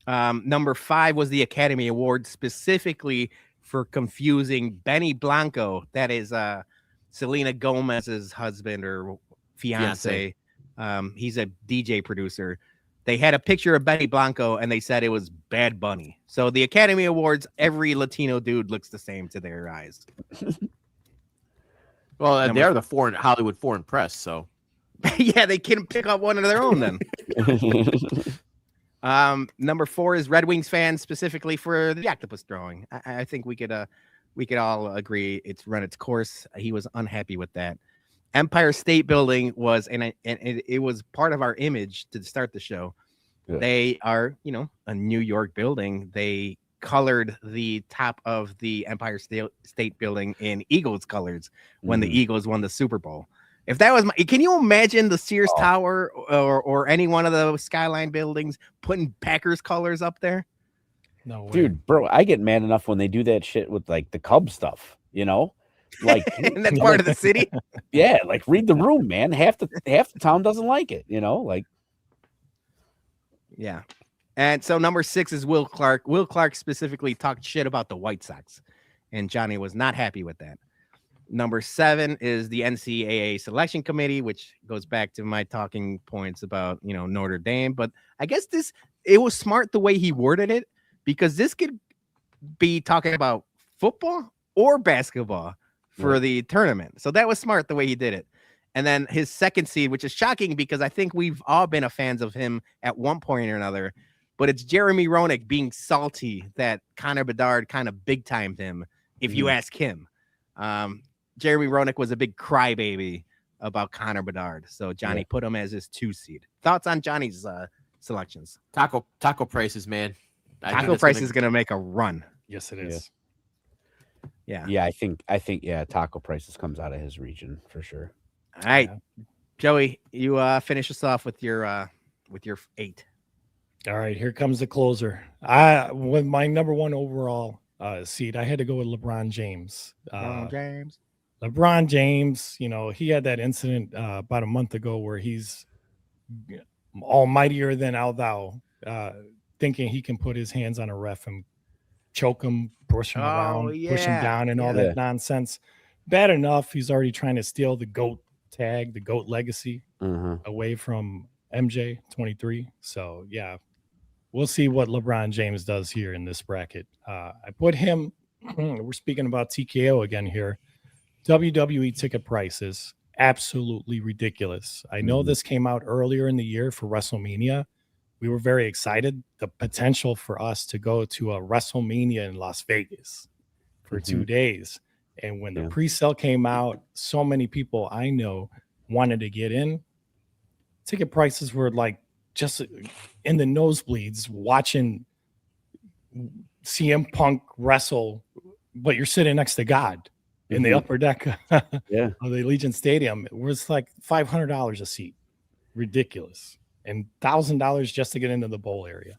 Number 5 was the Academy Award, specifically for confusing Benny Blanco. That is Selena Gomez's husband or fiance. He's a DJ producer. They had a picture of Benny Blanco and they said it was Bad Bunny. So the Academy Awards, every Latino dude looks the same to their eyes. Well, they are the Hollywood foreign press, so yeah, they can pick up one of their own then. Number 4 is Red Wings fans, specifically for the octopus drawing. I think we could all agree it's run its course. He was unhappy with that. Empire State Building was, and it was part of our image to start the show. Yeah. They are, a New York building. They colored the top of the Empire State Building in Eagles colors when the Eagles won the Super Bowl. If that was can you imagine the Sears Tower or any one of the Skyline buildings putting Packers colors up there? No way. Dude, bro, I get mad enough when they do that shit with like the Cub stuff, Like and that's part of the city. Yeah, like read the room, man. Half the town doesn't like it, Yeah. And so number 6 is Will Clark. Will Clark specifically talked shit about the White Sox, and Johnny was not happy with that. Number 7 is the NCAA selection committee, which goes back to my talking points about, Notre Dame. But I guess it was smart the way he worded it, because this could be talking about football or basketball for the tournament. So that was smart the way he did it. And then his second seed, which is shocking because I think we've all been a fans of him at one point or another, but it's Jeremy Roenick being salty that Connor Bedard kind of big timed him. If you ask him, Jeremy Roenick was a big crybaby about Connor Bedard. So Johnny put him as his 2 seed. Thoughts on Johnny's selections? Taco prices, man. Taco price is going to make a run. Yes, it is. Yeah. I think taco prices comes out of his region for sure. All right, Joey, you finish us off with your 8. All right, here comes the closer. With my number 1 overall seed, I had to go with LeBron James. LeBron James, he had that incident about a month ago where he's almightier than thou, thinking he can put his hands on a ref and choke him, push him around, push him down, and all that nonsense. Bad enough, he's already trying to steal the GOAT tag, the GOAT legacy away from MJ 23. So, yeah, we'll see what LeBron James does here in this bracket. I put him, we're speaking about TKO again here. WWE ticket prices, absolutely ridiculous. I know this came out earlier in the year for WrestleMania. We were very excited. The potential for us to go to a WrestleMania in Las Vegas for 2 days. And when the pre-sale came out, so many people I know wanted to get in. Ticket prices were like just in the nosebleeds watching CM Punk wrestle, but you're sitting next to God in the upper deck of the Allegiant Stadium. It was like $500 a seat. Ridiculous. And $1,000 just to get into the bowl area.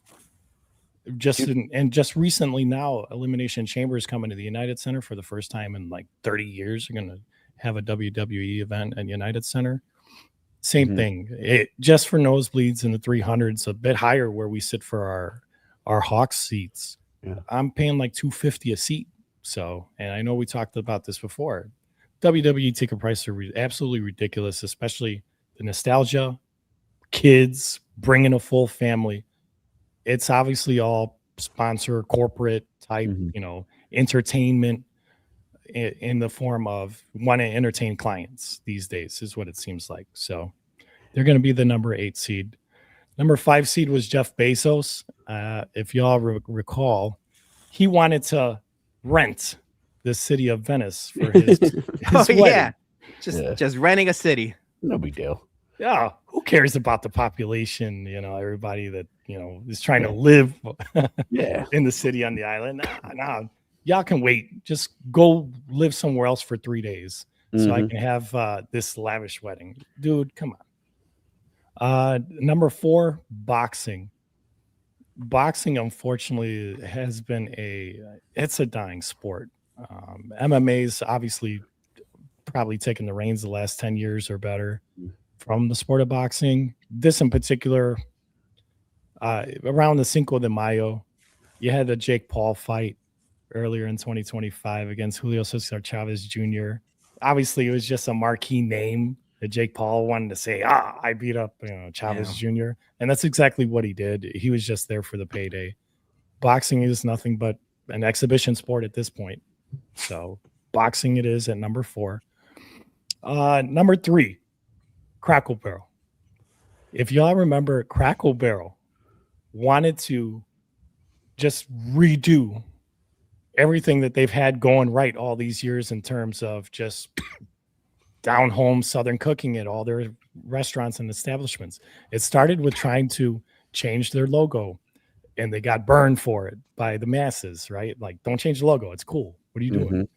Just recently now, Elimination Chamber is coming to the United Center for the first time in like 30 years. They're going to have a WWE event at United Center. Same thing. It just for nosebleeds in the 300s, a bit higher where we sit for our Hawks seats. Yeah. I'm paying like $250 a seat. So, and I know we talked about this before. WWE ticket prices are absolutely ridiculous, especially the nostalgia, kids, bringing a full family. It's obviously all sponsor, corporate type, entertainment in the form of want to entertain clients these days is what it seems like. So they're going to be the number 8 seed. Number 5 seed was Jeff Bezos. If y'all recall, he wanted to rent the city of Venice for his wedding. Yeah. Just renting a city. No big deal. Yeah, who cares about the population? Everybody that is trying to live in the city on the island. Nah, y'all can wait. Just go live somewhere else for 3 days so I can have this lavish wedding. Dude, come on. Number 4, boxing. Boxing, unfortunately, has been it's a dying sport. MMA's obviously probably taken the reins the last 10 years or better from the sport of boxing. This in particular, around the Cinco de Mayo, you had the Jake Paul fight earlier in 2025 against Julio Cesar Chavez Jr. Obviously, it was just a marquee name that Jake Paul wanted to say, I beat up Chavez Jr. And that's exactly what he did. He was just there for the payday. Boxing is nothing but an exhibition sport at this point. So boxing it is at number 4. Number 3, Crackle Barrel. If y'all remember, Crackle Barrel wanted to just redo everything that they've had going right all these years in terms of just down home Southern cooking at all their restaurants and establishments. It started with trying to change their logo, and they got burned for it by the masses, right? Like, don't change the logo. It's cool. What are you doing?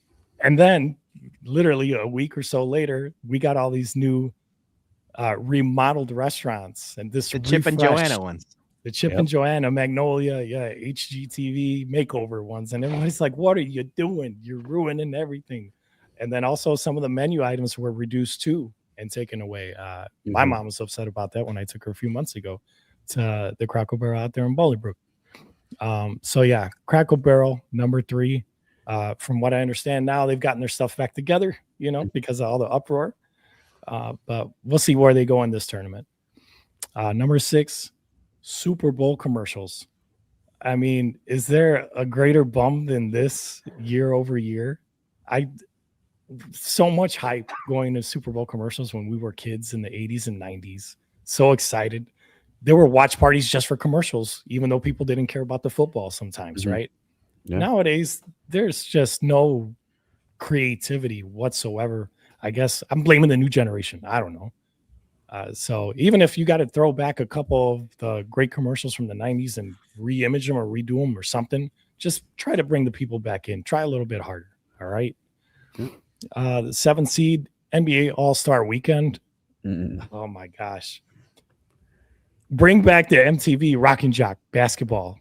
And then literally a week or so later, we got all these new remodeled restaurants and this Chip and Joanna ones. The Chip and Joanna, Magnolia, HGTV makeover ones. And everybody's like, what are you doing? You're ruining everything. And then also some of the menu items were reduced too and taken away. My mom was upset about that when I took her a few months ago to the Crackle Barrel out there in Bolingbrook. So yeah, Crackle Barrel, number 3. From what I understand now, they've gotten their stuff back together, because of all the uproar. But we'll see where they go in this tournament. Number 6, Super Bowl commercials. I mean, is there a greater bum than this year over year? So much hype going to Super Bowl commercials when we were kids in the 80s and 90s. So excited. There were watch parties just for commercials, even though people didn't care about the football sometimes, right? Yeah. Nowadays, there's just no creativity whatsoever. I guess I'm blaming the new generation. I don't know. So even if you got to throw back a couple of the great commercials from the 90s and re-image them or redo them or something, just try to bring the people back in. Try a little bit harder. All right. The 7th seed, NBA All-Star Weekend. Oh my gosh. Bring back the MTV Rock and Jock basketball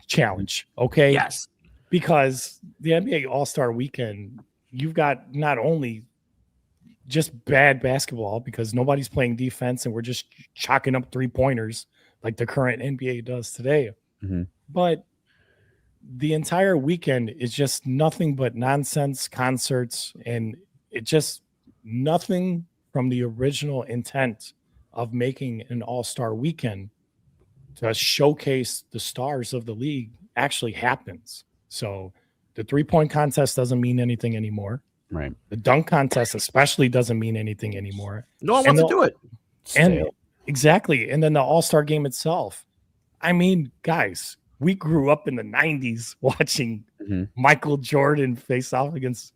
challenge. Okay. Yes. Because the NBA All-Star Weekend, you've got not only just bad basketball because nobody's playing defense and we're just chalking up 3-pointers like the current NBA does today. Mm-hmm. But the entire weekend is just nothing but nonsense concerts, and it just nothing from the original intent of making an all-star weekend to showcase the stars of the league actually happens. So the 3-point contest doesn't mean anything anymore. Right. The dunk contest especially doesn't mean anything anymore. No one wants to do it. And exactly. And then the all-star game itself. I mean, guys, we grew up in the 90s watching Michael Jordan face off against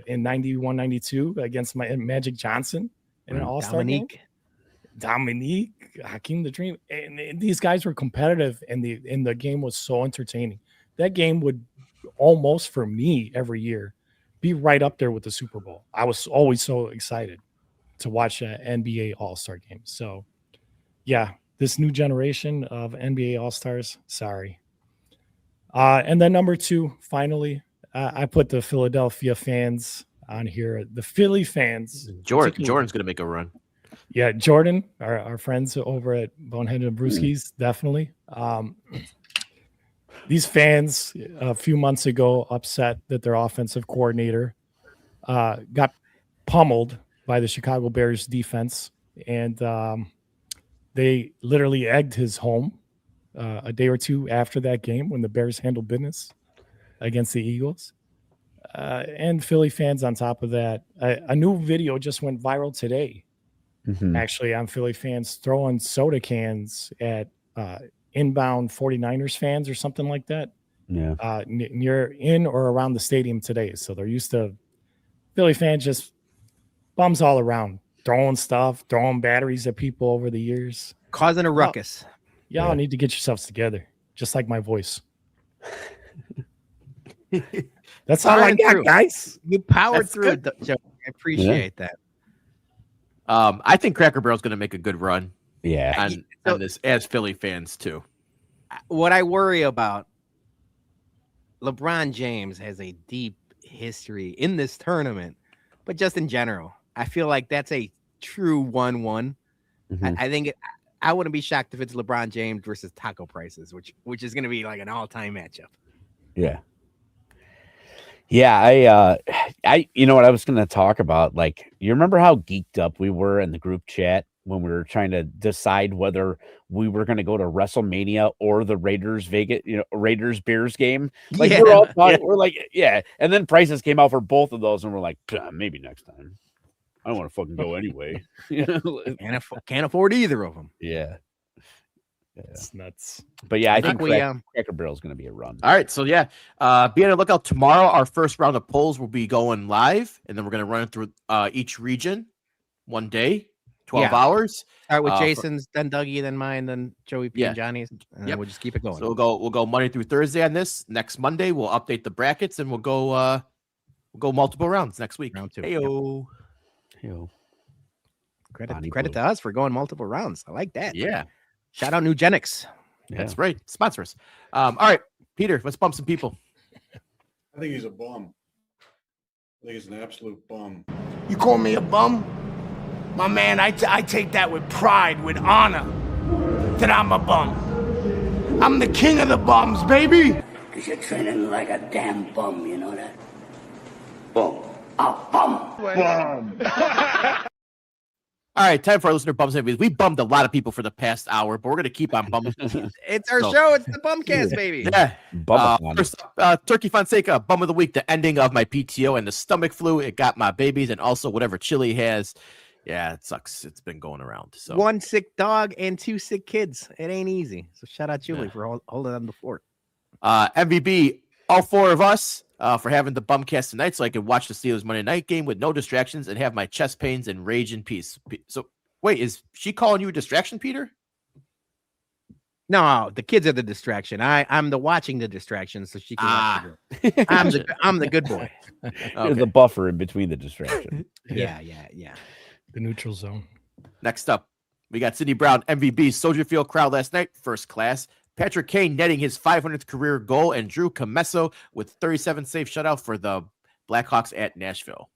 in 91, 92 against Magic Johnson in an all-star game. Dominique, Hakeem the Dream. And these guys were competitive, and the game was so entertaining. That game would almost, for me, every year, be right up there with the Super Bowl. I was always so excited to watch an NBA All-Star game. So, yeah, this new generation of NBA All-Stars, sorry. And then number 2, finally, I put the Philadelphia fans on here. The Philly fans. Jordan's going to make a run. Yeah, Jordan, our friends over at Bonehead and Brewskis, definitely. These fans a few months ago upset that their offensive coordinator got pummeled by the Chicago Bears defense, and they literally egged his home a day or two after that game when the Bears handled business against the Eagles. And Philly fans on top of that. A new video just went viral today. Actually, on Philly fans throwing soda cans at inbound 49ers fans or something like that. Yeah. Near in or around the stadium today. So they're used to Philly fans just bums all around, throwing stuff, throwing batteries at people over the years. Causing a ruckus. Y'all need to get yourselves together, just like my voice. That's all I got, guys. You powered through it, Joe. I appreciate that. I think Cracker Barrel's going to make a good run. Yeah. On this, as Philly fans too. What I worry about, LeBron James has a deep history in this tournament, but just in general, I feel like that's a true 1-1. I think I wouldn't be shocked if it's LeBron James versus taco prices, which is going to be like an all-time matchup. Yeah. Yeah, I you know what I was going to talk about, like, you remember how geeked up we were in the group chat when we were trying to decide whether we were going to go to WrestleMania or the Raiders Bears game? Like, we're all talking, we're like, yeah, and then prices came out for both of those and we're like, maybe next time. I don't want to fucking go anyway. Can't afford either of them. Yeah. It's nuts. But yeah, I think Cracker Barrel is going to be a run. All right, so yeah, be on the lookout tomorrow. Our first round of polls will be going live, and then we're going to run it through each region one day, 12 hours. Start with Jason's, then Dougie, then mine, then Joey P and Johnny's, and then we'll just keep it going. So we'll go Monday through Thursday on this. Next Monday, we'll update the brackets, and we'll go multiple rounds next week. Round 2. Heyo. Credit to us for going multiple rounds. I like that. Yeah. Shout out Nugenics. That's right. Sponsor us. All right, Peter, let's bump some people. I think he's a bum. I think he's an absolute bum. You call me a bum? My man, I take that with pride, with honor, that I'm a bum. I'm the king of the bums, baby. Because you're training like a damn bum, you know that? Bum. A bum. Bum. All right, time for our listener bums. We bummed a lot of people for the past hour, but we're going to keep on bumming. It's our show. It's the BumCast, baby. Yeah. First, Turkey Fonseca, bum of the week, the ending of my PTO and the stomach flu. It got my babies and also whatever chili has. Yeah, it sucks. It's been going around. So 1 sick dog and 2 sick kids. It ain't easy. So shout out Julie for holding on the fort. MVB, all 4 of us for having the BumCast tonight so I could watch the Steelers Monday night game with no distractions and have my chest pains and rage in peace. So wait, is she calling you a distraction, Peter? No, the kids are the distraction. I'm the watching the distraction so she can watch it. I'm the good boy. You're the buffer in between the distraction. Yeah. The neutral zone. Next up, we got Sidney Brown, MVP, Soldier Field crowd last night, first class. Patrick Kane netting his 500th career goal, and Drew Camesso with 37 safe shutout for the Blackhawks at Nashville.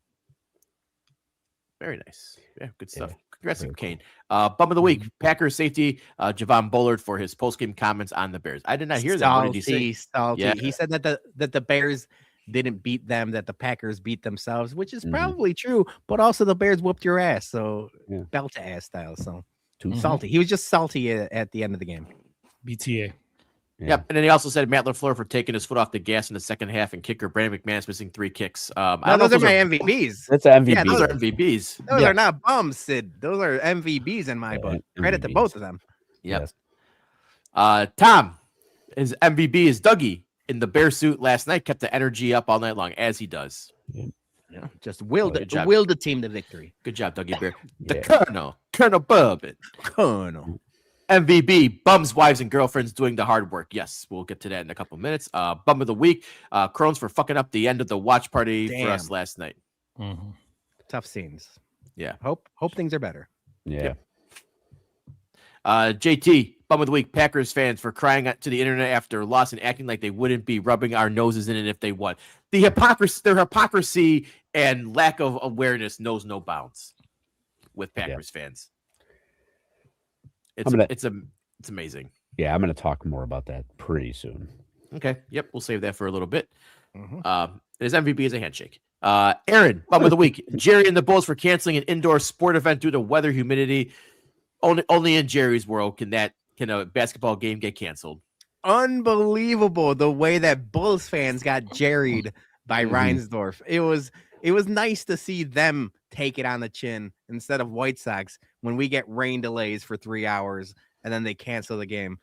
Very nice. Yeah, good stuff. Congrats to very Kane. Bum of the week, Packers safety Javon Bullard for his post-game comments on the Bears. I did not hear that. What did he say? Salty. Yeah. He said that the Bears didn't beat them, that the Packers beat themselves, which is Mhm. probably true, but also the Bears whooped your ass. So Yeah. belt to ass style. So Too salty. He was just salty at the end of the game. BTA. Yeah. Yep. And then he also said Matt LaFleur for taking his foot off the gas in the second half, and kicker Brandon McManus missing 3 kicks. I No, don't know those if are my MVPs. That's an MVP. Yeah, those are MVPs. Those Yeah. are not bums, Sid. Those are MVPs in my Yeah, book. Credit to MVPs. both of them. Yep. Yes. Tom, his MVP is Dougie in the bear suit last night. Kept the energy up all night long, as he does. Yeah, just willed Good job. the team to victory. Good job, Dougie Bear. The Yeah. Colonel Bourbon. Colonel. MVP, bums, wives, and girlfriends doing the hard work. Yes, we'll get to that in a couple minutes. Bum of the week, Crohn's for fucking up the end of the watch party for us Damn. last night. Mm-hmm. Tough scenes. Yeah. Hope things are better. Yeah. JT, bum of the week, Packers fans for crying out to the internet after a loss and acting like they wouldn't be rubbing our noses in it if they won. Their hypocrisy and lack of awareness knows no bounds with Packers fans. It's amazing. Yeah, I'm going to talk more about that pretty soon. Okay. Yep. We'll save that for a little bit. Mhm. His MVP is a handshake. Aaron, bum of the week. Jerry and the Bulls for canceling an indoor sport event due to weather, humidity. Only in Jerry's world can a basketball game get canceled. Unbelievable the way that Bulls fans got jerried by Reinsdorf. It was nice to see them take it on the chin instead of White Sox when we get rain delays for 3 hours and then they cancel the game.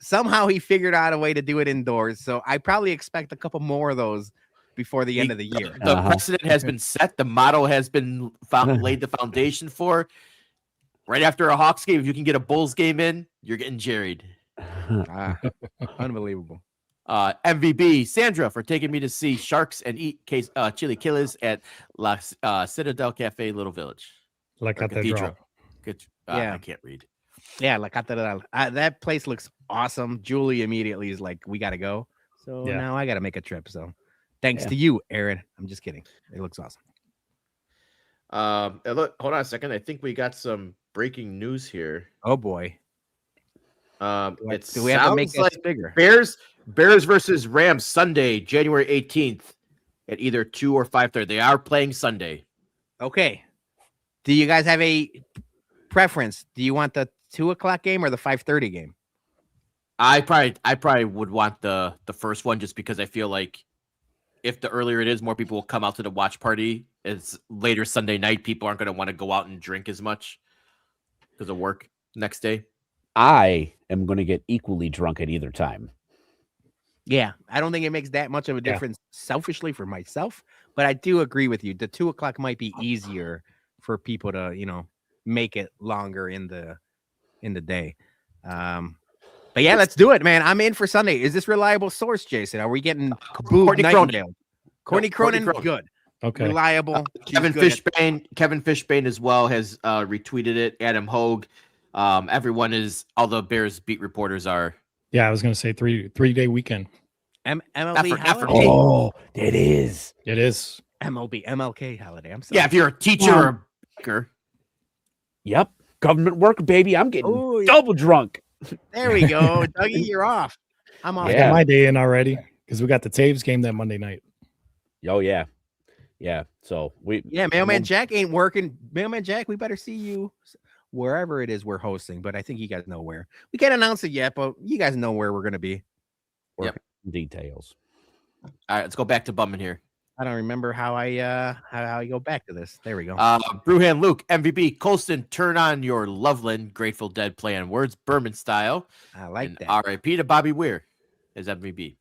Somehow he figured out a way to do it indoors. So I probably expect a couple more of those before the end of the year. The precedent has been set. The motto has been laid the foundation for. Right after a Hawks game, if you can get a Bulls game in, you're getting jerried. Unbelievable. MVP Sandra for taking me to see Sharks and eat chili killers at La Citadel Cafe, Little Village. Like Or at the Cathedral. draw. Good. Yeah. I can't read. Yeah, like that place looks awesome. Julie immediately is like, we got to go. So Yeah. now I got to make a trip. So thanks Yeah. to you, Aaron. I'm just kidding. It looks awesome. Look, hold on a second. I think we got some breaking news here. Oh boy. It Do we have to make sounds this like bigger? Bears versus Rams Sunday, January 18th at either 2 or 5:30. They are playing Sunday. Okay. Do you guys have a preference? Do you want the 2:00 game or the 5:30 game? I probably would want the first one just because I feel like if the earlier it is, more people will come out to the watch party. It's later Sunday night. People aren't going to want to go out and drink as much because of work next day. I am going to get equally drunk at either time. Yeah, I don't think it makes that much of a Yeah. difference selfishly for myself, but I do agree with you. The 2:00 might be easier for people to, make it longer in the day. But yeah, let's do it, man. I'm in for Sunday. Is this reliable source, Jason? Are we getting Courtney Cronin. Nightingale? Courtney Courtney Cronin, Cronin. good. Okay. Reliable. She's Kevin good at- Fishbane as well has retweeted it. Adam Hogue. All the Bears beat reporters are. Yeah, I was gonna say three-day weekend. MLB effort. holiday. Oh, it is. It is. MLK holiday. I'm sorry. Yeah, if you're a teacher or a banker. Yep. Government work, baby. I'm getting Oh, double drunk. there we go. Dougie, you're off. I'm off. I Yeah. got my day in already because we got the Taves game that Monday night. Oh, yeah. Yeah. So Yeah, Mailman Jack ain't working. Mailman Jack, we better see you wherever it is we're hosting, but I think you guys know where. We can't announce it yet, but you guys know where we're going to be. details. All right, let's go back to bumming here. I don't remember how I go back to this. There we go. Brewhan Luke, MVP. Colston, turn on your Loveland. Grateful Dead play on words, Berman style. I like And that. RIP to Bobby Weir as MVP.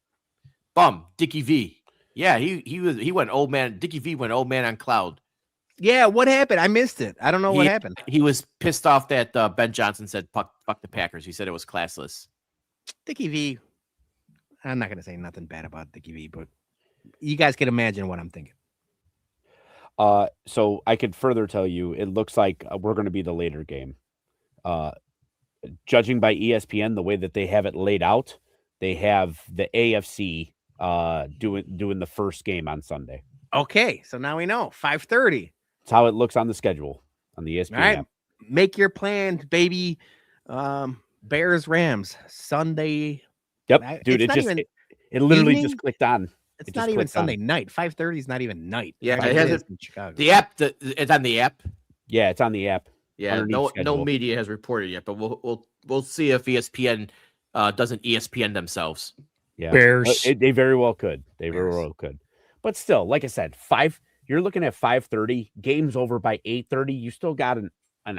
Bum, Dickie V. Yeah, he went old man. Dickie V went old man on cloud. Yeah, what happened? I missed it. I don't know what happened. He was pissed off that Ben Johnson said fuck the Packers. He said it was classless. Dickie V. I'm not going to say nothing bad about Dickie V, but you guys can imagine what I'm thinking. So I could further tell you, it looks like we're going to be the later game. Judging by ESPN, the way that they have it laid out, they have the AFC doing the first game on Sunday. Okay, so now we know 5:30. That's how it looks on the schedule on the ESPN All right. app. Make your plans, baby. Bears Rams Sunday. Yep, dude, It's not even it literally evening? just clicked on. It's It not just even clicked on. Sunday night. 5:30 is not even night. Yeah, like it has is it- in Chicago. The app, it's on the app. Yeah, it's on the app. Yeah, Underneath no schedule. media has reported yet, but we'll see if ESPN doesn't ESPN themselves. Yeah, Bears. They very well could. They very Bears. well could. But still, like I said, you're looking at 5:30. Game's over by 8:30. You still got an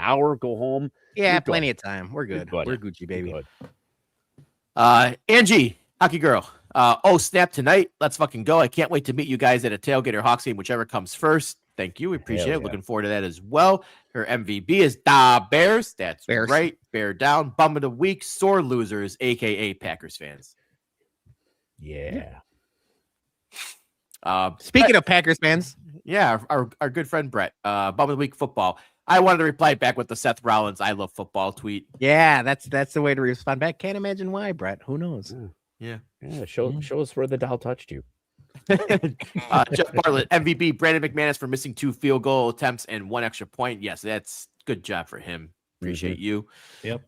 hour. Go home. Yeah, You're good. plenty of time. We're You're good. good. We're Gucci, baby. Good. Angie, hockey girl. Oh, snap tonight. Let's fucking go. I can't wait to meet you guys at a tailgate or Hawks game, whichever comes first. Thank you. We appreciate Hell it. yeah. Looking forward to that as well. Her MVB is Da Bears. That's Bears. right. Bear down. Bum of the week. Sore losers, aka Packers fans. Yeah. Speaking of Packers fans, Yeah, our good friend Brett. Bum of the week football. I wanted to reply back with the Seth Rollins "I love football" tweet. yeah, that's the way to respond back. Can't imagine why, Brett. Who knows? Yeah. Show us where the doll touched you. Jeff Bartlett, MVP, Brandon McManus for missing 2 field goal attempts and 1 extra point. Yes, that's good job for him. Appreciate you. Yep.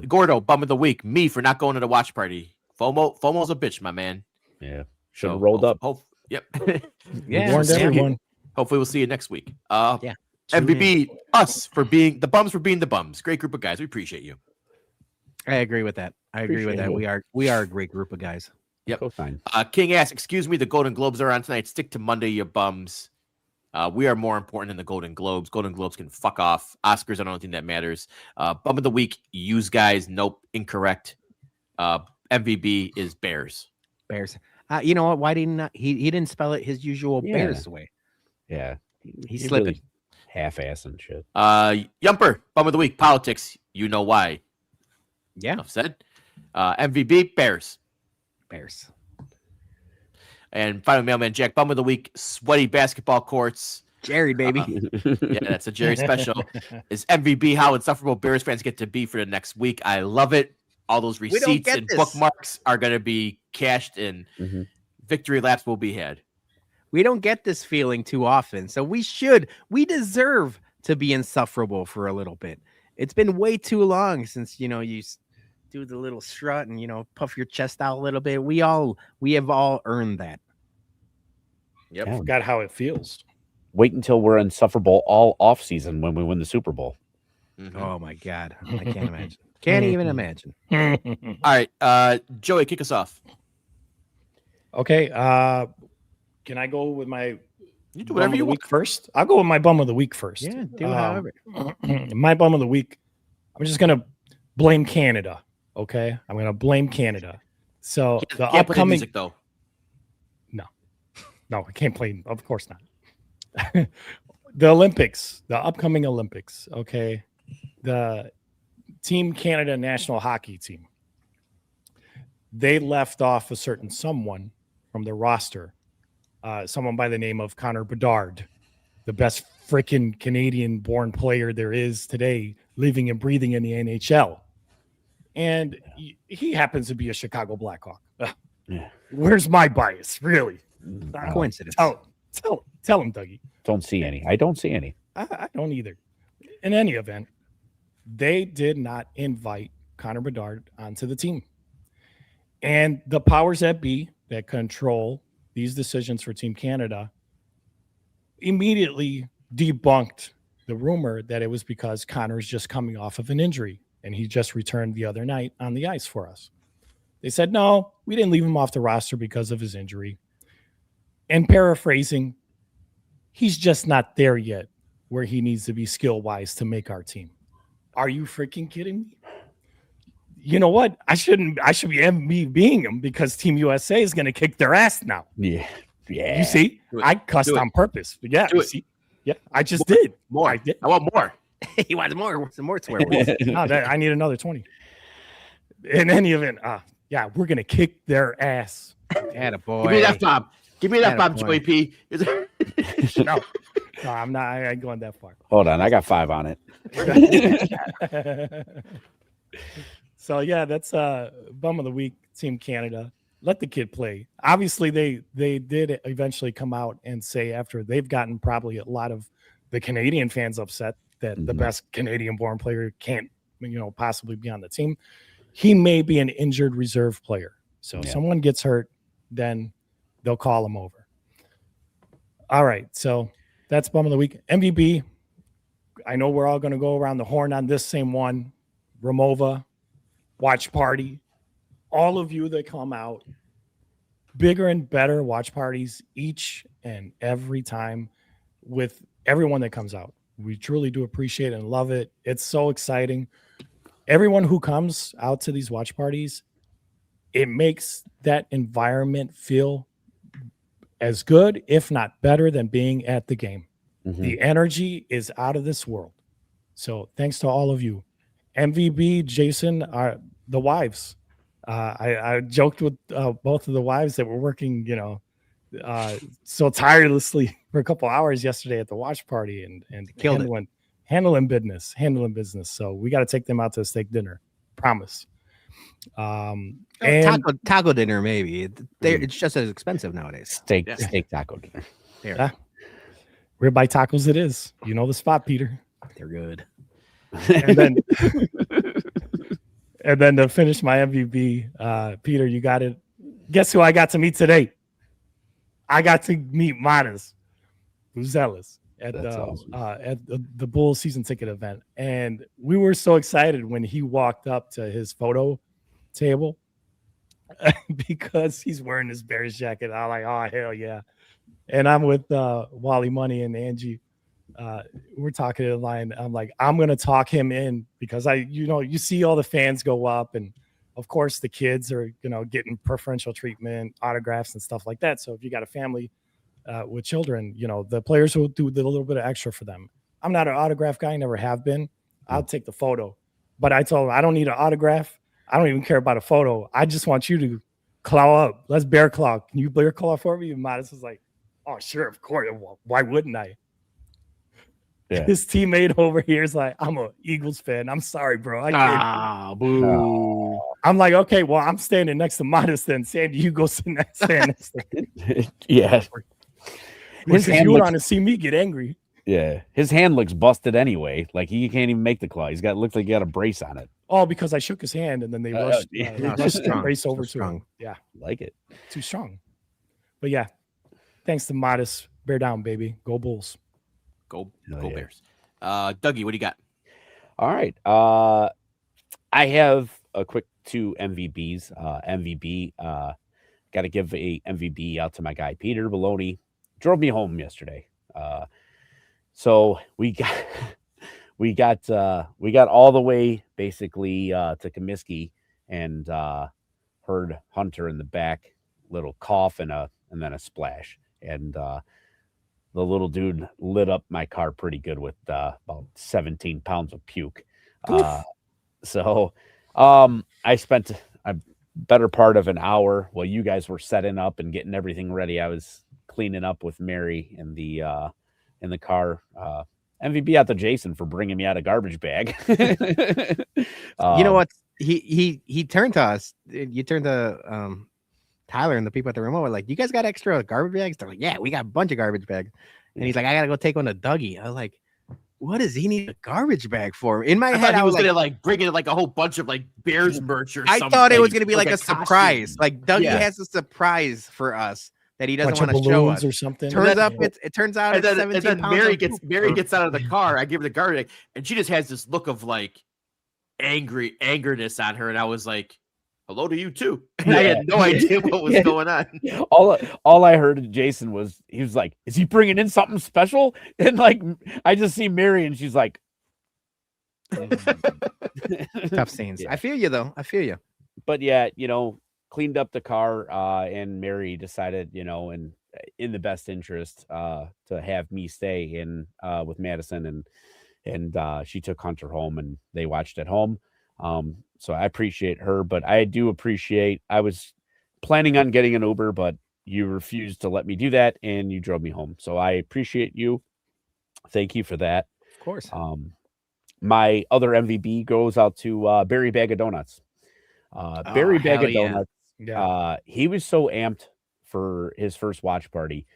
Gordo, bum of the week. Me for not going to the watch party. FOMO's a bitch, my man. Yeah. Should have So, rolled up. Yep. Yeah, Warned Sam. everyone. Hopefully we'll see you next week. Yeah. Tune MVP, us for being the bums for being the bums. Great group of guys. We appreciate you. I agree with that. Appreciate it. We are a great group of guys. Yep. Cosine. King asks, excuse me, the Golden Globes are on tonight. Stick to Monday, you bums. We are more important than the Golden Globes. Golden Globes can fuck off. Oscars are the only thing that matters. Bum of the week, use guys. Nope, incorrect. MVB is Bears. Bears. You know what? Why didn't he didn't spell it his usual Yeah. Bears way? Yeah. He's slipping. Really half-ass and shit. Yumper, bum of the week, politics. You know why. Yeah, Enough said. MVB, Bears. Bears. And final mailman, Jack, bum of the week, sweaty basketball courts. Jerry, baby. Yeah, that's a Jerry special. Is MVB how insufferable Bears fans get to be for the next week? I love it. All those don't receipts get and this. bookmarks are going to be cashed and Mhm. victory laps will be had. We don't get this feeling too often, so we deserve to be insufferable for a little bit. It's been way too long since you do the little strut and puff your chest out a little bit. We have all earned that. Yep. Yeah. Forgot how it feels. Wait until we're insufferable all off season when we win the Super Bowl. Mhm. Oh my god, I can't imagine. Can't even imagine. All right. Joey, kick us off. Okay. Can I go with my You do bum whatever of you the want. week first? I'll go with my bum of the week first. Yeah, do however. My bum of the week. I'm just gonna blame Canada. Okay, I'm gonna blame Canada. So the Can't play the upcoming music though. no, I can't play. Of course not. The Olympics, the upcoming Olympics. Okay, the Team Canada national hockey team. They left off a certain someone from the roster, someone by the name of Connor Bedard, the best freaking Canadian-born player there is today, living and breathing in the NHL. And he happens to be a Chicago Blackhawk. Yeah. Where's my bias, really? Coincidence. Tell him, Dougie. Don't see any. I don't see any. I don't either. In any event, they did not invite Connor Bedard onto the team. And the powers that be that control these decisions for Team Canada immediately debunked the rumor that it was because Connor's just coming off of an injury and he just returned the other night on the ice for us. They said, no, we didn't leave him off the roster because of his injury. And paraphrasing, he's just not there yet where he needs to be skill-wise to make our team. Are you freaking kidding me? You know what? I should be MVPing him because Team USA is going to kick their ass now. Yeah. Yeah. You see, Do it. I cussed Do it. on purpose. Yeah, Do you it. see, yeah, I just did. More. I did. I want more. He wants more. Some more swear words. No, I need another 20. In any event, yeah, we're gonna kick their ass. Attaboy. Give me that Bob. Give me that Bob, Attaboy. Joey P. No, I'm not. I ain't going that far. Hold on. I got 5 on it. So yeah, that's bum of the week, Team Canada. let the kid play. Obviously, they did eventually come out and say, after they've gotten probably a lot of the Canadian fans upset that the best Canadian-born player can't, possibly be on the team. He may be an injured reserve player. So if someone gets hurt, then they'll call him over. All right, so that's bum of the week. MVB, I know we're all going to go around the horn on this same one. Ramova, watch party. All of you that come out, bigger and better watch parties each and every time with everyone that comes out. We truly do appreciate it and love it. It's so exciting. Everyone who comes out to these watch parties, it makes that environment feel as good, if not better, than being at the game. The energy is out of this world. So thanks to all of you. MVB, Jason, are the wives. I joked with both of the wives that were working, so tirelessly for a couple hours yesterday at the watch party and handling business. So we got to take them out to a steak dinner. Promise. And taco dinner, maybe. It's just as expensive nowadays. Steak taco dinner. Yeah. Ribeye tacos it is. You know the spot, Peter. They're good. And then and then to finish my MVB, Peter, you got it. Guess who I got to meet today? I got to meet Matas Buzelis at the Bulls season ticket event. And we were so excited when he walked up to his photo table because he's wearing his Bears jacket. I'm like, oh, hell yeah. And I'm with Wally Money and Angie. We're talking in line. I'm like, I'm going to talk him in because you see all the fans go up, and of course the kids are, getting preferential treatment, autographs and stuff like that. So if you got a family with children, the players will do a little bit of extra for them. I'm not an autograph guy, never have been. I'll take the photo, but I told him I don't need an autograph. I don't even care about a photo. I just want you to claw up. Let's bear claw. Can you bear claw for me? And Modest was like, oh, sure, of course. Why wouldn't I? Yeah. His teammate over here is like, I'm an Eagles fan. I'm sorry, bro. Boo. I'm like, okay, well, I'm standing next to Modest then. Sandy, you go stand next to him. Yeah. Because you want to see me get angry. Yeah. His hand looks busted anyway. Like he can't even make the claw. Looks like he got a brace on it. Oh, because I shook his hand and then they rushed the brace over to him. Yeah. Like it. Too strong. But yeah. Thanks to Modest. Bear down, baby. Go Bulls. Go Bears. Dougie, what do you got? All right. I have a quick 2 MVBs. MVB, got to give a MVB out to my guy, Peter Baloney. Drove me home yesterday. So we got all the way basically to Comiskey and heard Hunter in the back, little cough and then a splash. And the little dude lit up my car pretty good with about 17 pounds of puke. So I spent a better part of an hour while you guys were setting up and getting everything ready. I was cleaning up with Mary in the car. MVP out to Jason for bringing me out a garbage bag. You know what? He turned to us. You turned to Tyler and the people at the remote were like, you guys got extra garbage bags? They're like, yeah, we got a bunch of garbage bags. And he's like, I gotta go take one to Dougie. I was like, what does he need a garbage bag for? In my head, I was gonna bring in like a whole bunch of like Bears merch or something. I thought it was gonna be like a surprise. Like Dougie has a surprise for us that he doesn't want to show us or something. Turns out and then Mary gets out of the car. I give her the garbage bag, and she just has this look of like angerness on her, and I was like, hello to you too. And I had no idea what was going on. All I heard of Jason was he was like, is he bringing in something special? And like I just see Mary and she's like tough scenes. I feel you though. I feel you. But yeah, cleaned up the car and Mary decided, in the best interest to have me stay in with Madison and she took Hunter home and they watched at home. So I appreciate her, but I do appreciate, I was planning on getting an Uber, but you refused to let me do that and you drove me home. So I appreciate you. Thank you for that. Of course. My other MVB goes out to Barry Bag of Donuts. Barry Bag of Donuts He was so amped for his first watch party.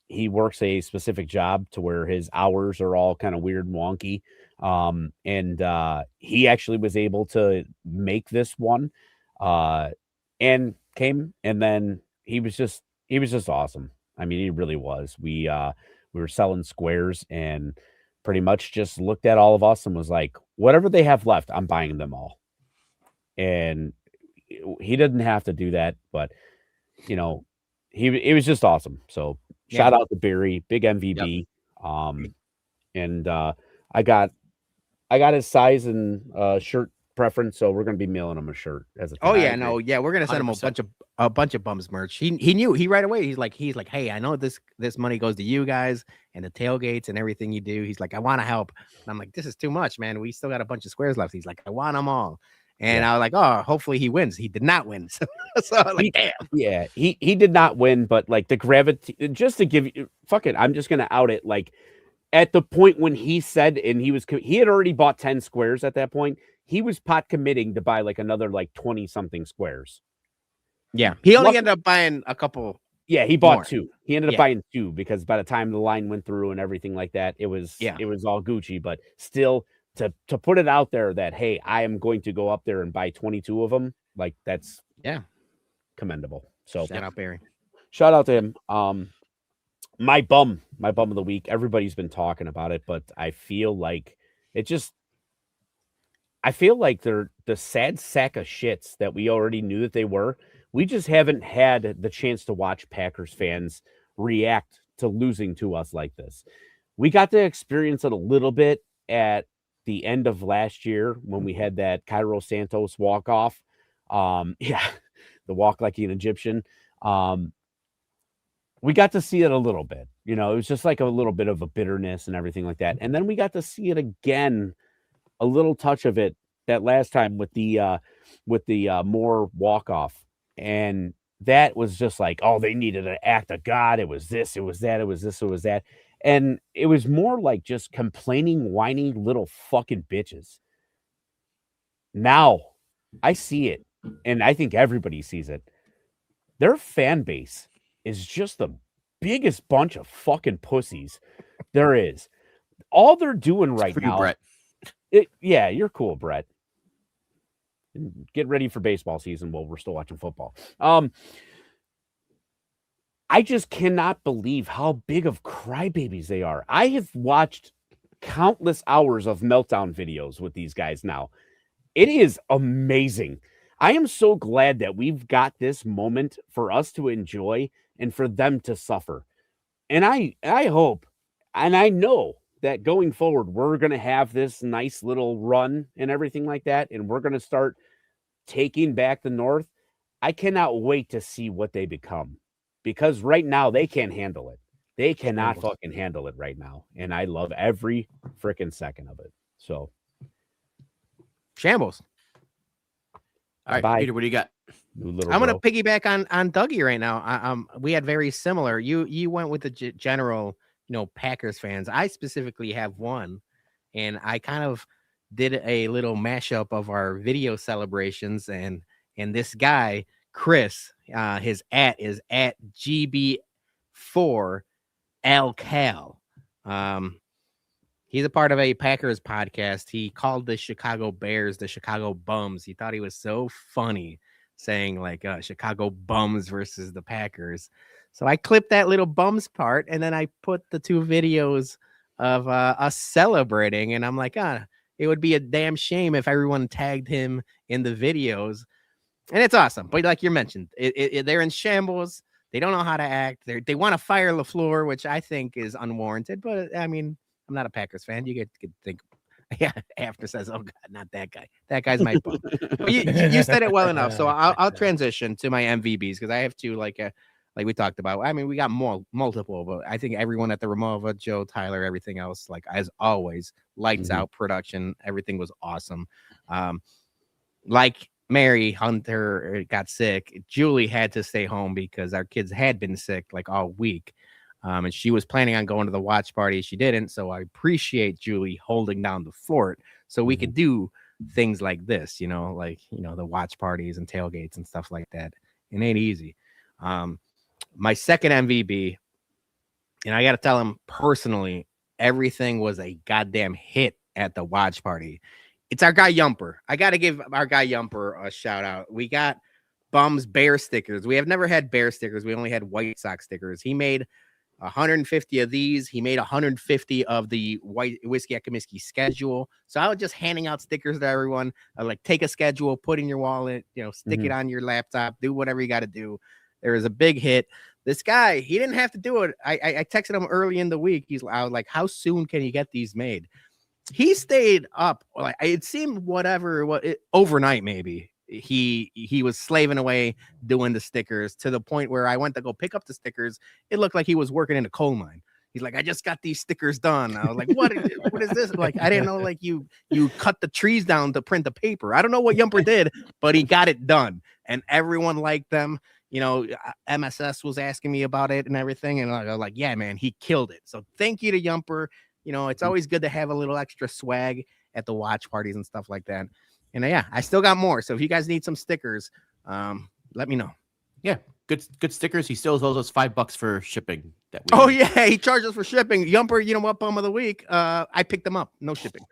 He works a specific job to where his hours are all kind of weird and wonky. And he actually was able to make this one, and came, and then he was just awesome. I mean, he really was. We were selling squares and pretty much just looked at all of us and was like, whatever they have left, I'm buying them all. And he didn't have to do that, but it was just awesome. So shout out to Barry, big MVP. And I got his size and shirt preference, so we're gonna be mailing him a shirt as a Oh yeah, no, yeah, we're gonna send him a bunch of bums merch. He knew right away. He's like, hey, I know this money goes to you guys and the tailgates and everything you do. He's like, I want to help. And I'm like, this is too much, man. We still got a bunch of squares left. He's like, I want them all. And I was like, oh, hopefully he wins. He did not win. So like, damn. Yeah, he did not win, but like the gravity, just to give you, fuck it, I'm just gonna out it. Like at the point when he said, and he had already bought 10 squares at that point. He was pot committing to buy like another like 20 something squares. Yeah, he only ended up buying a couple. Yeah, he bought 2. He ended up buying 2 because by the time the line went through and everything like that, it was all Gucci. But still, to put it out there that, hey, I am going to go up there and buy 22 of them, like that's commendable. So shout out Barry. Shout out to him. My bum of the week. Everybody's been talking about it, but I feel like they're the sad sack of shits that we already knew that they were. We just haven't had the chance to watch Packers fans react to losing to us like this. We got to experience it a little bit at the end of last year when we had that Cairo Santos walk off. The walk like an Egyptian. We got to see it a little bit. It was just like a little bit of a bitterness and everything like that. And then we got to see it again, a little touch of it that last time with the Moore walk off. And that was just like, oh, they needed an act of God. It was this, it was that, it was this, it was that. And it was more like just complaining, whiny little fucking bitches. Now I see it, and I think everybody sees it. Their fan base is just the biggest bunch of fucking pussies there is. All they're doing right now, Brett. You're cool, Brett. Get ready for baseball season while we're still watching football. I just cannot believe how big of crybabies they are. I have watched countless hours of meltdown videos with these guys now. It is amazing. I am so glad that we've got this moment for us to enjoy and for them to suffer. And I hope, and I know that going forward, we're going to have this nice little run and everything like that. And we're going to start taking back the North. I cannot wait to see what they become, because right now they can't handle it. They cannot fucking handle it right now. And I love every freaking second of it. So shambles. All right, bye. Peter, what do you got? I'm going to piggyback on Dougie right now. We had very similar. You went with the general, Packers fans. I specifically have one, and I kind of did a little mashup of our video celebrations, and this guy Chris, his is at GB4LCal. He's a part of a Packers podcast. He called the Chicago Bears the Chicago Bums. He thought he was so funny saying like Chicago Bums versus the Packers. So I clipped that little bums part, and then I put the 2 videos of us celebrating, and I'm like, it would be a damn shame if everyone tagged him in the videos. And it's awesome. But like you mentioned, they're in shambles. They don't know how to act. They want to fire LaFleur, which I think is unwarranted. But I mean, I'm not a Packers fan. You get think, after says, oh God, not that guy. That guy's my bum. But you said it well enough. So I'll transition to my MVBs, because I have 2 like we talked about. I mean, we got multiple, but I think everyone at the Ramova, Joe, Tyler, everything else, like as always, lights out production. Everything was awesome. Like Mary, Hunter got sick. Julie had to stay home because our kids had been sick like all week. And she was planning on going to the watch party. She didn't. So I appreciate Julie holding down the fort so we could do things like this, like the watch parties and tailgates and stuff like that. It ain't easy. My second MVP, and I got to tell him personally, everything was a goddamn hit at the watch party. It's our guy Yumper. I got to give our guy Yumper a shout out. We got Bum's bear stickers. We have never had bear stickers. We only had White Sox stickers. He made 150 of these. He made 150 of the White Whiskey at Comiskey schedule. So I was just handing out stickers to everyone. I like, take a schedule, put in your wallet, stick it on your laptop, do whatever you got to do. There was a big hit. This guy, he didn't have to do it. I texted him early in the week. I was like, how soon can you get these made? He stayed up. Like, it seemed overnight, maybe. He was slaving away doing the stickers to the point where I went to go pick up the stickers. It looked like he was working in a coal mine. He's like, I just got these stickers done. I was like, what is this? Like, I didn't know, like, you cut the trees down to print the paper. I don't know what Yumper did, but he got it done. And everyone liked them. MSS was asking me about it and everything. And I was like, yeah, man, he killed it. So thank you to Yumper. It's always good to have a little extra swag at the watch parties and stuff like that. And yeah, I still got more. So if you guys need some stickers, let me know. Yeah, good stickers. He still owes us $5 for shipping. Yeah, he charged us for shipping. Yumper, you know what, bum of the week? I picked them up. No shipping.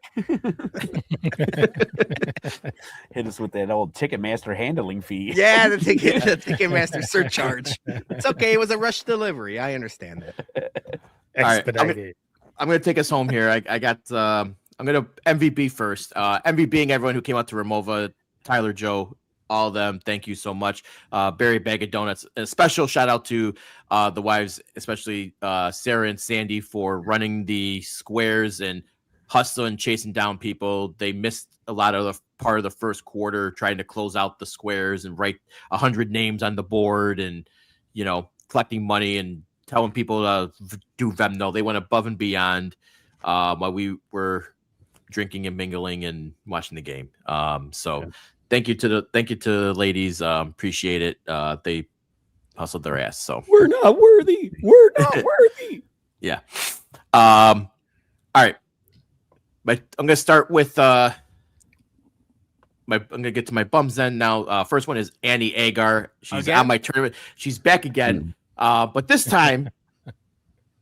Hit us with that old Ticketmaster handling fee. Yeah, the Ticketmaster surcharge. It's okay. It was a rush delivery. I understand that. Expedited. I'm gonna take us home here. I got. I'm gonna MVP first. MVP being everyone who came out to Ramova, Tyler, Joe, all of them. Thank you so much. Barry Bag of Donuts. A special shout out to the wives, especially Sarah and Sandy, for running the squares and hustling, chasing down people. They missed a lot of the part of the first quarter trying to close out the squares and write 100 names on the board and collecting money and telling people to do Venmo. They went above and beyond while we were drinking and mingling and watching the game. Thank you to the ladies. Appreciate it. They hustled their ass. So we're not worthy. We're not worthy. Yeah. All right. I'm gonna start with I'm gonna get to my bums then. Now, first one is Annie Agar. She's on my tournament. She's back again. But this time,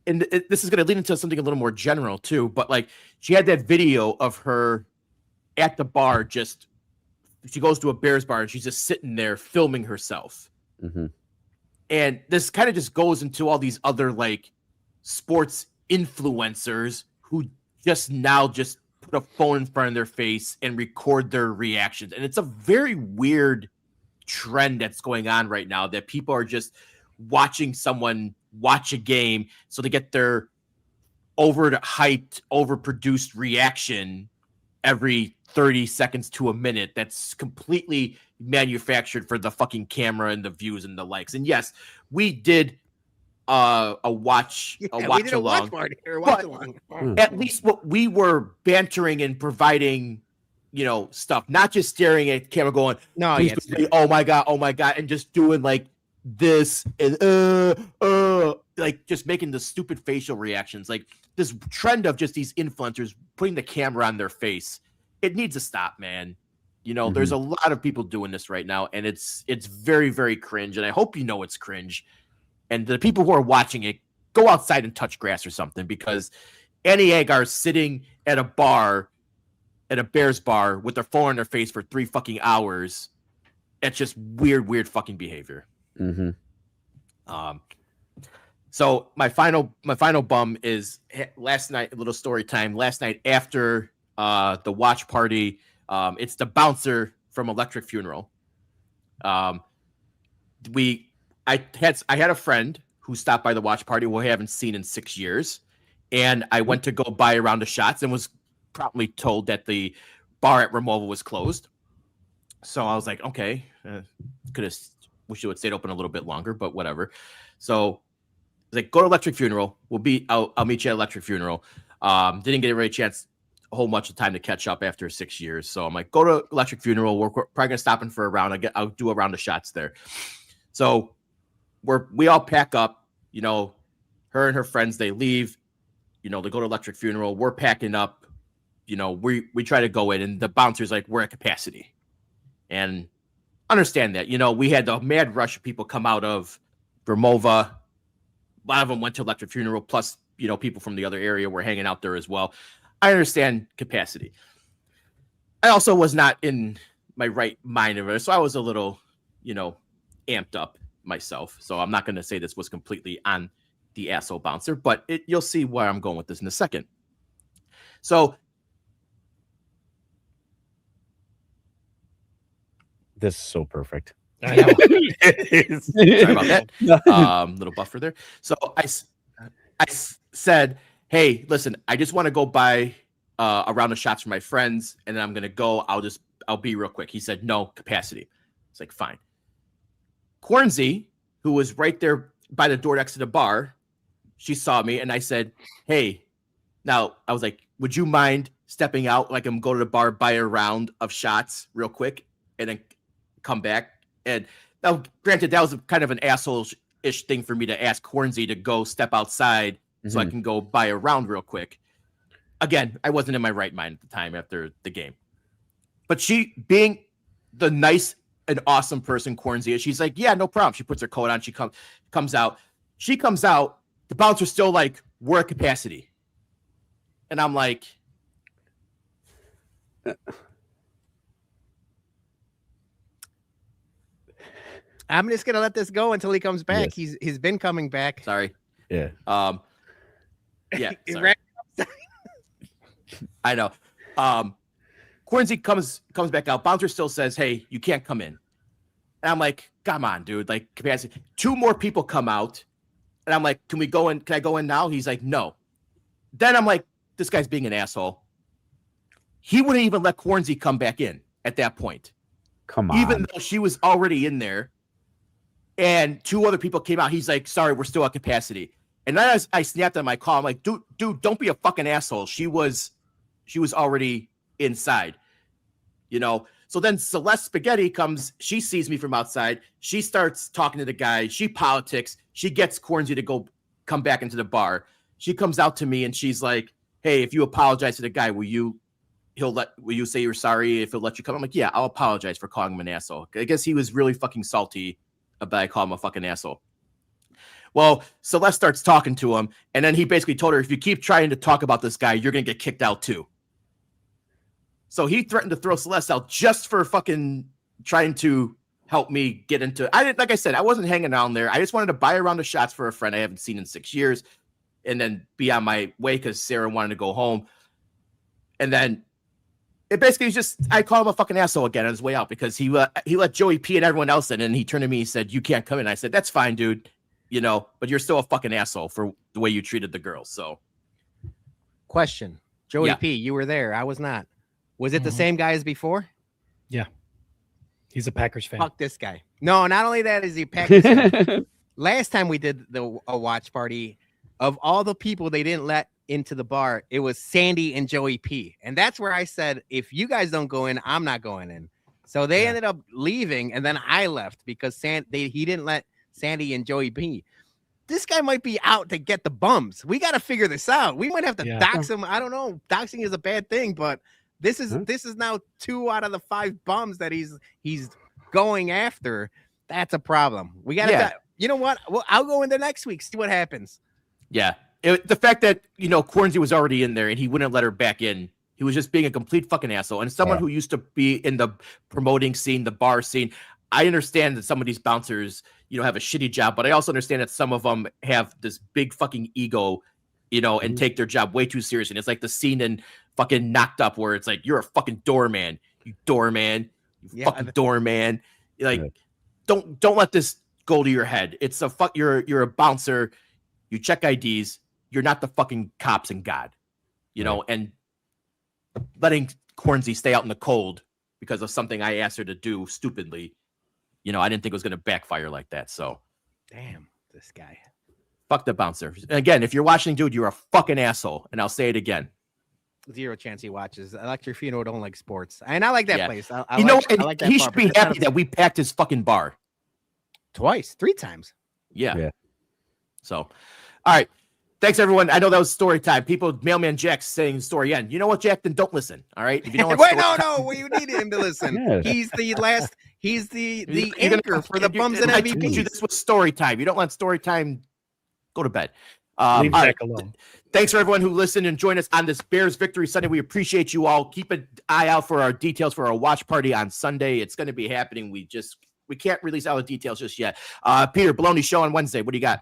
and this is going to lead into something a little more general too, but like she had that video of her at the bar. She goes to a Bears bar and she's just sitting there filming herself. Mm-hmm. And this kind of just goes into all these other like sports influencers who just put a phone in front of their face and record their reactions. And it's a very weird trend that's going on right now that people are just watching someone watch a game so they get their overhyped, overproduced reaction every 30 seconds to a minute that's completely manufactured for the fucking camera and the views and the likes. And yes, we did a watch along. At least what we were bantering and providing, stuff, not just staring at camera going, no, oh my god, and just doing like this and like just making the stupid facial reactions. Like this trend of just these influencers putting the camera on their face, it needs to stop, man. There's a lot of people doing this right now, and it's very, very cringe. And I hope it's cringe. And the people who are watching it, go outside and touch grass or something, because Annie Agar's sitting at a bar, at a Bears bar, with their phone on their face for 3 fucking hours. It's just weird fucking behavior. Mm-hmm. So my final bum is last night. A little story time. Last night after the watch party, it's the bouncer from Electric Funeral. I had a friend who stopped by the watch party who I haven't seen in 6 years, and I went to go buy a round of shots and was promptly told that the bar at Ramova was closed. So I was like, okay, could have wish it would stayed open a little bit longer, but whatever. So like, go to Electric Funeral. I'll meet you at Electric Funeral. Didn't get a chance a whole bunch of time to catch up after 6 years. So I'm like, go to Electric Funeral. We're probably gonna stop in for a round. I'll do a round of shots there. So we all pack up, her and her friends, they leave, they go to Electric Funeral. We're packing up. we try to go in, and the bouncer's like, we're at capacity. And understand that, we had the mad rush of people come out of Vermova. A lot of them went to Electric Funeral, plus, people from the other area were hanging out there as well. I understand capacity. I also was not in my right mind of it, so I was a little, amped up myself. So I'm not going to say this was completely on the asshole bouncer, but you'll see where I'm going with this in a second. So this is so perfect. I know. sorry about that. Little buffer there. So I said, hey, listen, I just want to go buy a round of shots for my friends, and then I'm gonna go. I'll be real quick. He said, no, capacity. It's like, fine. Cornsey, who was right there by the door next to the bar, she saw me, and I said, hey, now I was like, would you mind stepping out, like I'm going to the bar, buy a round of shots real quick, and then come back? And now, granted, that was kind of an asshole-ish thing for me to ask Cornsey to go step outside so I can go buy a round real quick. Again, I wasn't in my right mind at the time after the game. But she, being the nice and awesome person Cornsey is, she's like, yeah, no problem. She puts her coat on. She comes out. She comes out. The bouncer's still like, we're at capacity. And I'm like, I'm just gonna let this go until he comes back. Yes. He's been coming back. sorry. Yeah. Yeah. He Sorry. ran- I know. Cornsey comes back out. Bouncer still says, hey, you can't come in. And I'm like, come on, dude. Like, capacity. 2 more people come out. And I'm like, can we go in? Can I go in now? He's like, no. Then I'm like, this guy's being an asshole. He wouldn't even let Cornsey come back in at that point. Come on. Even though she was already in there. And 2 other people came out. He's like, sorry, we're still at capacity. And then I snapped on my call. I'm like, dude, don't be a fucking asshole. She was already inside, So then Celeste Spaghetti comes. She sees me from outside. She starts talking to the guy. She politics. She gets Cornsey to come back into the bar. She comes out to me and she's like, hey, if you apologize to the guy, will you say you're sorry if he'll let you come? I'm like, yeah, I'll apologize for calling him an asshole. I guess he was really fucking salty about I call him a fucking asshole. Well, Celeste starts talking to him, and then he basically told her, if you keep trying to talk about this guy, you're going to get kicked out too. So he threatened to throw Celeste out just for fucking trying to help me get into. Like I said, I wasn't hanging out there. I just wanted to buy a round of shots for a friend I haven't seen in 6 years, and then be on my way because Sarah wanted to go home. And then it basically was just, I called him a fucking asshole again on his way out because he let Joey P and everyone else in, and he turned to me and said, you can't come in. I said, that's fine, dude. But you're still a fucking asshole for the way you treated the girls. So, Question, Joey Yeah. P, you were there. I was not. Was it the same guy as before? He's a Packers fan. Fuck this guy. No, not only that is he Packers fan. Last time we did a watch party, of all the people they didn't let into the bar, it was Sandy and Joey P. And that's where I said, if you guys don't go in, I'm not going in. So they ended up leaving, and then I left because he didn't let Sandy and Joey P. This guy might be out to get the bums. We got to figure this out. We might have to dox him. I don't know. Doxing is a bad thing, but this is now 2 out of the 5 bums that he's going after. That's a problem. We got to. You know what? Well, I'll go in there next week. See what happens. Yeah. The fact that, Cornsey was already in there and he wouldn't let her back in. He was just being a complete fucking asshole. And someone who used to be in the promoting scene, the bar scene, I understand that some of these bouncers, have a shitty job, but I also understand that some of them have this big fucking ego, and take their job way too serious. And it's like the scene in fucking Knocked Up where it's like, you're a fucking doorman, you doorman, fucking doorman. Like, don't let this go to your head. It's you're a bouncer. You check IDs. You're not the fucking cops and God, and letting Cornsey stay out in the cold because of something I asked her to do stupidly. I didn't think it was going to backfire like that. So, damn, this guy. Fuck the bouncer. And again, if you're watching, dude, you're a fucking asshole. And I'll say it again. 0 chance he watches. Electric Funeral don't like sports. And I like that place. I like that he bar, should be happy that we packed his fucking bar. Twice, 3 times. Yeah. Yeah. So, all right. Thanks, everyone. I know that was story time. People, Mailman Jack's saying story end. You know what, Jack? Then don't listen. All right. If you don't want Wait, story no, time- no. You need him to listen. Yeah. He's the last. He's the You're gonna- anchor for the bums and I told you MVPs. this was story time. You don't want story time? Go to bed. Leave all right. Jack alone. Thanks for everyone who listened and joined us on this Bears Victory Sunday. We appreciate you all. Keep an eye out for our details for our watch party on Sunday. It's going to be happening. We can't release all the details just yet. Peter, Baloney Show on Wednesday. What do you got?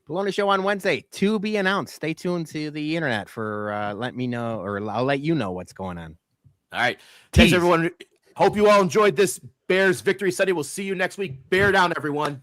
Baloney Show on Wednesday to be announced. Stay tuned to the internet for let me know, or I'll let you know what's going on. All right. Thanks, Tease. everyone. Hope you all enjoyed this Bears Victory Sunday. We'll see you next week. Bear down, everyone.